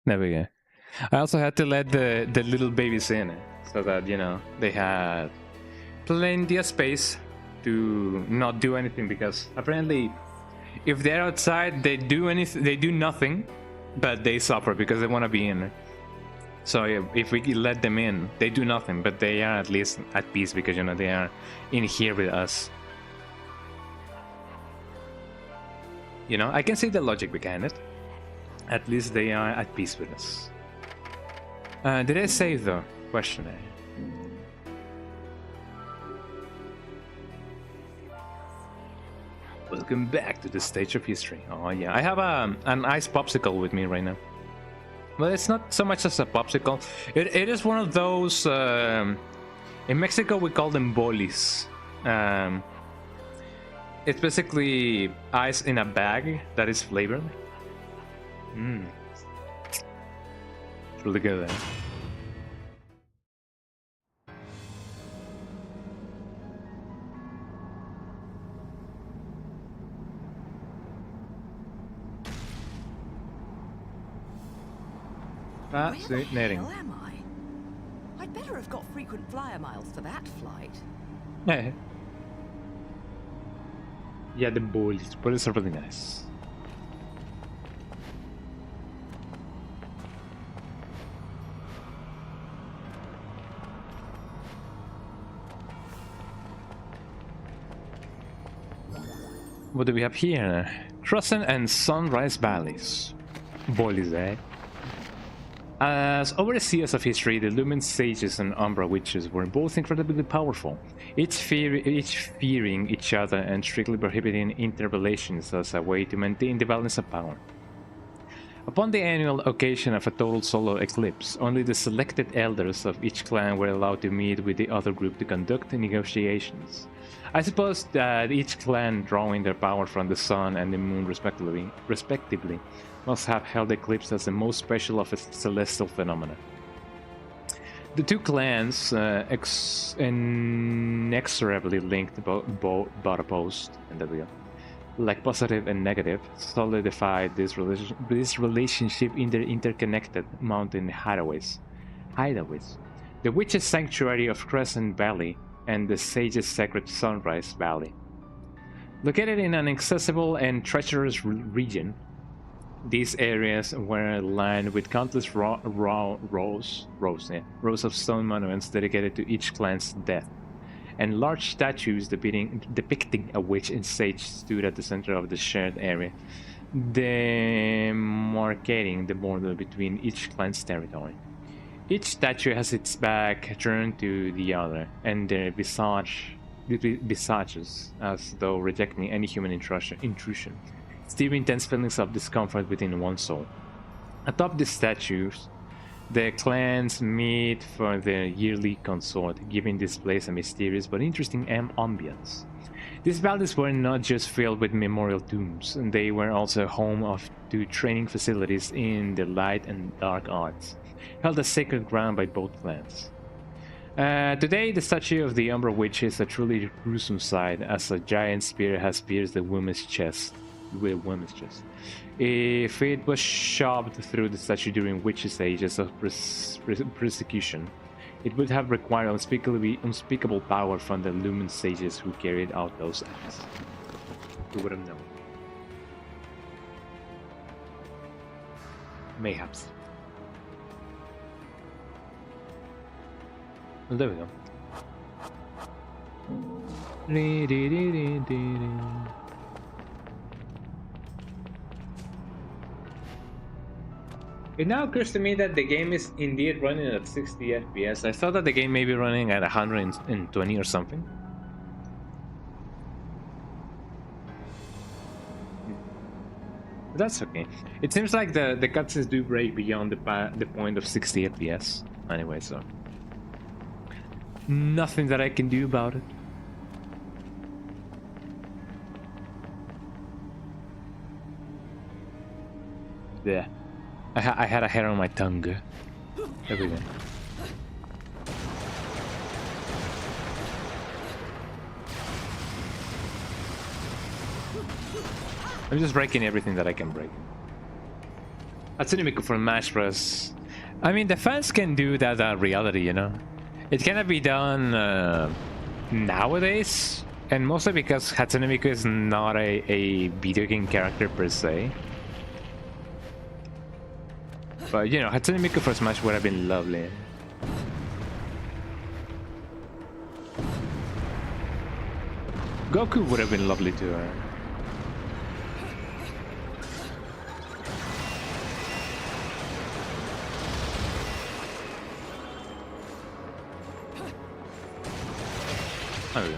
There we go. I also had to let the little babies in so that, you know, they had plenty of space to not do anything, because apparently if they're outside they do nothing, but they suffer because they want to be in. So if we let them in, they do nothing, but they are at least at peace because, you know, they are in here with us. You know, I can see the logic behind it. At least they are at peace with us. Did I save though? Question. Welcome back to the stage of history. Oh yeah, I have an ice popsicle with me right now. Well, it's not so much as a popsicle. It is one of those. In Mexico, we call them bolis. It's basically ice in a bag that is flavored. It's really good. Fascinating. Where the hell am I? I'd better have got frequent flyer miles for that flight. Yeah. Yeah, the bullies are really nice. What do we have here? Crescent and Sunrise Valleys. Bullies, eh? As overseers of history, the Lumen Sages and Umbra Witches were both incredibly powerful, each fearing each other and strictly prohibiting interrelations as a way to maintain the balance of power. Upon the annual occasion of a total solar eclipse, only the selected elders of each clan were allowed to meet with the other group to conduct negotiations. I suppose that each clan, drawing their power from the sun and the moon respectively, must have held the eclipse as the most special of its celestial phenomena. The two clans, inexorably linked but opposed, and there we go, like positive and negative, solidified this relationship in their interconnected mountain hideaways. The Witches' Sanctuary of Crescent Valley and the Sages' Sacred Sunrise Valley. Located in an inaccessible and treacherous region, these areas were lined with countless rows of stone monuments dedicated to each clan's death, and large statues depicting a witch and sage stood at the center of the shared area, demarcating the border between each clan's territory. Each statue has its back turned to the other, and their visages as though rejecting any human intrusion, stirring intense feelings of discomfort within one's soul. Atop these statues, the clans meet for their yearly consort, giving this place a mysterious but interesting ambience. These valleys were not just filled with memorial tombs, they were also home to training facilities in the light and dark arts, held as sacred ground by both clans. Today, the statue of the Umbra Witch is a truly gruesome sight, as a giant spear has pierced the woman's chest. If it was shoved through the statue during witches' ages of persecution, it would have required unspeakable power from the Lumen Sages who carried out those acts. Who would have known? Mayhaps. Well, there we go. It now occurs to me that the game is indeed running at 60 FPS. I thought that the game may be running at 120 or something. But that's okay. It seems like the cutscenes do break beyond the point of 60 FPS. Anyway, so nothing that I can do about it. Yeah. I had a hair on my tongue. There we go. I'm just breaking everything that I can break. Hatsune Miku from Smash Bros. I mean, the fans can do that reality, you know? It cannot be done nowadays, and mostly because Hatsune Miku is not a video game character per se. But, you know, Hatsune Miku for Smash would have been lovely. Goku would have been lovely too. There we go.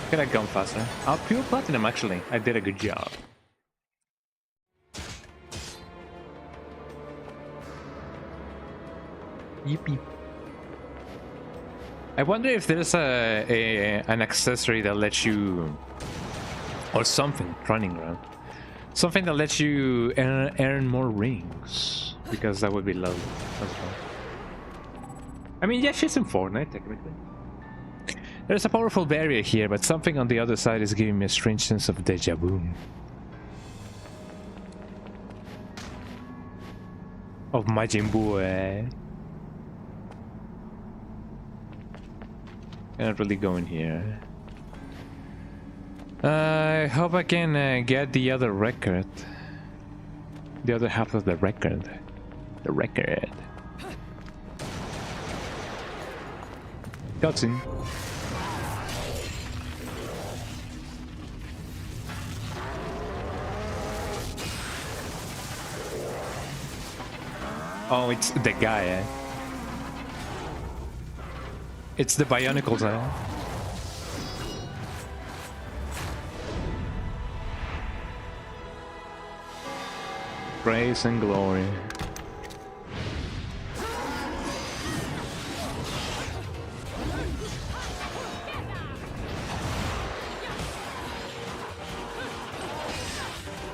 Could have gone faster. I'll pure platinum actually. I did a good job. Yippee. I wonder if there's an accessory that lets you, or something running around, something that lets you earn more rings, because that would be lovely as well. I mean, yeah, she's in Fortnite technically. There's a powerful barrier here, but something on the other side is giving me a strange sense of deja vu. Of Majin Buu, eh? Cannot really go in here. I hope I can get the other record. The other half of the record. The record. Cutscene. Oh, it's the guy, eh? It's the Bionicles, eh? Praise and glory.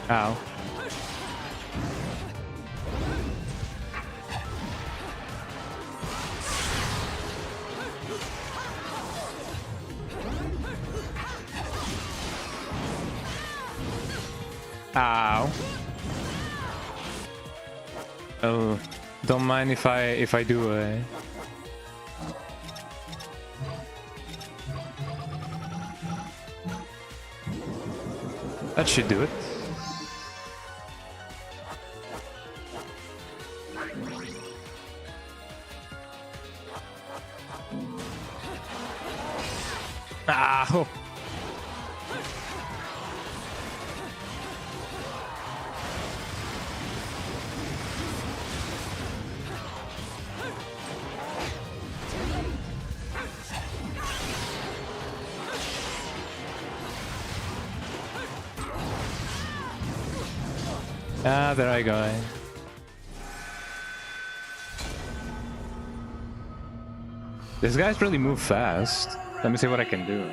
Ow. Ow. Oh, don't mind if I do that should do it. Ow. Ah, there I go. This guy's really move fast. Let me see what I can do.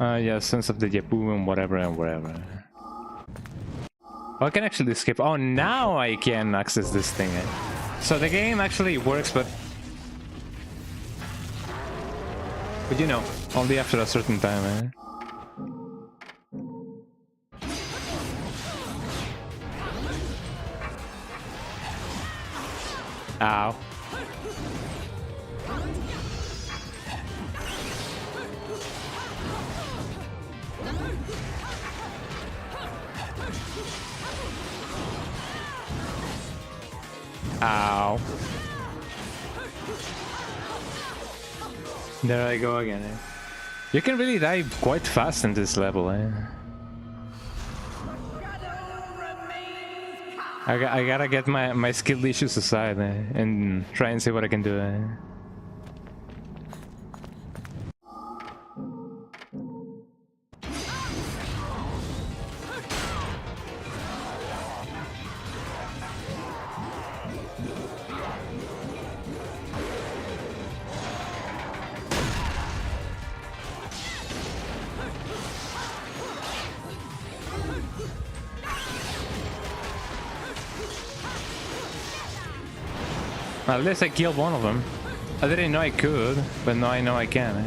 Yeah, sense of the Yapu and whatever and wherever. Oh, I can actually skip. Oh, now I can access this thing. So the game actually works, but you know, only after a certain time, Ow. Ow. There I go again. You can really die quite fast in this level, I gotta get my skill issues aside and try and see what I can do. At least I killed one of them. I didn't know I could, but now I know I can.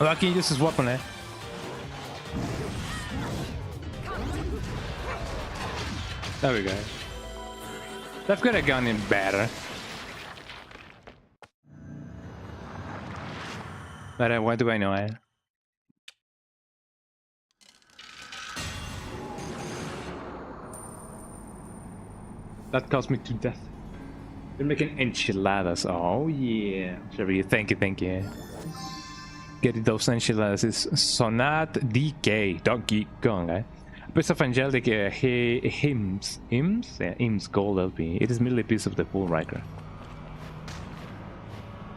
Oh, I can use his weapon, eh? There we go. That could have gone in better. But what do I know, eh? That caused me to death. They're making enchiladas. Oh yeah. Sure, thank you. Get those enchiladas is Sonat DK. Donkey Kong, eh? A piece of angelic hymns. Yeah, hymns gold LP. It is merely a piece of the full Riker.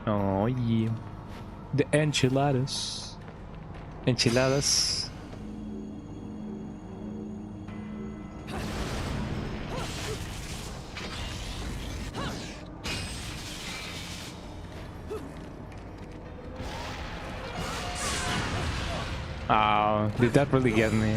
Oh yeah. The enchiladas. Enchiladas. Oh, did that really get me?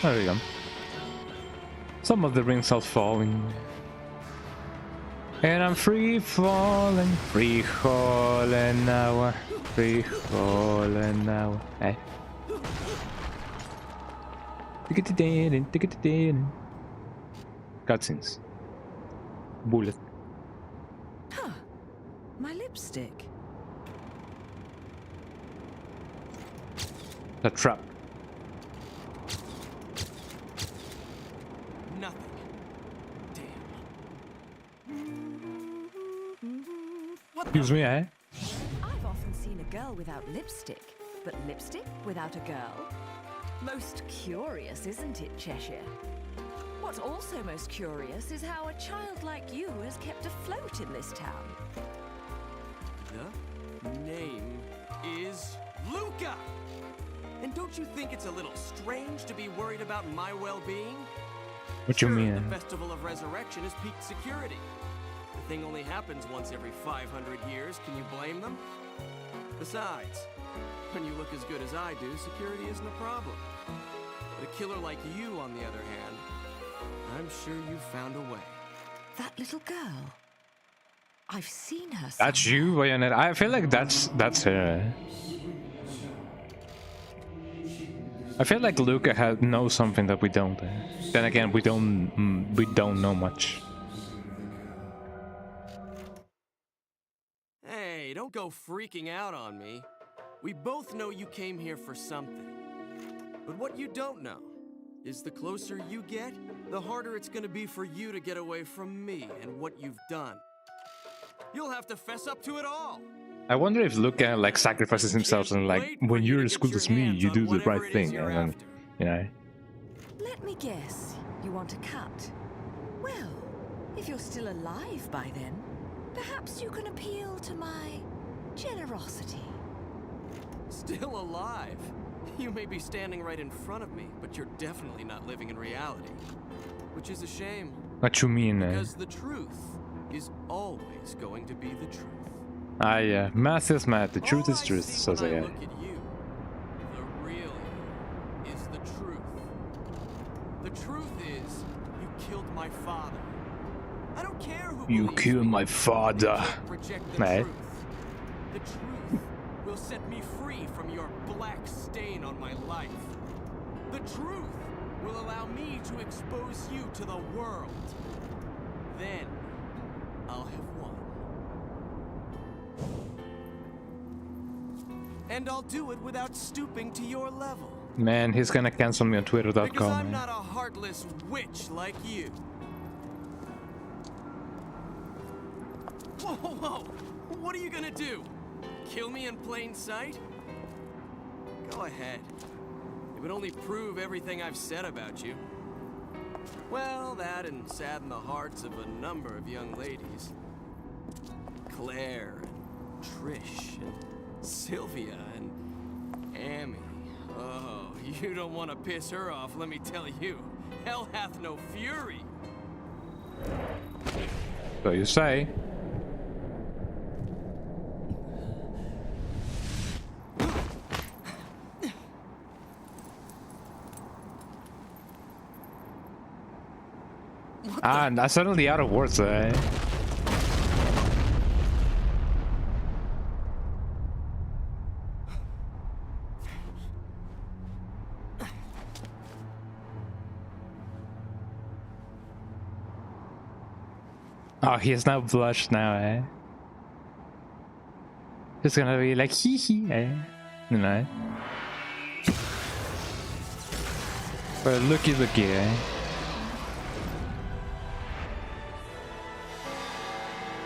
There we go. Some of the rings are falling. And I'm free falling now, free falling now. Hey. Cutscenes. Bullet. Huh. My lipstick. The trap. Nothing. Excuse me, eh? I've often seen a girl without lipstick, but lipstick without a girl? Most curious, isn't it, Cheshire? What's also most curious is how a child like you has kept afloat in this town. The name is Luca! And don't you think it's a little strange to be worried about my well-being? What you mean? The Festival of Resurrection is peak security. The thing only happens once every 500 years. Can you blame them? Besides, when you look as good as I do, security isn't a problem. But a killer like you, on the other hand, I'm sure you found a way. That little girl. I've seen her. That's you, Bayonetta. I feel like that's her. I feel like Luca knows something that we don't. Then again, we don't know much. Hey, don't go freaking out on me. We both know you came here for something. But what you don't know is the closer you get, the harder it's gonna be for you to get away from me and what you've done. You'll have to fess up to it all. I wonder if Luca like sacrifices himself and like, when you're as good as me, you do the right thing, and then, you know. Let me guess. You want a cut? Well, if you're still alive by then, perhaps you can appeal to my generosity. Still alive? You may be standing right in front of me, but you're definitely not living in reality. Which is a shame. What you mean? Because the truth is always going to be the truth. Ah, yeah. Math is math. The truth is truth, says a guy. Look at you. The real you is the truth. The truth is, you killed my father. I don't care who You killed my father. Mate. The truth will set me free from your black stain on my life. The truth will allow me to expose you to the world. Then, I'll have won. And I'll do it without stooping to your level. Man, he's gonna cancel me on Twitter.com. Because I'm not a heartless witch like you. Whoa, whoa! What are you gonna do? Kill me in plain sight? Go ahead. It would only prove everything I've said about you. Well, that and sadden the hearts of a number of young ladies. Claire, and Trish, and Sylvia, and Amy. Oh, you don't want to piss her off, let me tell you. Hell hath no fury. So you say. Ah, I'm suddenly out of words, Oh, he has now blushed now, He's gonna be like, hee hee, You know? But looky,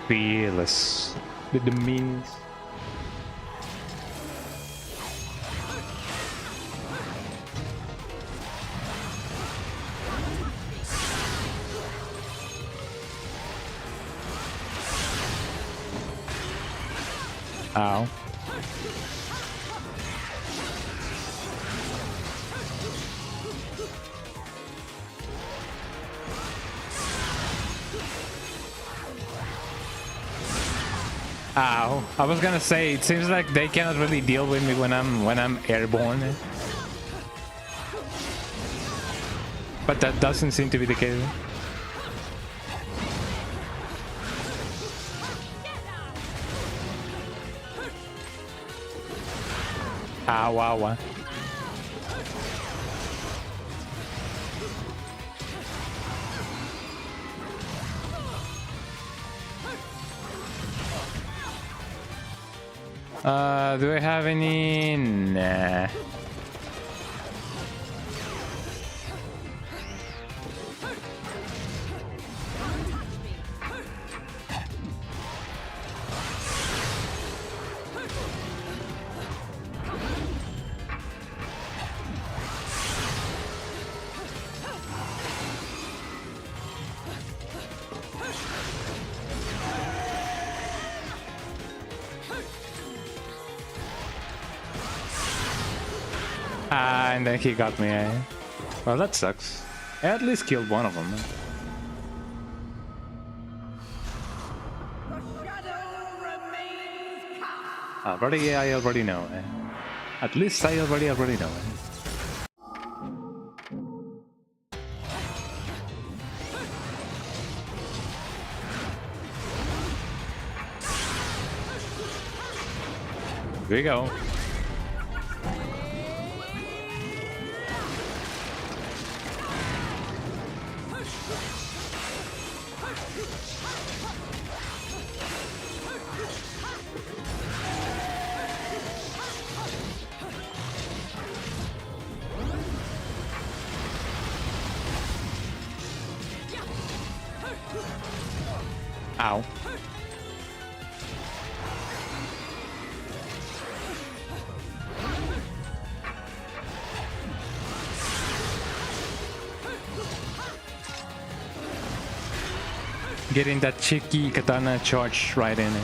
Fearless. With the means. Ow. Ow. I was gonna say, it seems like they cannot really deal with me when I'm airborne. But that doesn't seem to be the case. Ow, wow, wow. Do I have any? Nah. And then he got me, Well, that sucks. I at least killed one of them. I already know, At least I already know, Here we go. Ow. Getting that cheeky katana charge right in it.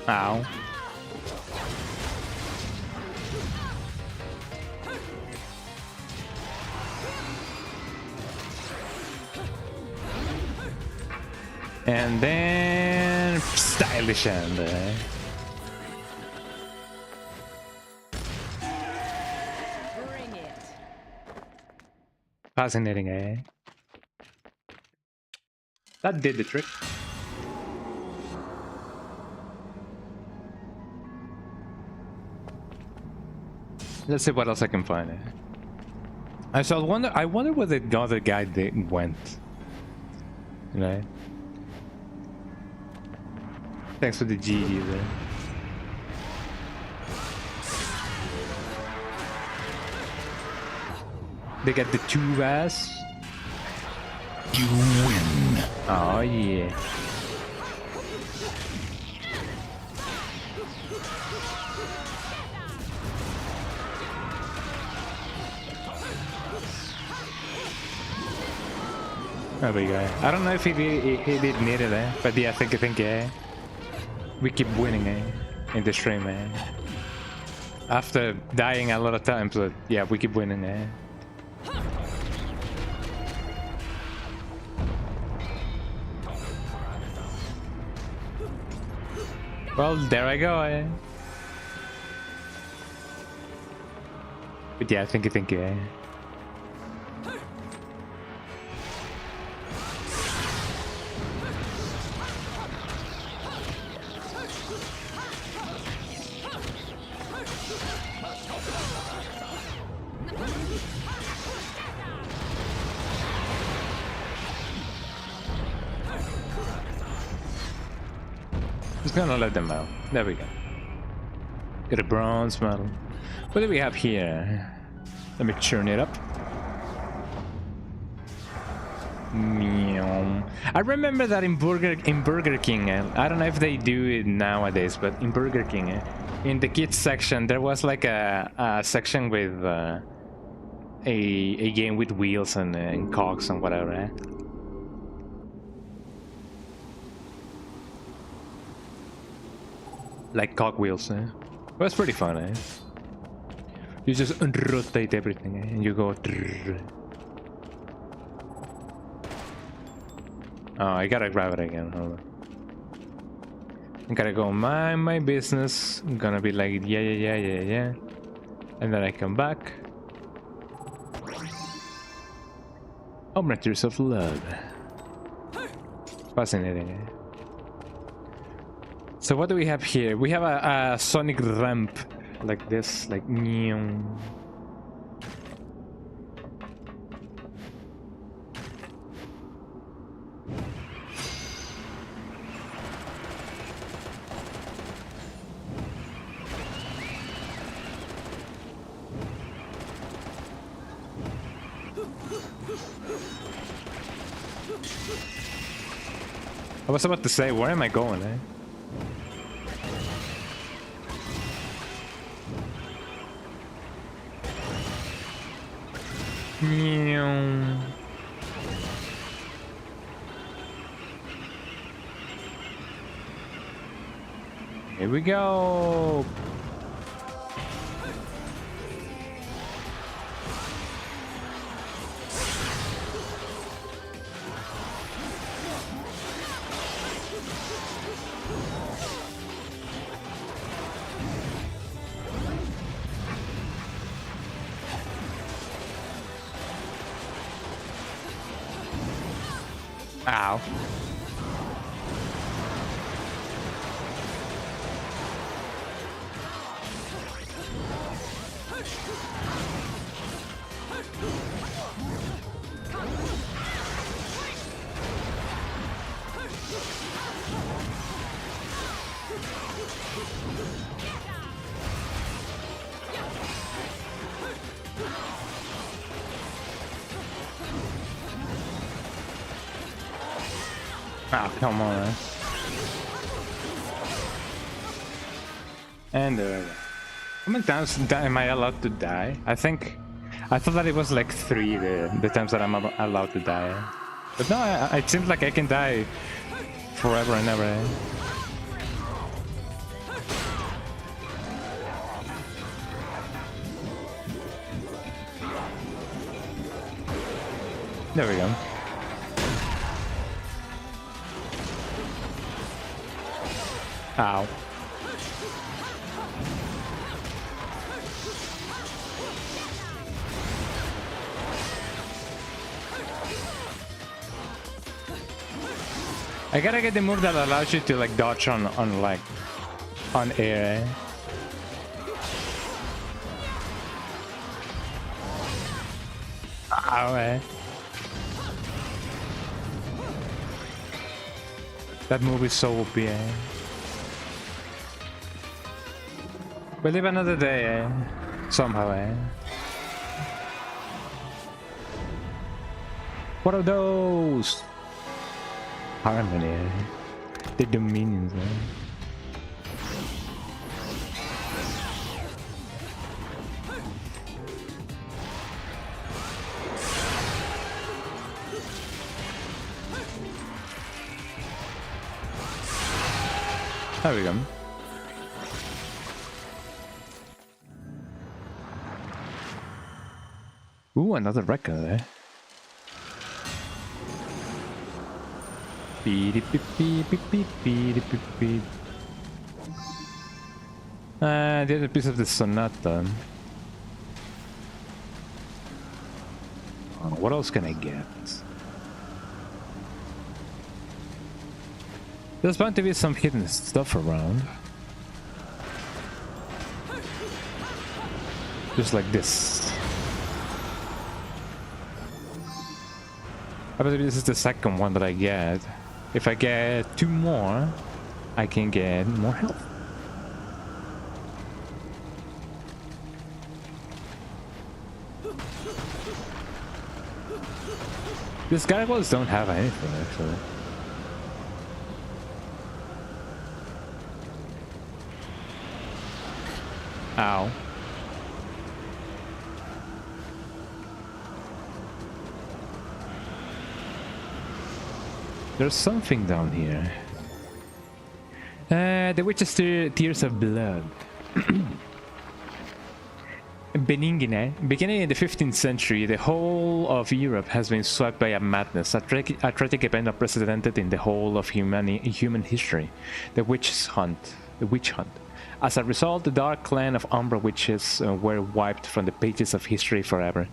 Ow. And then stylish and Bring it. Fascinating, That did the trick. Let's see what else I can find. I wonder where the other guy went. You know? Thanks for the GG there. They got the 2-ass. You win. Oh yeah. There we go. I don't know if he did need it, but yeah, I think yeah. We keep winning, in the stream, After dying a lot of times, but yeah, we keep winning, Well, there I go. But yeah, thank you. Just gonna let them out. There we go. Get a bronze medal. What do we have here? Let me churn it up. Meow. I remember that in Burger King. I don't know if they do it nowadays, but in Burger King, in the kids section, there was like a section with a game with wheels and cogs and whatever. Like cogwheels. It was pretty fun. You just rotate everything and you go. Oh, I gotta grab it again. Hold on. I gotta go mind my business. I'm gonna be like, yeah. And then I come back. Oh, Martyrs of Love. Fascinating. So what do we have here? We have a sonic ramp like this, like meow. I was about to say, where am I going, Meow. Here we go. Ow. Oh, come on. And there we go. How many times am I allowed to die? I thought that it was like 3 the times that I'm allowed to die. But no, it seems like I can die forever and ever. There we go. Ow. I gotta get the move that allows you to like dodge on air. Ow, That move is so OP. We'll live another day, somehow. What are those? Harmony, the dominions. There we go. Ooh, another record there. The other piece of the sonata. What else can I get? There's bound to be some hidden stuff around. Just like this. I believe this is the second one that I get. If I get 2 more, I can get more health. These gargoyles don't have anything, actually. Ow. There's something down here. The witch's tears of blood. Beginning in the 15th century, the whole of Europe has been swept by a madness, a tragic event unprecedented in the whole of human history, the witch hunt. As a result, the dark clan of Umbra witches were wiped from the pages of history forever.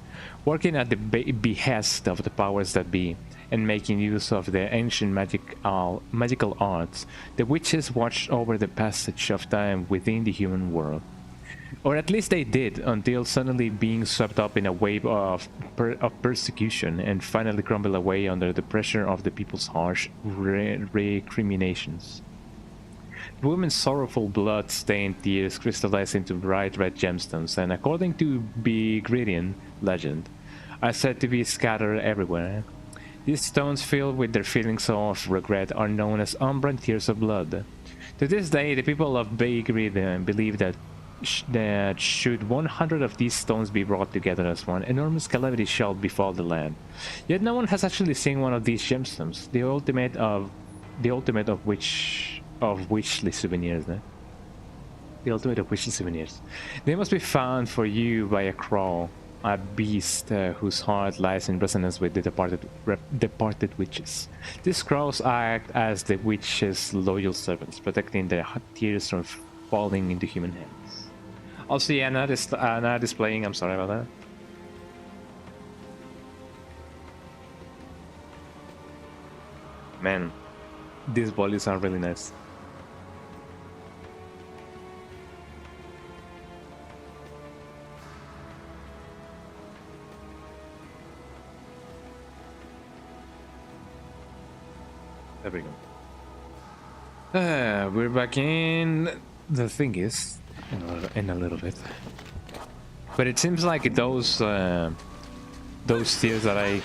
Working at the behest of the powers that be, and making use of their ancient magical arts, the witches watched over the passage of time within the human world. Or at least they did, until suddenly being swept up in a wave of persecution and finally crumble away under the pressure of the people's harsh recriminations. The woman's sorrowful blood-stained tears crystallized into bright red gemstones, and according to Begridian legend, are said to be scattered everywhere. These stones, filled with their feelings of regret, are known as Umbran Tears of Blood. To this day, the people of Begridian believe that should 100 of these stones be brought together as one, enormous calamity shall befall the land. Yet no one has actually seen one of these gemstones, the ultimate of wishly souvenirs. The ultimate of wishly souvenirs. They must be found for you by a crow, a beast whose heart lies in resonance with the departed witches. These crows act as the witches' loyal servants, protecting their tears from falling into human hands. Also, yeah, not displaying. I'm sorry about that. Man, these volleys are really nice. There we go. We're back in the thing is in a little bit, but it seems like those tears that I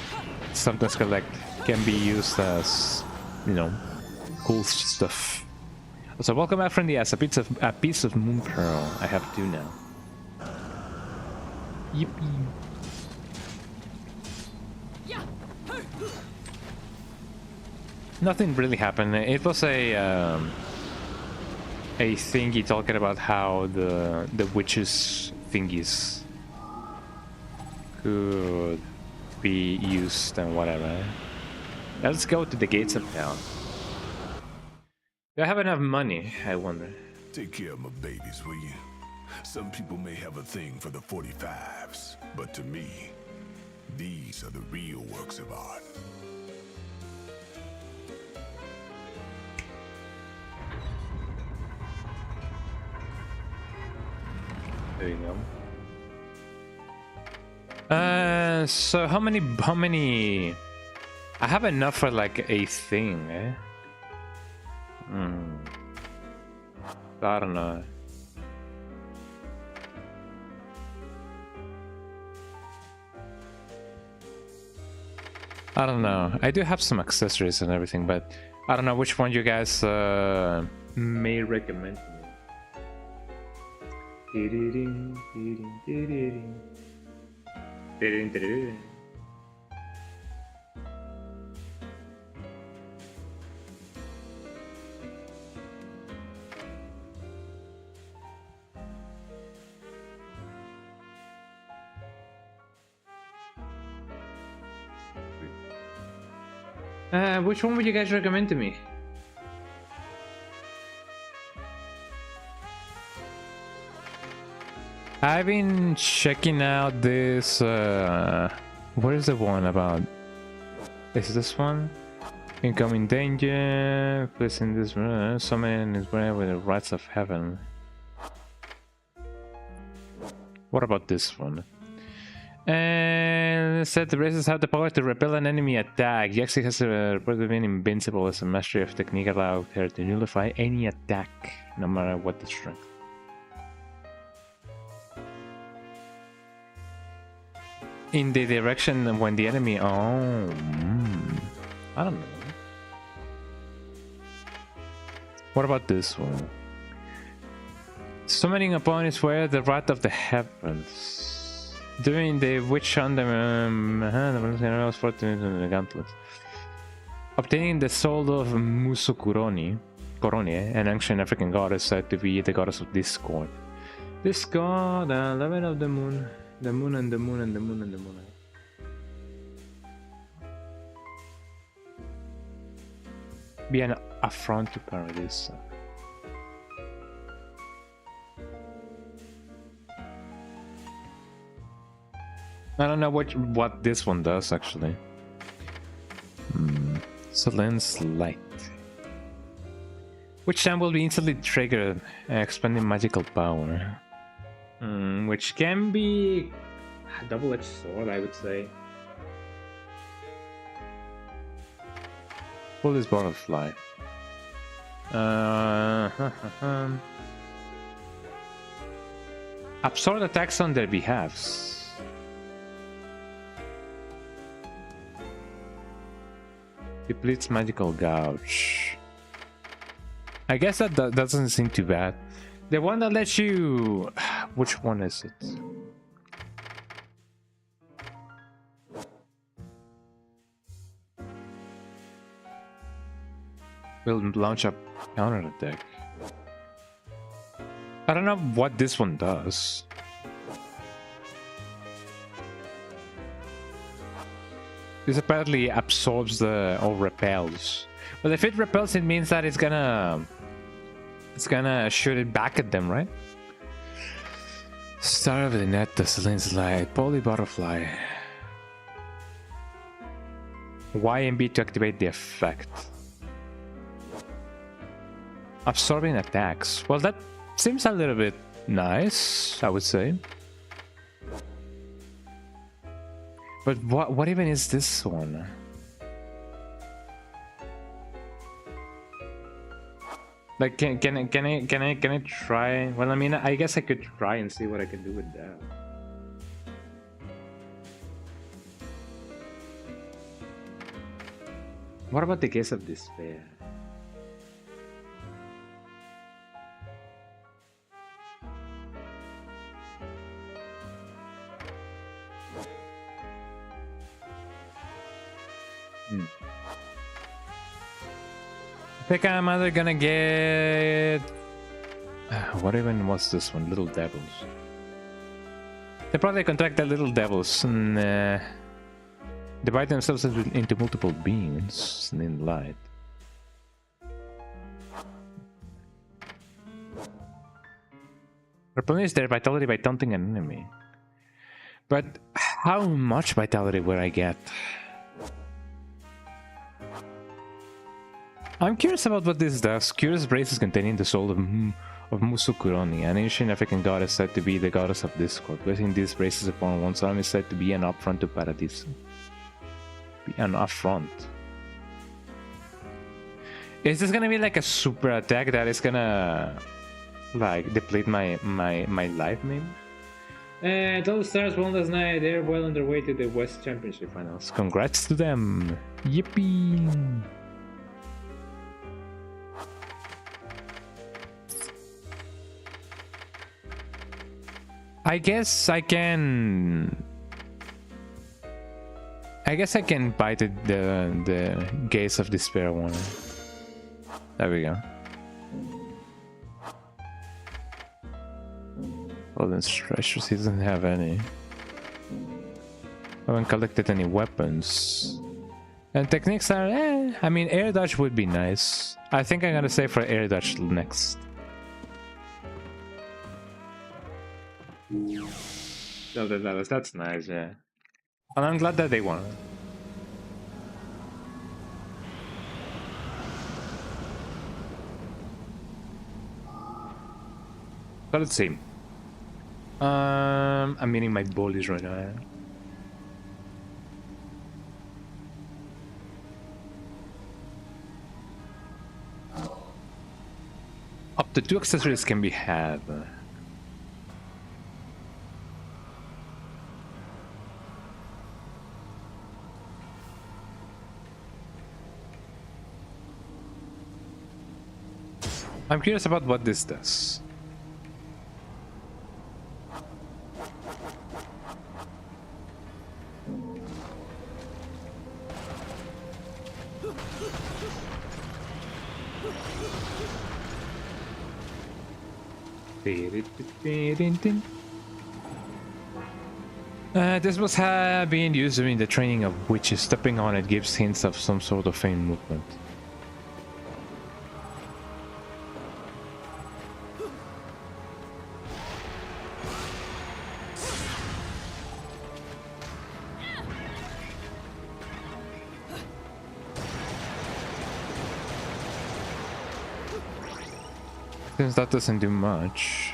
sometimes collect can be used as, you know, cool stuff. So welcome back, friendly, as a piece of moon pearl. I have 2 now. Yippee. Nothing really happened. It was a thingy talking about how the witches thingies could be used and whatever. Let's go to the gates of town. Do I have enough money, I wonder? Take care of my babies, will you? Some people may have a thing for the 45s, but to me, these are the real works of art. There you go. So how many? I have enough for like a thing, eh? I don't know. I don't know. I do have some accessories and everything, but I don't know which one you guys may recommend to me. Which one would you guys recommend to me? I've been checking out this. What is the one about? Is this one? Incoming danger. Placing this. Summon is with the rights of heaven. What about this one? And said the races have the power to repel an enemy attack. Yaxi has reported being invincible as a mastery of technique allowed her to nullify any attack, no matter what the strength. In the direction when the enemy... Oh... I don't know. What about this one? Summoning upon its way the wrath of the heavens. During the witch hunt, the gauntlet. Obtaining the soul of Musukuroni, an ancient African goddess said to be the goddess of discord. Discord, the level of the moon. The moon and the moon and the moon and the moon. Be an affront to paradise. I don't know what this one does actually. Solen's light. Which time will be instantly triggered, expanding magical power. Which can be a double-edged sword, I would say. Pull this butterfly. Absorb attacks on their behalves. Depletes magical gouge. I guess that doesn't seem too bad. The one that lets you... Which one is it? Will launch a counter attack. I don't know what this one does. This apparently absorbs the or repels. But if it repels, it means that it's gonna shoot it back at them, right? Star of the net, the Celine's light, poly butterfly. Y and B to activate the effect. Absorbing attacks. Well, that seems a little bit nice, I would say. But what even is this one? Like, can I try? Well, I mean, I guess I could try and see what I can do with that. What about the Gaze of Despair? I think I'm either gonna get... what even was this one? Little Devils. They probably contract the Little Devils and divide themselves into multiple beings in light. Replenish their vitality by taunting an enemy. But how much vitality would I get? I'm curious about what this does. Curious braces containing the soul of Musukuroni, an ancient African goddess said to be the goddess of discord. Placing these braces upon one's arm is said to be an affront to Paradiso. Be an affront. Is this gonna be like a super attack that is gonna like deplete my life maybe? Those stars won last night. They're well on their way to the West Championship finals. Congrats to them. Yippee. I guess I can buy the Gaze of Despair one. There we go. Golden treasures, he doesn't have any. I haven't collected any weapons. And techniques are, I mean, air dodge would be nice. I think I'm gonna say for air dodge next. No, that's nice, yeah. And I'm glad that they won. So let's see. I'm meeting my bullies right now. Up to 2 accessories can be had. I'm curious about what this does. This was being used during the training of witches. Stepping on it gives hints of some sort of faint movement. Since that doesn't do much.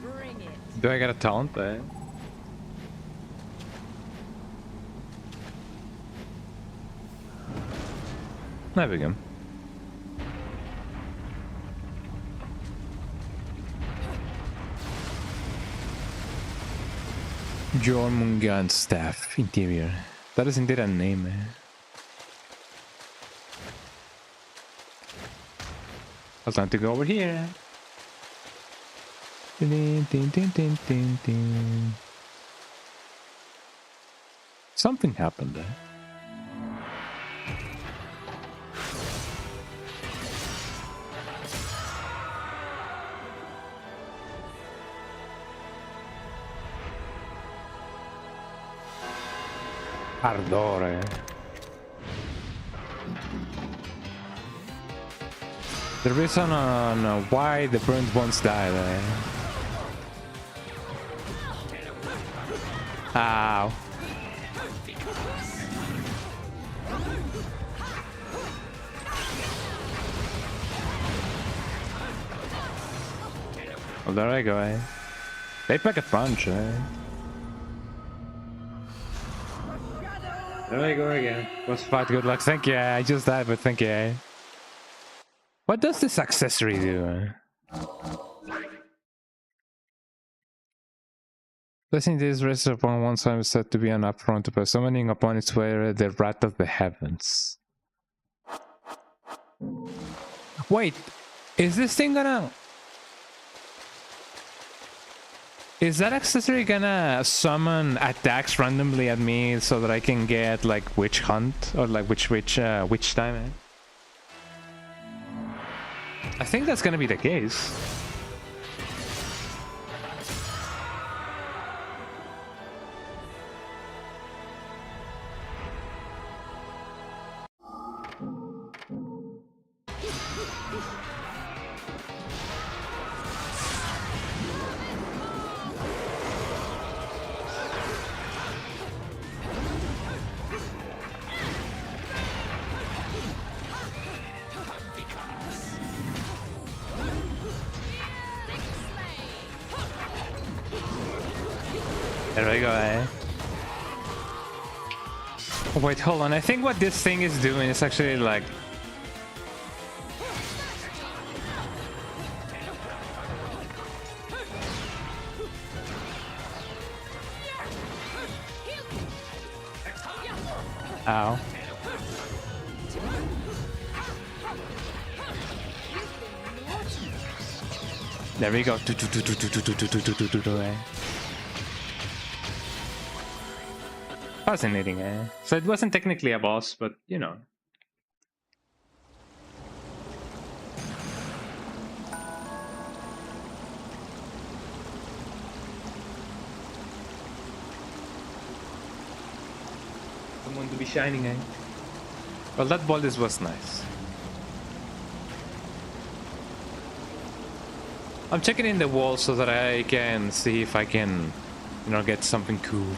Bring it. Do I get a talent there? There we go. Jormungand staff interior. That is indeed a name, eh? I'll time to go over here. Something happened there. Ardore. The reason on why the burned ones died. Ow. Well, there I go, eh? They pack a punch, eh? There I go again. Was fight, good luck. Thank you. I just died, but thank you. What does this accessory do? Placing this rest upon one side is said to be an affront, but summoning upon its way the wrath of the heavens. Wait, is this thing gonna... Is that accessory gonna summon attacks randomly at me so that I can get like witch hunt or like witch time? Eh? I think that's gonna be the case. There we go, eh? Oh, wait, hold on. I think what this thing is doing is actually like... Ow. There we go. Fascinating, eh? So it wasn't technically a boss, but you know. Someone to be shining, eh? Well, that Baldis was nice. I'm checking in the wall so that I can see if I can, you know, get something cool.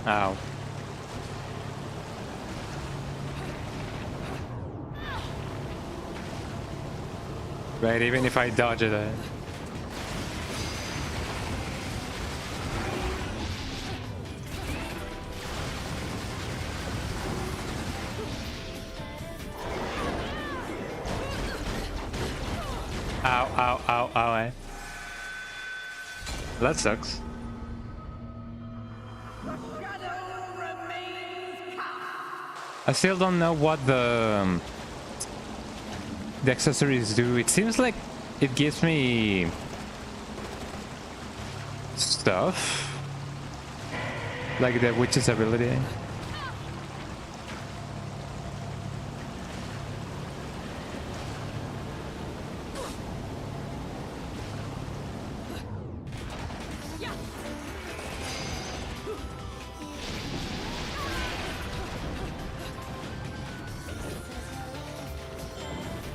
Ow. Right, even if I dodge it, Ow, ow, ow, ow, eh? That sucks. I still don't know what the accessories do. It seems like it gives me stuff, like the witch's ability.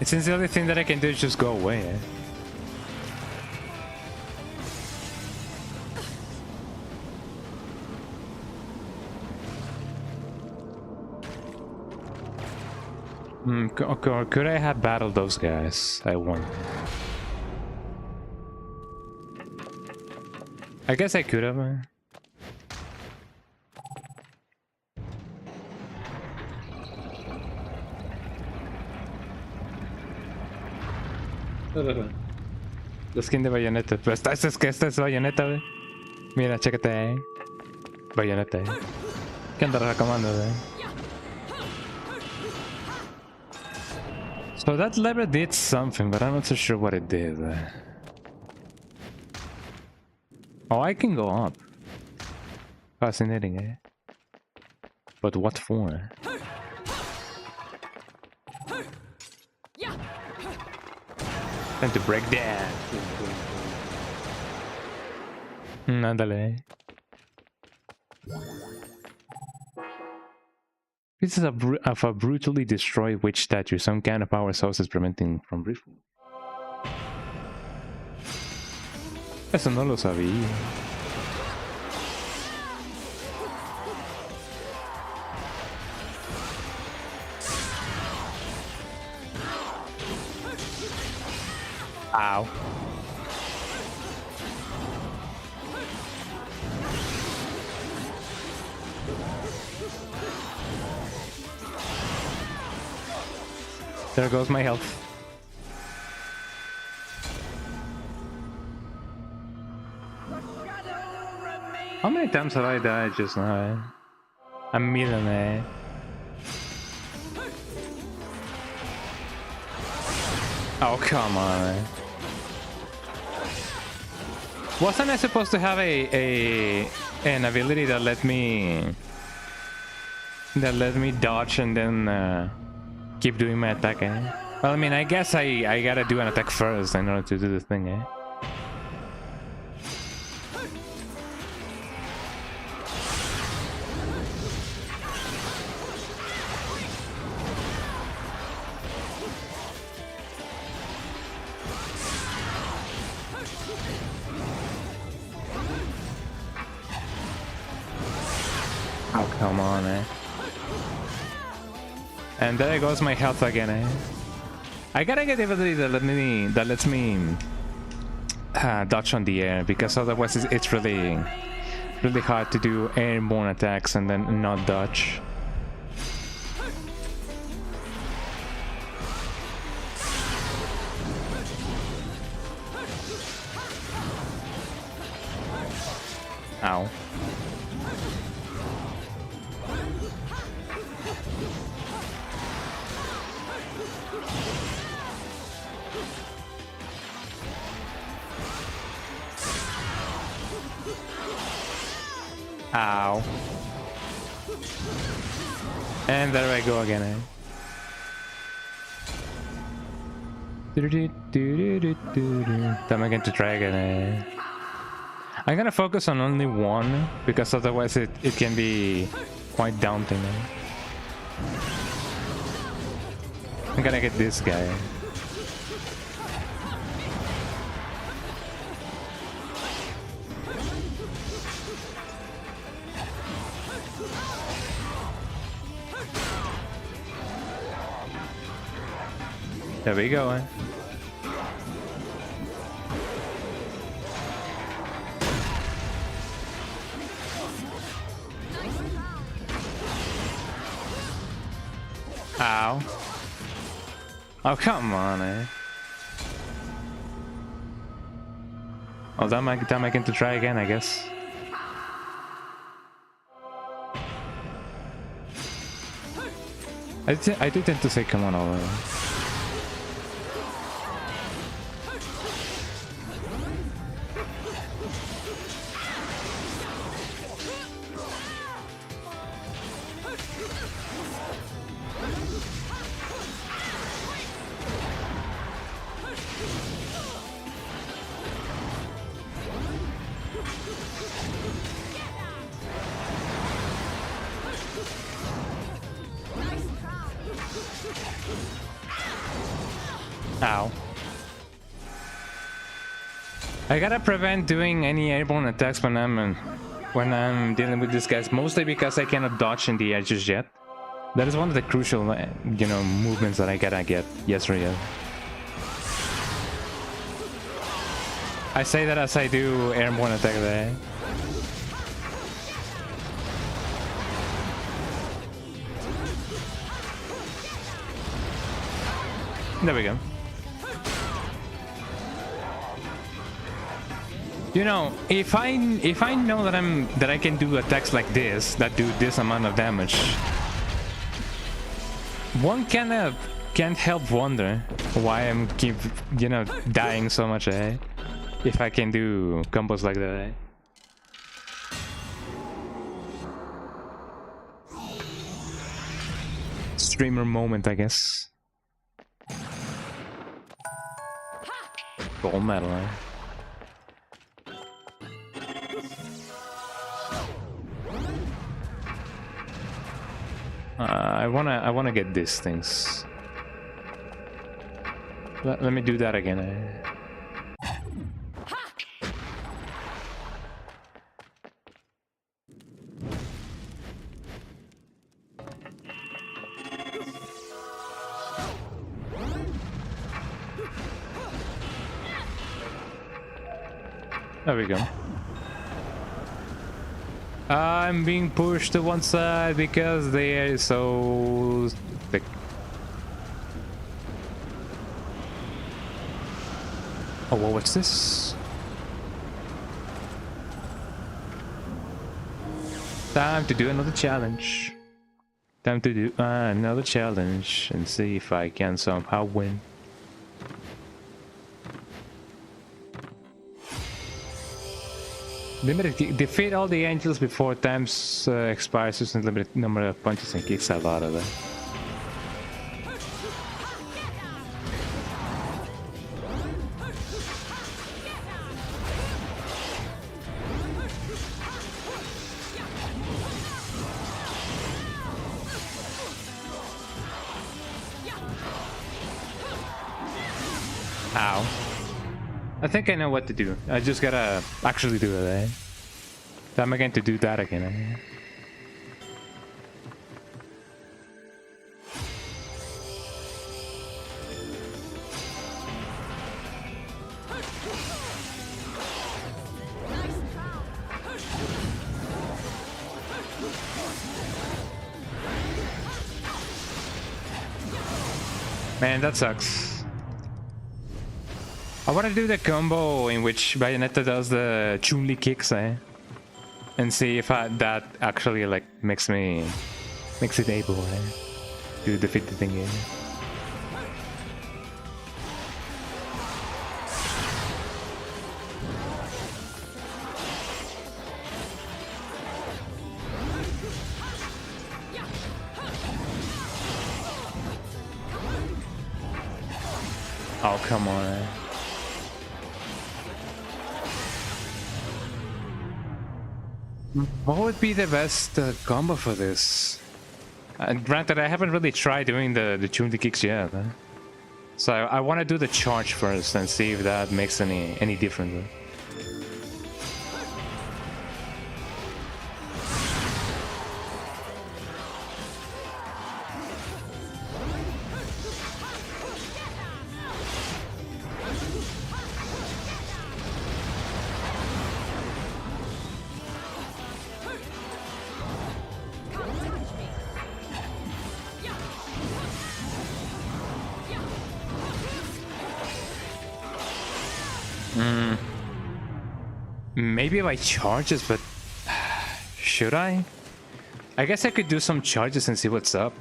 It seems the only thing that I can do is just go away, eh? Could I have battled those guys? I won. I guess I could have. La skin de Bayonetta. Pero esta es Bayonetta, wey. Mira, chécate, Bayonetta, ¿Qué andas reclamando, So that lever did something, but I'm not so sure what it did. Oh, I can go up. Fascinating, eh? But what for? Time to break that. Ándale. Pieces of a brutally destroyed witch statue. Some kind of power source is preventing from ritual. Eso no lo sabía. Ow. There goes my health. How many times have I died just now? A million, eh? Oh, come on. Wasn't I supposed to have an ability that let me dodge and then keep doing my attack, eh? Well, I mean, I guess I gotta do an attack first in order to do the thing, eh? Oh, come on, eh? And there goes my health again, eh? I gotta get the ability that lets me dodge on the air, because otherwise it's really hard to do airborne attacks and then not dodge. Ow. Ow. And there I go again, eh? Time again to try again, eh? I'm gonna focus on only one, because otherwise it can be quite daunting. I'm gonna get this guy. There we go. Ow. Oh, come on, eh? Oh, that I get to try again, I guess. I do tend to say come on already. Ow. I gotta prevent doing any airborne attacks when I'm dealing with these guys, mostly because I cannot dodge in the edges yet. That is one of the crucial, movements that I gotta get. Yes, real. I say that as I do airborne attack there. There we go. You know, if I know that I can do attacks like this that do this amount of damage, one can't help wonder why I'm keep dying so much, eh? If I can do combos like that, eh? Streamer moment, I guess. Gold medal, eh? I wanna get these things. Let me do that again. There we go. I'm being pushed to one side because they are so thick. Oh, well, what's this? Time to do another challenge. Time to do another challenge and see if I can somehow win. Limited defeat all the angels before times expires. Use a limited number of punches and kicks a lot of them. Ow. I think I know what to do. I just gotta actually do it, eh? Am I going to do that again, eh? Man, that sucks. I want to do the combo in which Bayonetta does the Chun-Li kicks, eh? And see if that actually like makes it able, eh? To defeat the thing, eh? Oh, come on, eh? What would be the best combo for this? Granted, I haven't really tried doing the tune the kicks yet. Huh? So I want to do the charge first and see if that makes any difference. Maybe if I charges, but should I? I guess I could do some charges and see what's up.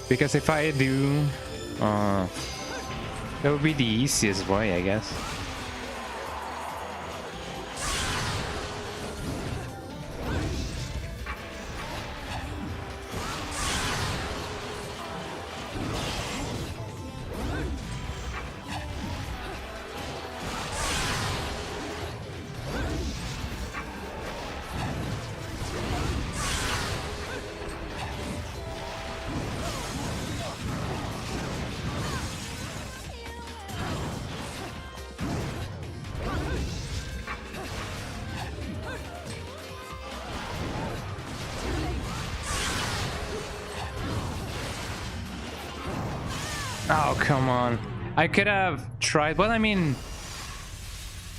Because if I do, that would be the easiest way, I guess. Oh, come on. I could have tried. Well, I mean,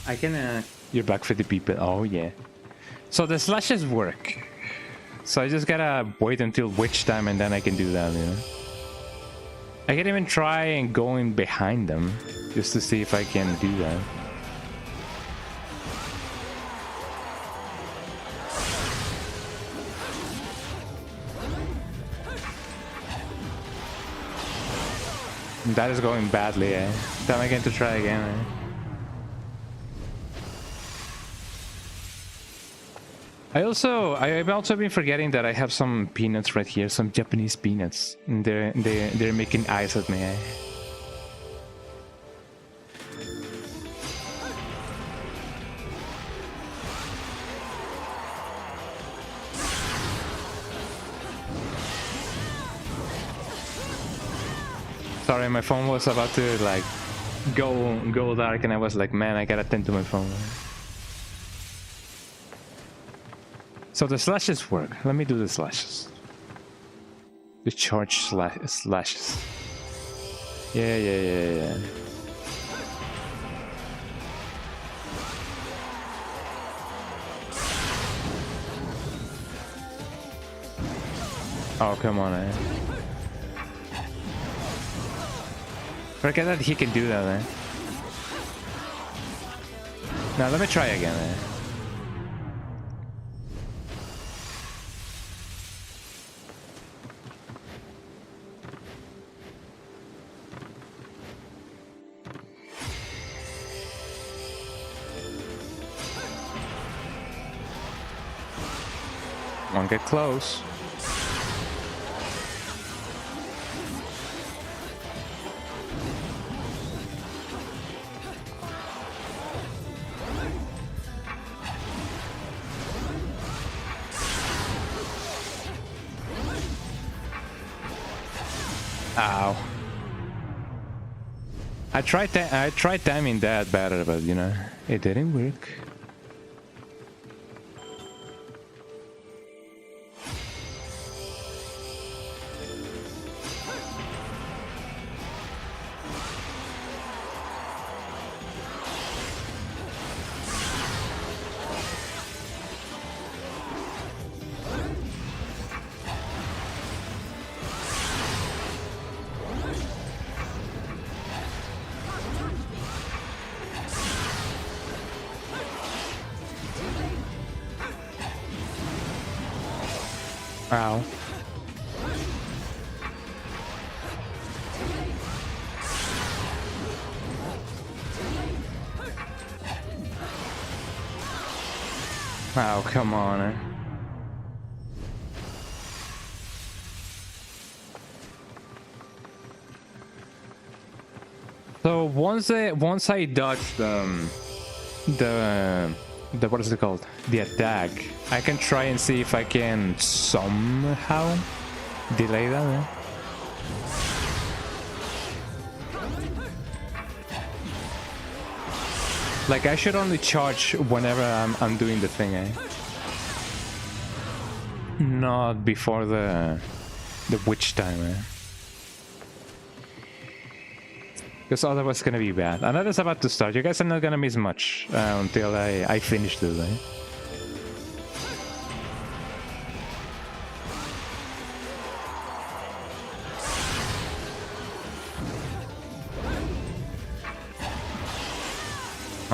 I can... You're back for the people. Oh, yeah. So the slashes work. So I just gotta wait until witch time and then I can do that, you know? I can even try and go in behind them just to see if I can do that. That is going badly, eh? Time again to try again, eh? I've also been forgetting that I have some peanuts right here, some Japanese peanuts. And they're making eyes at me, eh? Sorry, my phone was about to like go dark, and I was like, man, I gotta attend to my phone. So the slashes work. Let me do the slashes. The charge slashes. Yeah. Oh, come on, eh? Forget that he can do that, eh? Now let me try again, eh? Won't get close. Ow. I tried timing that better, but you know, it didn't work. Ow. Oh, come on. Eh? So once I dodged the what is it called? The attack. I can try and see if I can somehow delay that. Eh? Like I should only charge whenever I'm doing the thing, eh? Not before the witch time, eh? Because otherwise it's gonna be bad. Another's about to start. You guys are not gonna miss much until I finish this, eh?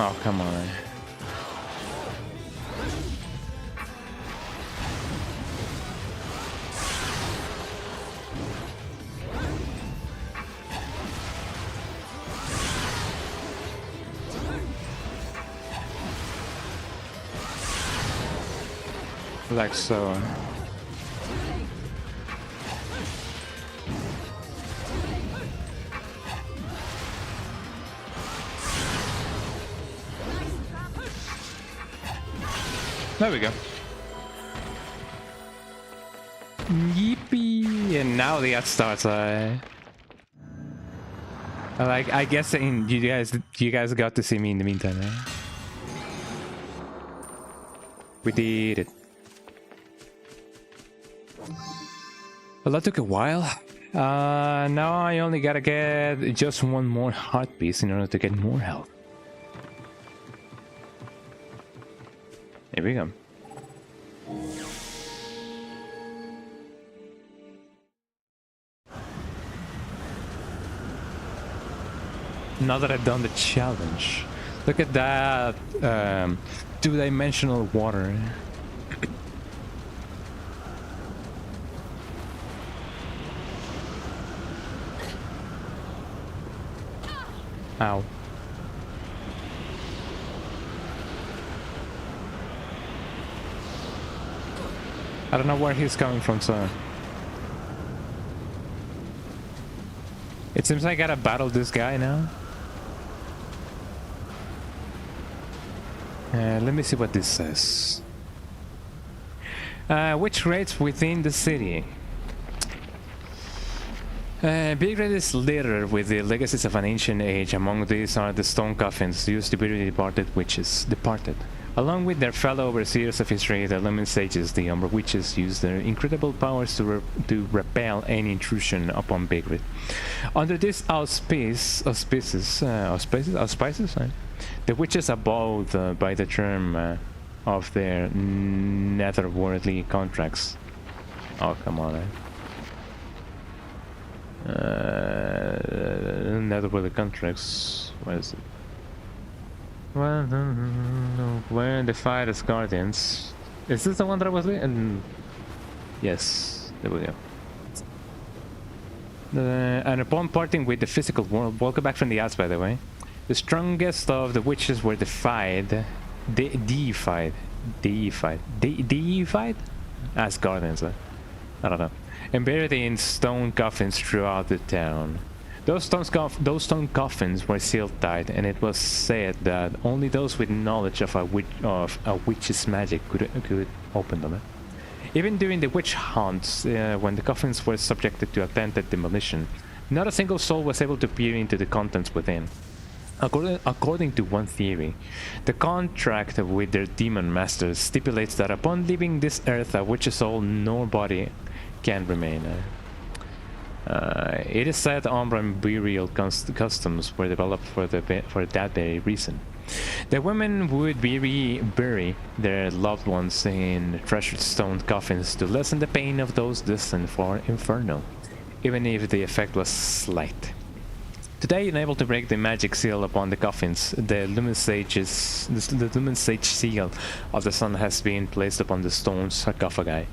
Oh, come on. Like so. There we go. Yippee! And now the ad starts. I guess you guys got to see me in the meantime. Eh? We did it. Well, that took a while. Now I only gotta get just one more heart piece in order to get more health. Here we go. Now that I've done the challenge, look at that two-dimensional water. Ow. I don't know where he's coming from, so... It seems I gotta battle this guy now. Let me see what this says. Which rates within the city? Big Red is littered with the legacies of an ancient age. Among these are the stone coffins used to bury departed witches. Along with their fellow overseers of history, the Lumen Sages, the Umbra Witches, use their incredible powers to repel any intrusion upon Big Red. Under these auspices, the witches abode by the term of their netherworldly contracts. Oh, come on, netherworldly contracts. Where is it? Well, no. Where they fight as guardians. Is this the one that I was doing? Yes, there we go. And upon parting with the physical world, welcome back from the outs, by the way. The strongest of the witches were deified as guardians. I don't know. And buried in stone coffins throughout the town. Those stone coffins were sealed tight, and it was said that only those with knowledge of a witch's magic could open them. Even during the witch hunts, when the coffins were subjected to attempted demolition, not a single soul was able to peer into the contents within. According to one theory, the contract with their demon masters stipulates that upon leaving this earth, a witch's soul nor body can remain. It is said Umbra burial customs were developed for that very reason. The women would bury their loved ones in treasured stone coffins to lessen the pain of those destined for Inferno, even if the effect was slight. Today, unable to break the magic seal upon the coffins, the Lumen Sage seal of the sun has been placed upon the stone sarcophagi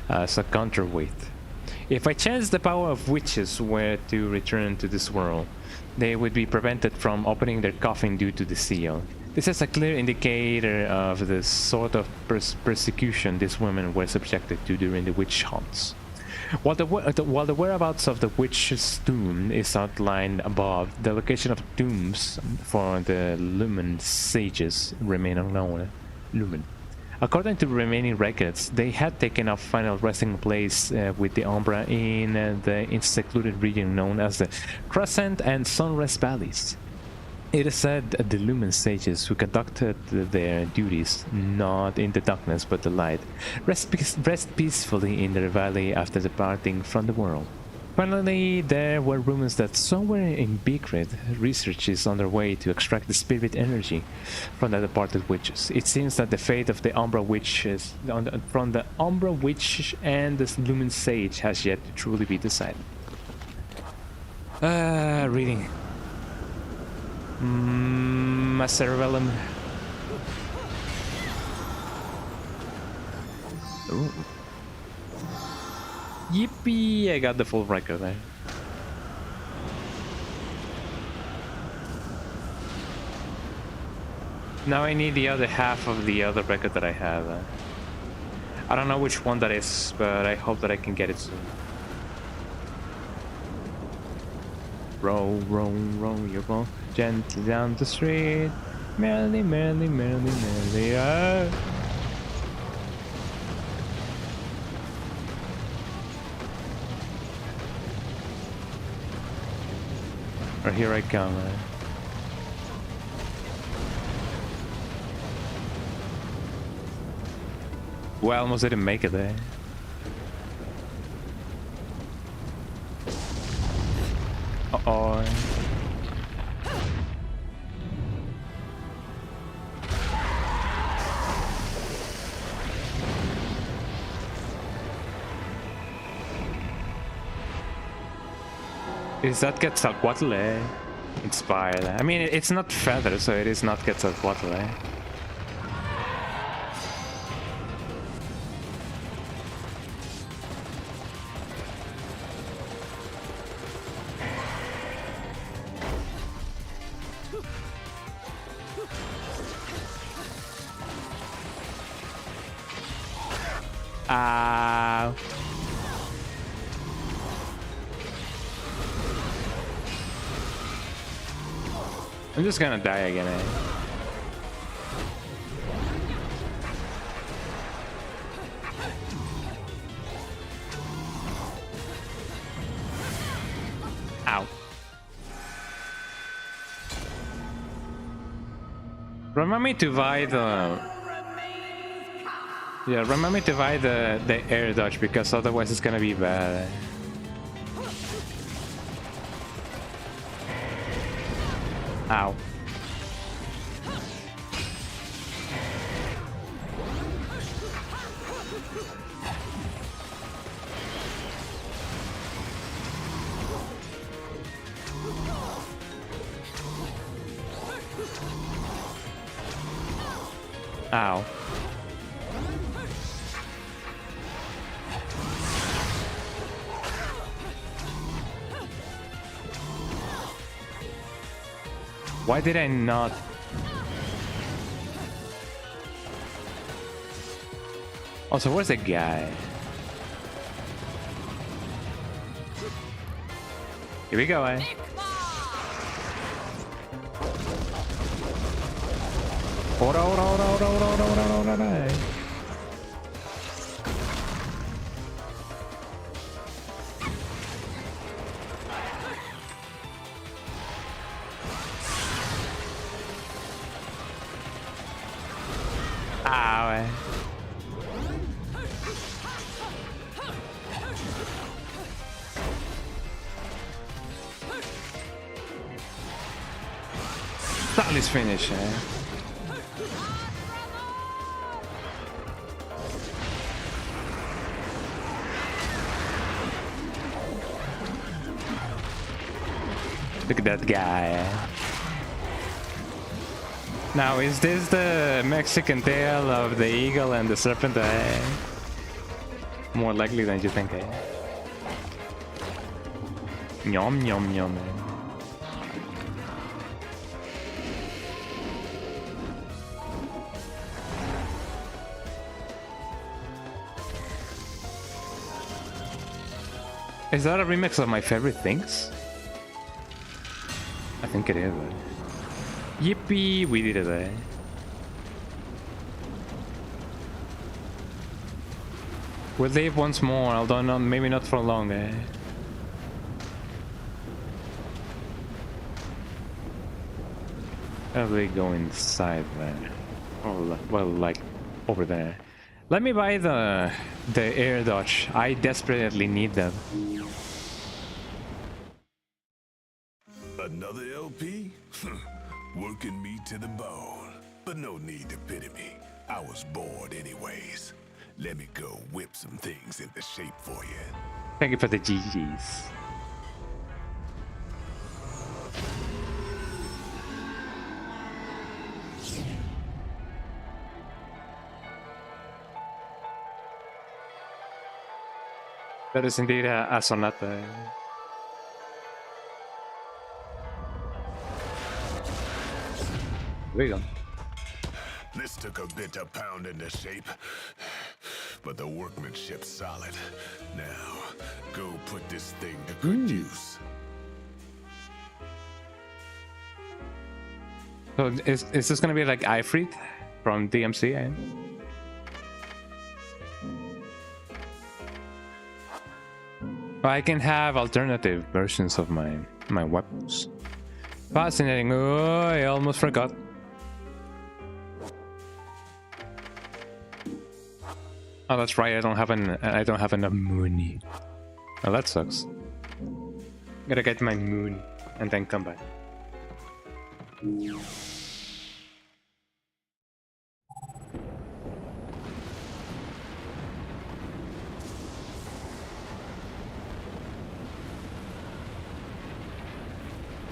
as a counterweight. If by chance the power of witches were to return to this world, they would be prevented from opening their coffin due to the seal. This is a clear indicator of the sort of persecution these women were subjected to during the witch hunts. While the whereabouts of the witch's tomb is outlined above, the location of tombs for the Lumen sages remain unknown. Lumen. According to remaining records, they had taken up final resting place with the Umbra in the secluded region known as the Crescent and Sunrise Valleys. It is said that the Lumen sages who conducted their duties not in the darkness but the light rest peacefully in their valley after departing from the world. Finally, there were rumors that somewhere in Bigrid, research is underway to extract the spirit energy from the departed witches. It seems that the fate of the Umbra witches, from the Umbra witch and the Lumen sage, has yet to truly be decided. Reading. My cerebellum. Ooh. Yippee! I got the full record there. Now I need the other half of the other record that I have. I don't know which one that is, but I hope that I can get it soon. Row, row, row, you go gently down the street. Merrily, merrily, merrily, merrily. Or here I come. Well, I almost didn't make it there. Uh-oh. Is that Quetzalcoatl inspired? I mean, it's not feather, so it is not Quetzalcoatl. I'm just gonna die again, Ow. Remember me to buy the... Yeah, remember me to buy the air dodge, because otherwise it's gonna be bad. Ow. Ow. Why did I not? Also, where's the guy? Here we go, Ora, ora, ora, ora, ora, ora, ora, ora. That is finish, Look at that guy. Now, is this the Mexican tale of the eagle and the serpent? More likely than you think, Yum, yum, yum. Is that a remix of My Favorite Things? I think it is. Yippee, we did it. We'll leave once more, although not, maybe not for long. Probably go inside there. Oh, well, like over there. Let me buy the air dodge. I desperately need that. Another LP? Working me to the bone. But no need to pity me. I was bored anyways. Let me go whip some things into shape for you. Thank you for the GGs. That is indeed a sonata. There you go. This took a bit of pounding to shape, but the workmanship's solid. Now, go put this thing to good use. So is this gonna be like Ifrit from DMC? I can have alternative versions of my weapons. Fascinating. Oh, I almost forgot. Oh, that's right. I don't have enough money. Oh, that sucks. Gotta get my moon and then come back.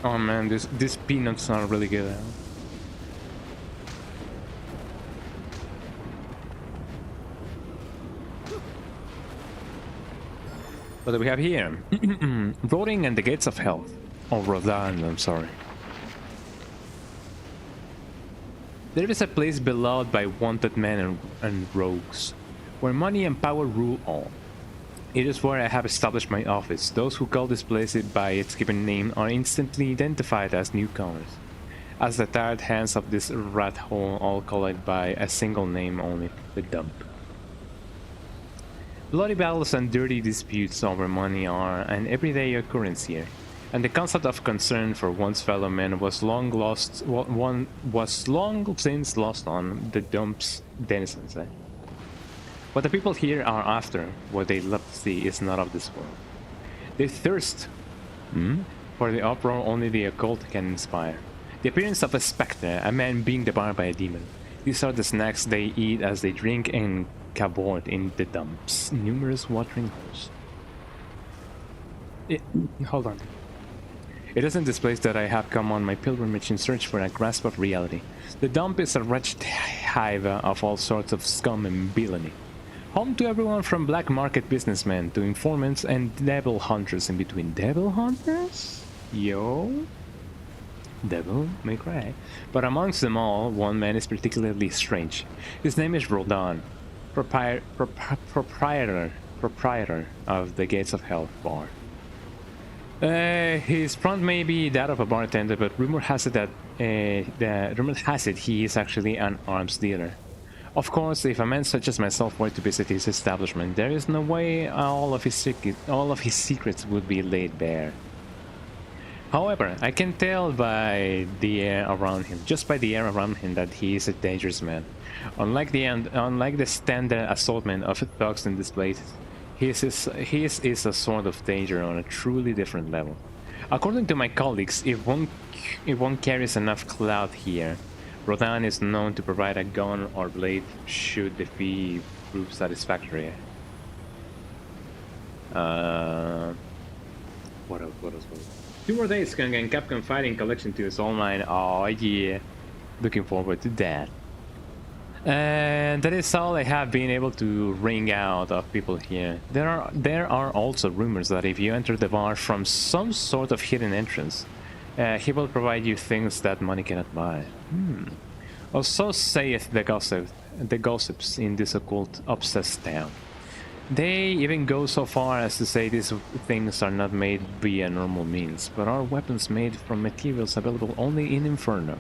Oh man, these peanuts are really good. What do we have here? Roaring and the Gates of Hell. Or Rodan, I'm sorry. There is a place beloved by wanted men and rogues, where money and power rule all. It is where I have established my office. Those who call this place by its given name are instantly identified as newcomers, as the tired hands of this rat hole all call it by a single name only, the dump. Bloody battles and dirty disputes over money are an everyday occurrence here, and the concept of concern for one's fellow men was long since lost on the dump's denizens. What the people here are after, what they love to see, is not of this world. They thirst for the uproar only the occult can inspire. The appearance of a spectre, a man being devoured by a demon. These are the snacks they eat as they drink and cavort in the dumps. Numerous watering holes. Hold on. It is in this place that I have come on my pilgrimage in search for a grasp of reality. The dump is a wretched hive of all sorts of scum and villainy. Home to everyone from black market businessmen to informants and devil hunters in between. Devil hunters? Yo? Devil may cry. But amongst them all, one man is particularly strange. His name is Rodan, proprietor of the Gates of Hell bar. His front may be that of a bartender, but rumor has it he is actually an arms dealer. Of course, if a man such as myself were to visit his establishment, there is no way all of his secrets would be laid bare. However, I can tell by the air around him, that he is a dangerous man. Unlike the standard assortment of thugs in this place, his is a sort of danger on a truly different level. According to my colleagues, if one carries enough clout here, Rodan is known to provide a gun or blade should the fee prove satisfactory. What else? 2 more days can get Capcom Fighting Collection 2 is online. Oh yeah, looking forward to that. And that is all I have been able to wring out of people here. There are also rumors that if you enter the bar from some sort of hidden entrance, he will provide you things that money cannot buy. Or so saith the gossips in this occult obsessed town. They even go so far as to say these things are not made via normal means, but are weapons made from materials available only in Inferno.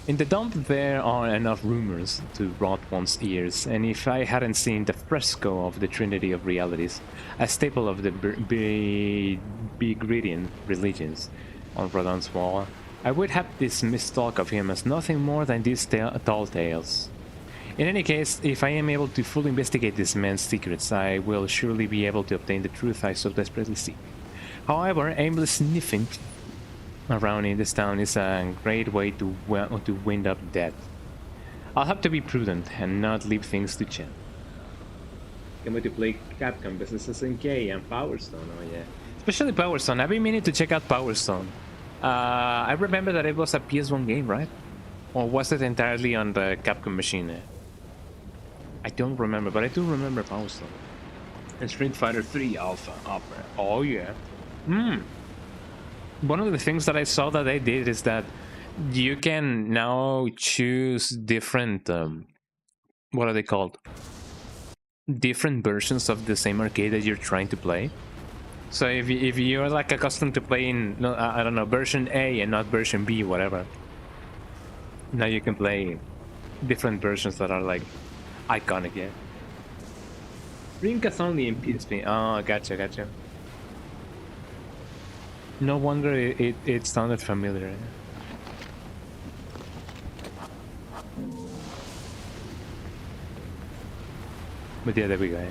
In the dump there are enough rumors to rot one's ears, and if I hadn't seen the fresco of the Trinity of Realities, a staple of the Begridian religions, on Rodon's wall, I would have dismissed talk of him as nothing more than these tall tales. In any case, if I am able to fully investigate this man's secrets, I will surely be able to obtain the truth I so desperately seek. However, aimless sniffing around in this town is a great way to wind up death. I'll have to be prudent and not leave things to chance. Can't wait to play Capcom vs. SNK and Power Stone, oh yeah. Especially Power Stone, I've been meaning to check out Power Stone. I remember that it was a PS1 game, right? Or was it entirely on the Capcom machine? I don't remember, but I do remember Power Stone. And Street Fighter 3 Alpha Opera. Oh yeah. One of the things that I saw that they did is that you can now choose different what are they called? Different versions of the same arcade that you're trying to play. So if you're like accustomed to playing, no, I don't know, version A and not version B, whatever. Now you can play different versions that are like iconic, yeah. Dreamcast only in PSP. Oh, gotcha. No wonder it sounded familiar. But yeah, there we go.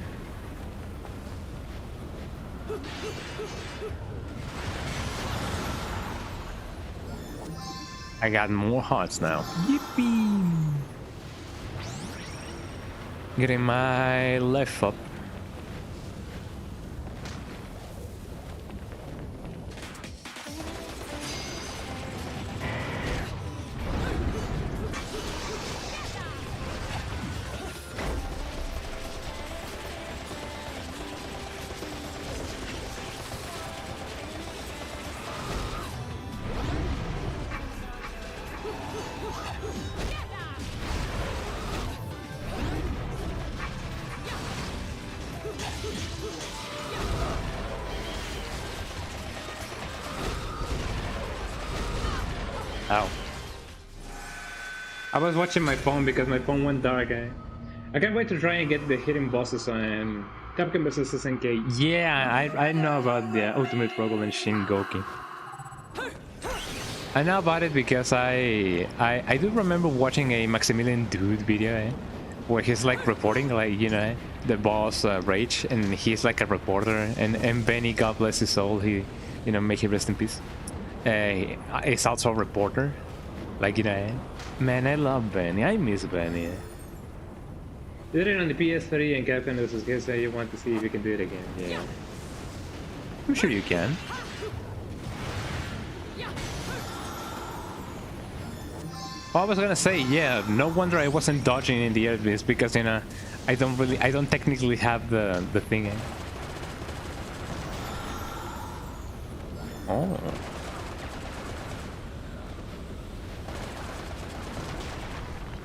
I got more hearts now. Yippee! Getting my life up. Ow. I was watching my phone because my phone went dark. I can't wait to try and get the hidden bosses on Capcom vs. SNK. Yeah, I know about the Ultimate Struggle and Shin Goki. I know about it because I do remember watching a Maximilian Dude video where he's like reporting, like, you know, the boss Rage, and he's like a reporter, and Benny, God bless his soul, he, you know, may he rest in peace. Is also a reporter, like, you know, man, I love Benny. I miss Benny. Did it on the PS3 and Capcom vs. SNK, so you want to see if you can do it again. Yeah, I'm sure you can. Well, I was gonna say, yeah, no wonder I wasn't dodging in the air this, because, you know, I don't technically have the thing. Oh.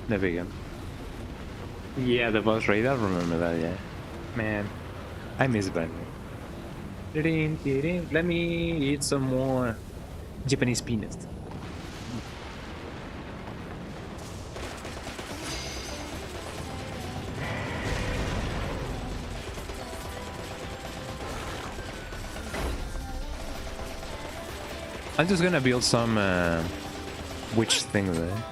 There we go. Yeah, the boss raid, I remember that, yeah. Man, I miss Benny. Let me eat some more Japanese peanuts. I'm just gonna build some witch thing there.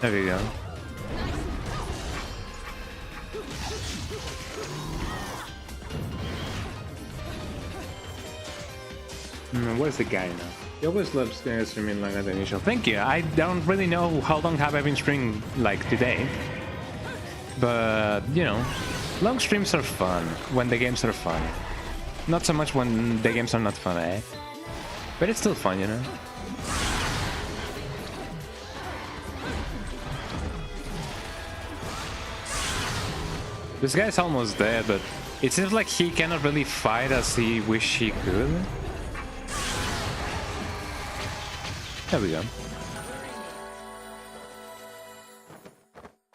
There we go. Where's the guy now? He always loves streaming longer than usual. Thank you. I don't really know how long have I been streaming, like, today. But, you know, long streams are fun when the games are fun. Not so much when the games are not fun, eh? But it's still fun, you know? This guy's almost dead, but it seems like he cannot really fight as he wish he could. There we go.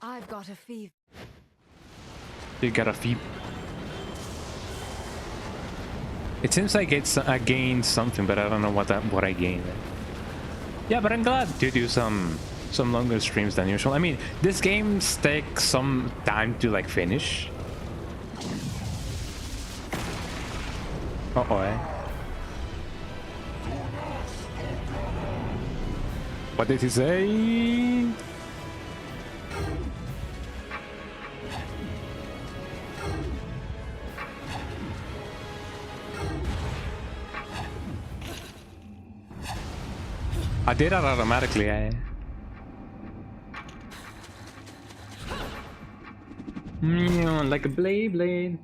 I've got a fever. You got a fever. It seems like I gained something, but I don't know what I gained. Yeah, but I'm glad to do some longer streams than usual. I mean, this game takes some time to like finish. Uh-oh, eh? What did he say? I did that automatically, eh? Like a blade.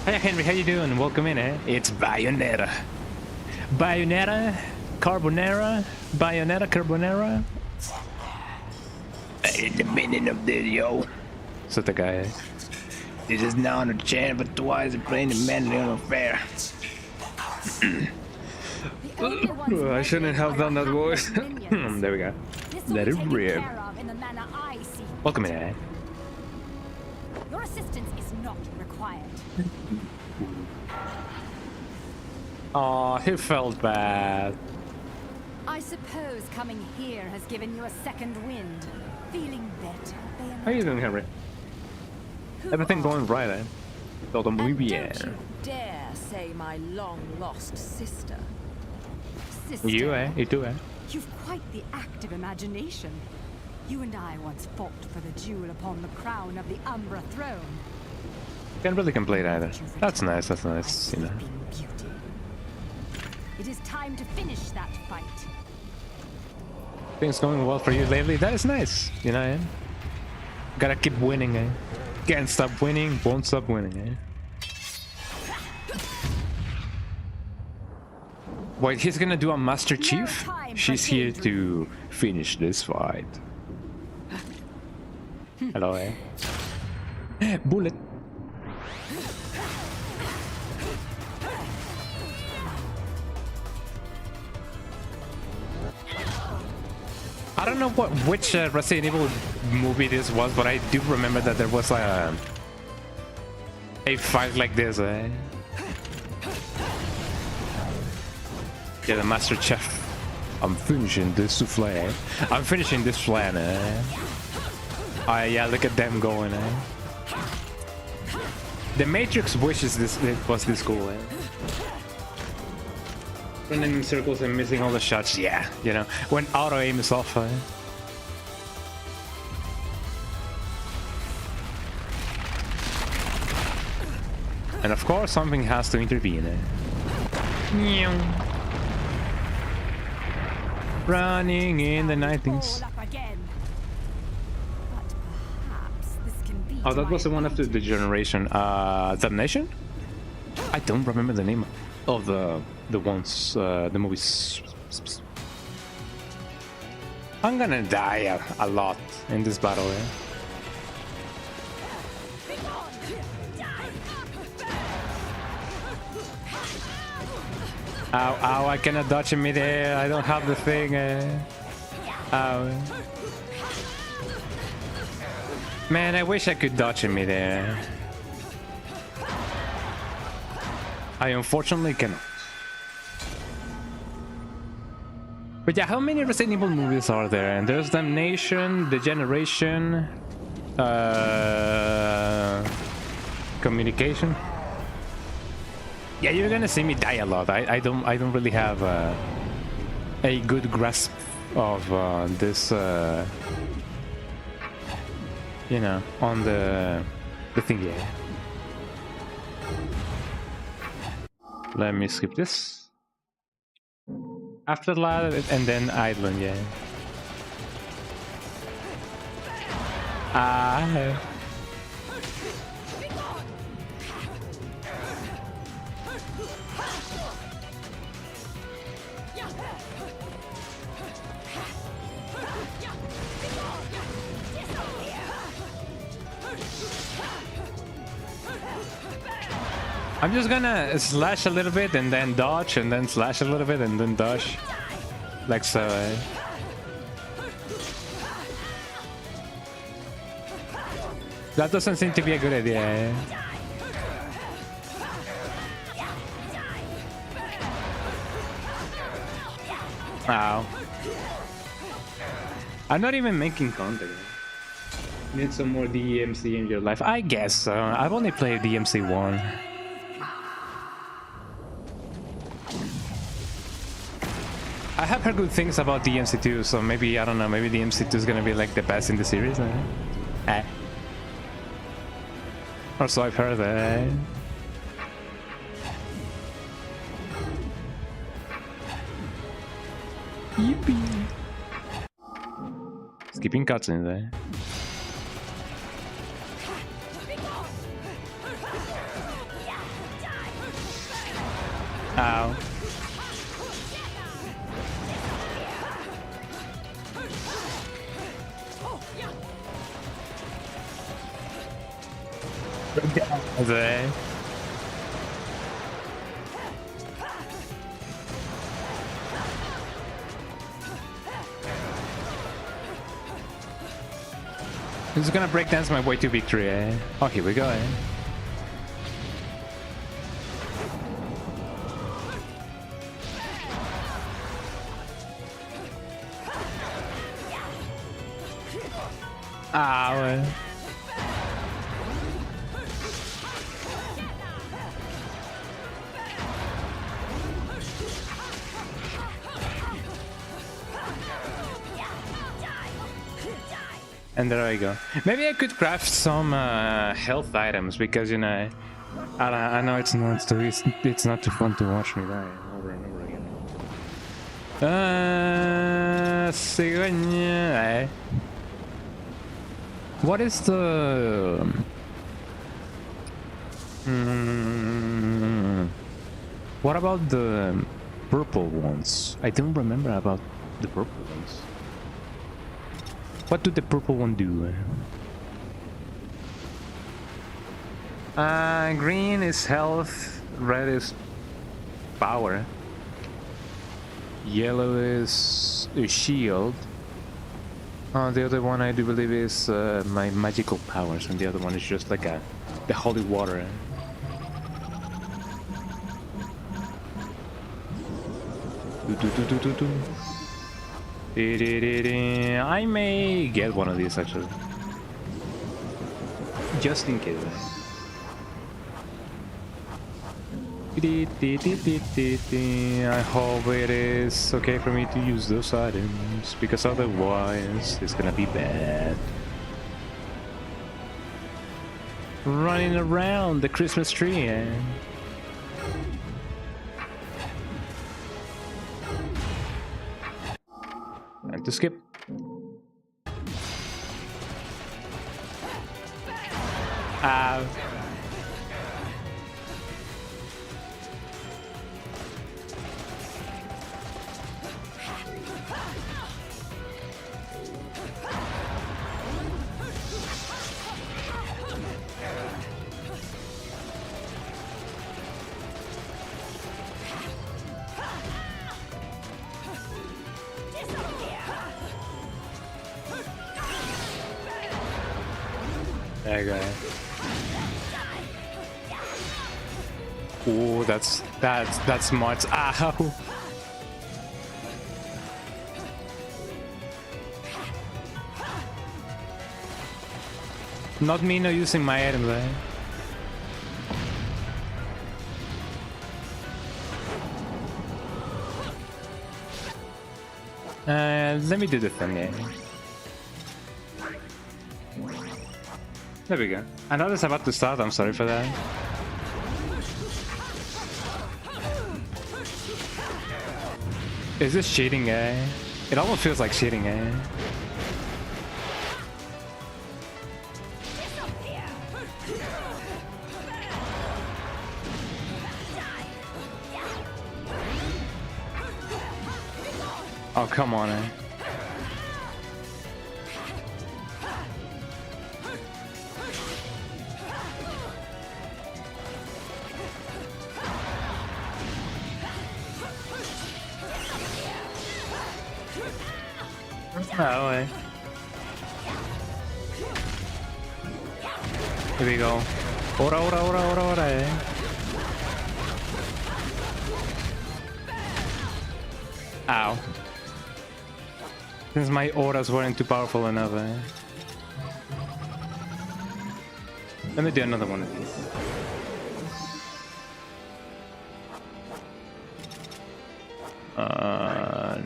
Hey Henry, how you doing? Welcome in, eh? It's Bayonetta. Bayonetta, Carbonara, In the beginning of the video. So the guy, eh? This is not a chance, but twice playing the man affair. I shouldn't have done that voice. There we go. Let it rip. Welcome in, eh? Your assistance is not required. Aw, he felt bad. I suppose coming here has given you a second wind. Feeling better, Bayonetta? How you doing, Henry? Everything going right, eh? Todo muy bien. Don't you dare say my long-lost sister. Sister, You, eh? You too, eh? you've quite the active imagination. You and I once fought for the jewel upon the crown of the Umbra throne. Can't really complain either. That's nice, you know. Beauty. It is time to finish that fight. Things going well for you lately? That is nice, you know, eh? Gotta keep winning, eh? Can't stop winning, won't stop winning, eh? Wait, he's gonna do a Master Chief? She's here to finish this fight. Hello, eh? Bullet! I don't know which Resident Evil movie this was, but I do remember that there was a fight like this, eh? Yeah, the Master Chef. I'm finishing this souffle. I'm finishing this flan, eh? Oh yeah, look at them going, eh? The Matrix wishes it was this cool, eh? Running in circles and missing all the shots, yeah, you know, when auto aim is off, eh? And of course something has to intervene, eh? Running in the 90s. Oh, that was the one after the generation. Damnation? I don't remember the name of the ones, the movies. I'm gonna die a lot in this battle, eh? Ow, ow, I cannot dodge in midair. I don't have the thing. Ow. Man, I wish I could dodge in midair. I unfortunately cannot. But yeah, how many Resident Evil movies are there? And there's Damnation, The Generation, Communication. Yeah, you're gonna see me die a lot. I don't really have a good grasp of this, you know, on the thing. Yeah. Let me skip this. Afterlife and then Island, yeah. I'm just gonna slash a little bit and then dodge and then slash a little bit and then dodge. Like so. That doesn't seem to be a good idea. Ow. I'm not even making content. Need some more DMC in your life? I guess so. I've only played DMC 1. I have heard good things about DMC 2, so maybe, I don't know, maybe DMC 2 is gonna be like the best in the series. Or so I've heard. Yippee! Skipping cutscenes, Ow. There. I'm just gonna breakdance my way to victory, Oh, here we go, Ow. And there I go. Maybe I could craft some health items because, you know, I know it's not too fun to watch me die over and over again. What is the what about the purple ones? I don't remember about the purple ones. What do the purple one do? Green is health, red is power, yellow is a shield. The other one I do believe is my magical powers, and the other one is just like the holy water. I may get one of these actually, just in case. I hope it is okay for me to use those items, because otherwise it's gonna be bad. Running around the Christmas tree, And to skip. There you go. Oh, that's smart. Ow! Not me not using my items, Let me do the thing, There we go. I know it's about to start, I'm sorry for that. Is this cheating, It almost feels like cheating, Oh, come on, Oh, way. Here we go. Ora, ora, ora, ora, ora, eh. Ow. Since my auras weren't too powerful enough, eh? Let me do another one of these.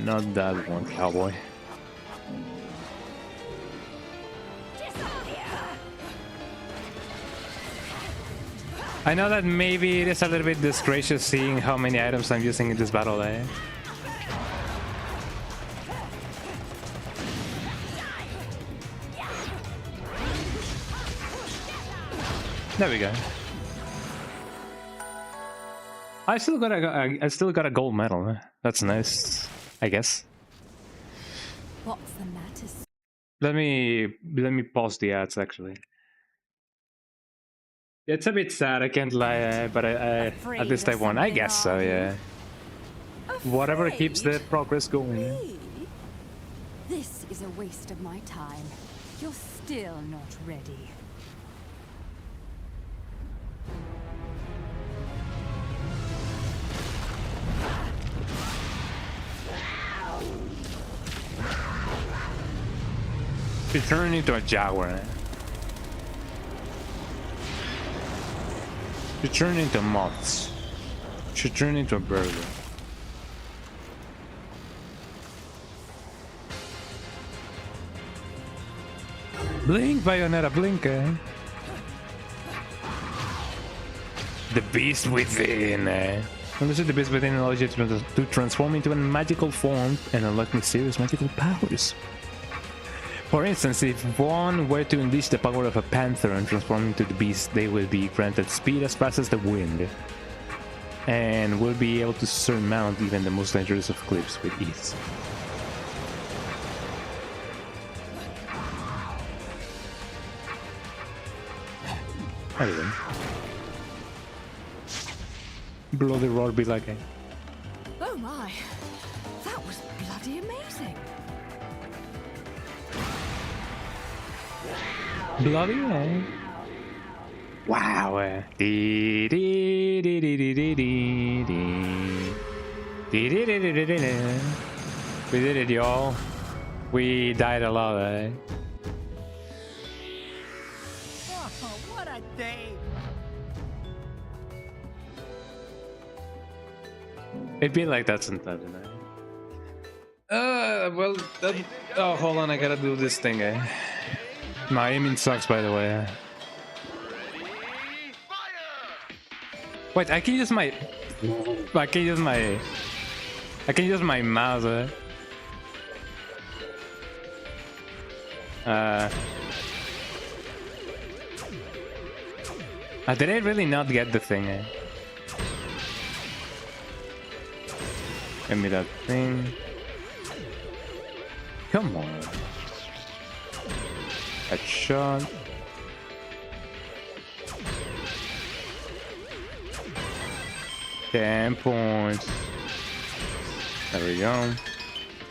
Not that one, cowboy. I know that maybe it is a little bit disgracious seeing how many items I'm using in this battle, eh? There we go. I still got a gold medal. That's nice, I guess. What's the matter? Let me pause the ads actually. It's a bit sad, I can't lie, but I at least I won. I guess so, yeah. Whatever keeps the progress going. This is a waste of my time. You're still not ready. She turned into a jaguar. She turned into moths. She turned into a burger. Blink, Bayonetta, blink, eh? The beast within, eh? Understood the beast within allows you to transform into a magical form and unlock mysterious magical powers. For instance, if one were to unleash the power of a panther and transform into the beast, they will be granted speed as fast as the wind, and will be able to surmount even the most dangerous of cliffs with ease. Anyway. Bloody roar be like a... Oh my, that was bloody amazing. Bloody, eh? Wow, eh? We did it, y'all. We died a lot, eh? Oh, what a day! It'd be like that sometimes, you know? Well, oh, hold on, I gotta do this thing, eh? My aiming sucks, by the way. Wait, I can use my... I can use my mouse, eh? Did I really not get the thing, eh? Give me that thing. Come on. Headshot. $10 points. There we go.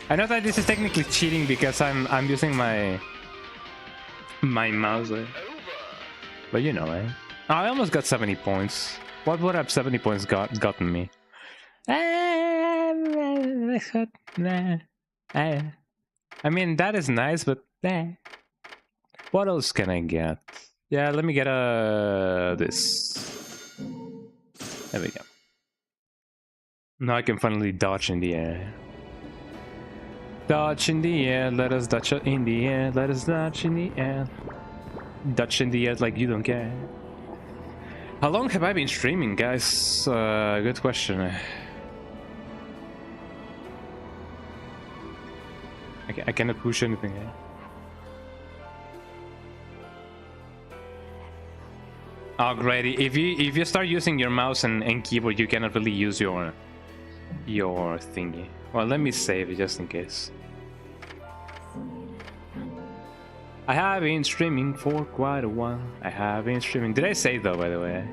I know that this is technically cheating because I'm using my mouse, eh? But you know, eh? Oh, I almost got 70 points. What would have 70 points gotten me? I mean, that is nice, but what else can I get? Yeah, let me get this. There we go. Now I can finally dodge in the air. Dodge in the air, let us dodge in the air, let us dodge in the air. Dodge in the air like you don't care. How long have I been streaming, guys? Good question. I cannot push anything. Oh, great! If you start using your mouse and keyboard, you cannot really use your thingy. Well, let me save it just in case. I have been streaming for quite a while. I have been streaming. Did I save though, by the way?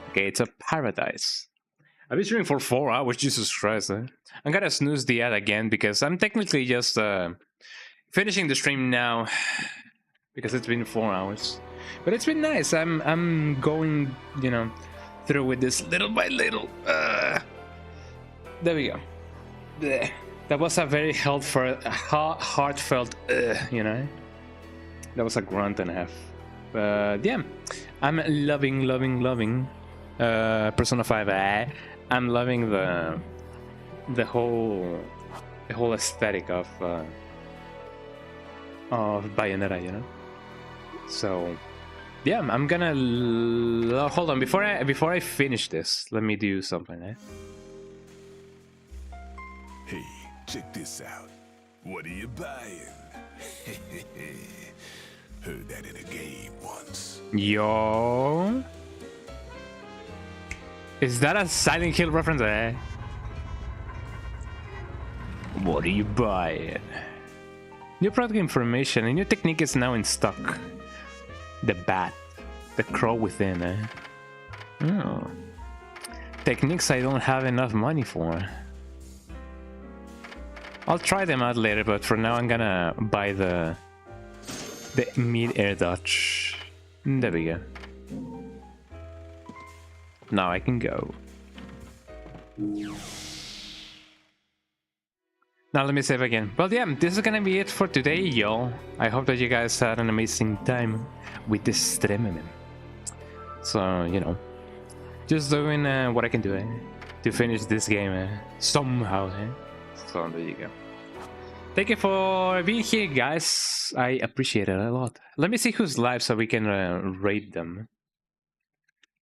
Okay, it's a paradise. I've been streaming for 4 hours, Jesus Christ. I'm gonna snooze the ad again because I'm technically just finishing the stream now because it's been 4 hours. But it's been nice. I'm going, you know, through with this little by little. There we go. Blech. That was a very heartfelt, you know. That was a grunt and a half. But yeah, I'm loving Persona 5. I'm loving the whole aesthetic of Bayonetta, you know. So yeah, I'm gonna hold on before I finish this. Let me do something. Hey, check this out. What are you buying? Heard that in a game once. Yo, is that a Silent Hill reference? What are you buying? New product information. A new technique is now in stock. The bat, the crow within. Oh. Techniques I don't have enough money for. I'll try them out later, but for now I'm gonna buy the mid-air dodge. There we go. Now I can go. Now let me save again. Well, yeah, this is gonna be it for today, y'all. I hope that you guys had an amazing time with this stream. So, you know, just doing what I can do to finish this game somehow. So there you go. Thank you for being here, guys. I appreciate it a lot. Let me see who's live so we can rate them.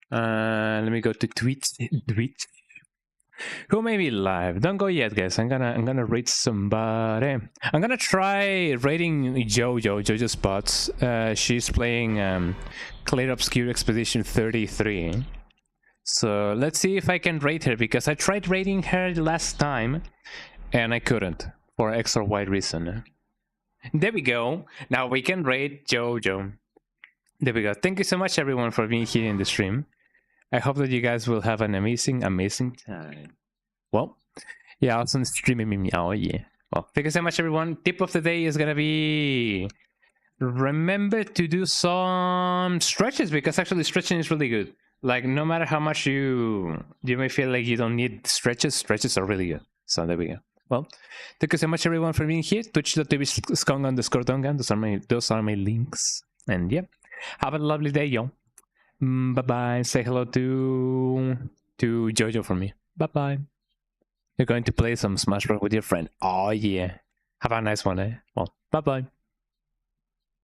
Let me go to Twitch. Who may be live? Don't go yet, guys. I'm gonna rate somebody. I'm gonna try rating Jojo Spots. She's playing Clear Obscure Expedition 33. So let's see if I can rate her, because I tried rating her last time and I couldn't for X or Y reason. There we go. Now we can rate Jojo. There we go. Thank you so much, everyone, for being here in the stream. I hope that you guys will have an amazing time. Well, yeah, awesome streaming. Oh, yeah. Well, thank you so much, everyone. Tip of the day is gonna be... remember to do some stretches, because actually stretching is really good. Like, no matter how much you may feel like you don't need stretches are really good. So there we go. Well, thank you so much, everyone, for being here. Twitch.tv/skong_dongan. Those are my links. And yeah, have a lovely day, y'all. Bye-bye. Say hello to Jojo for me. Bye-bye. You're going to play some Smash Bros with your friend. Oh, yeah. Have a nice one, Well, bye-bye.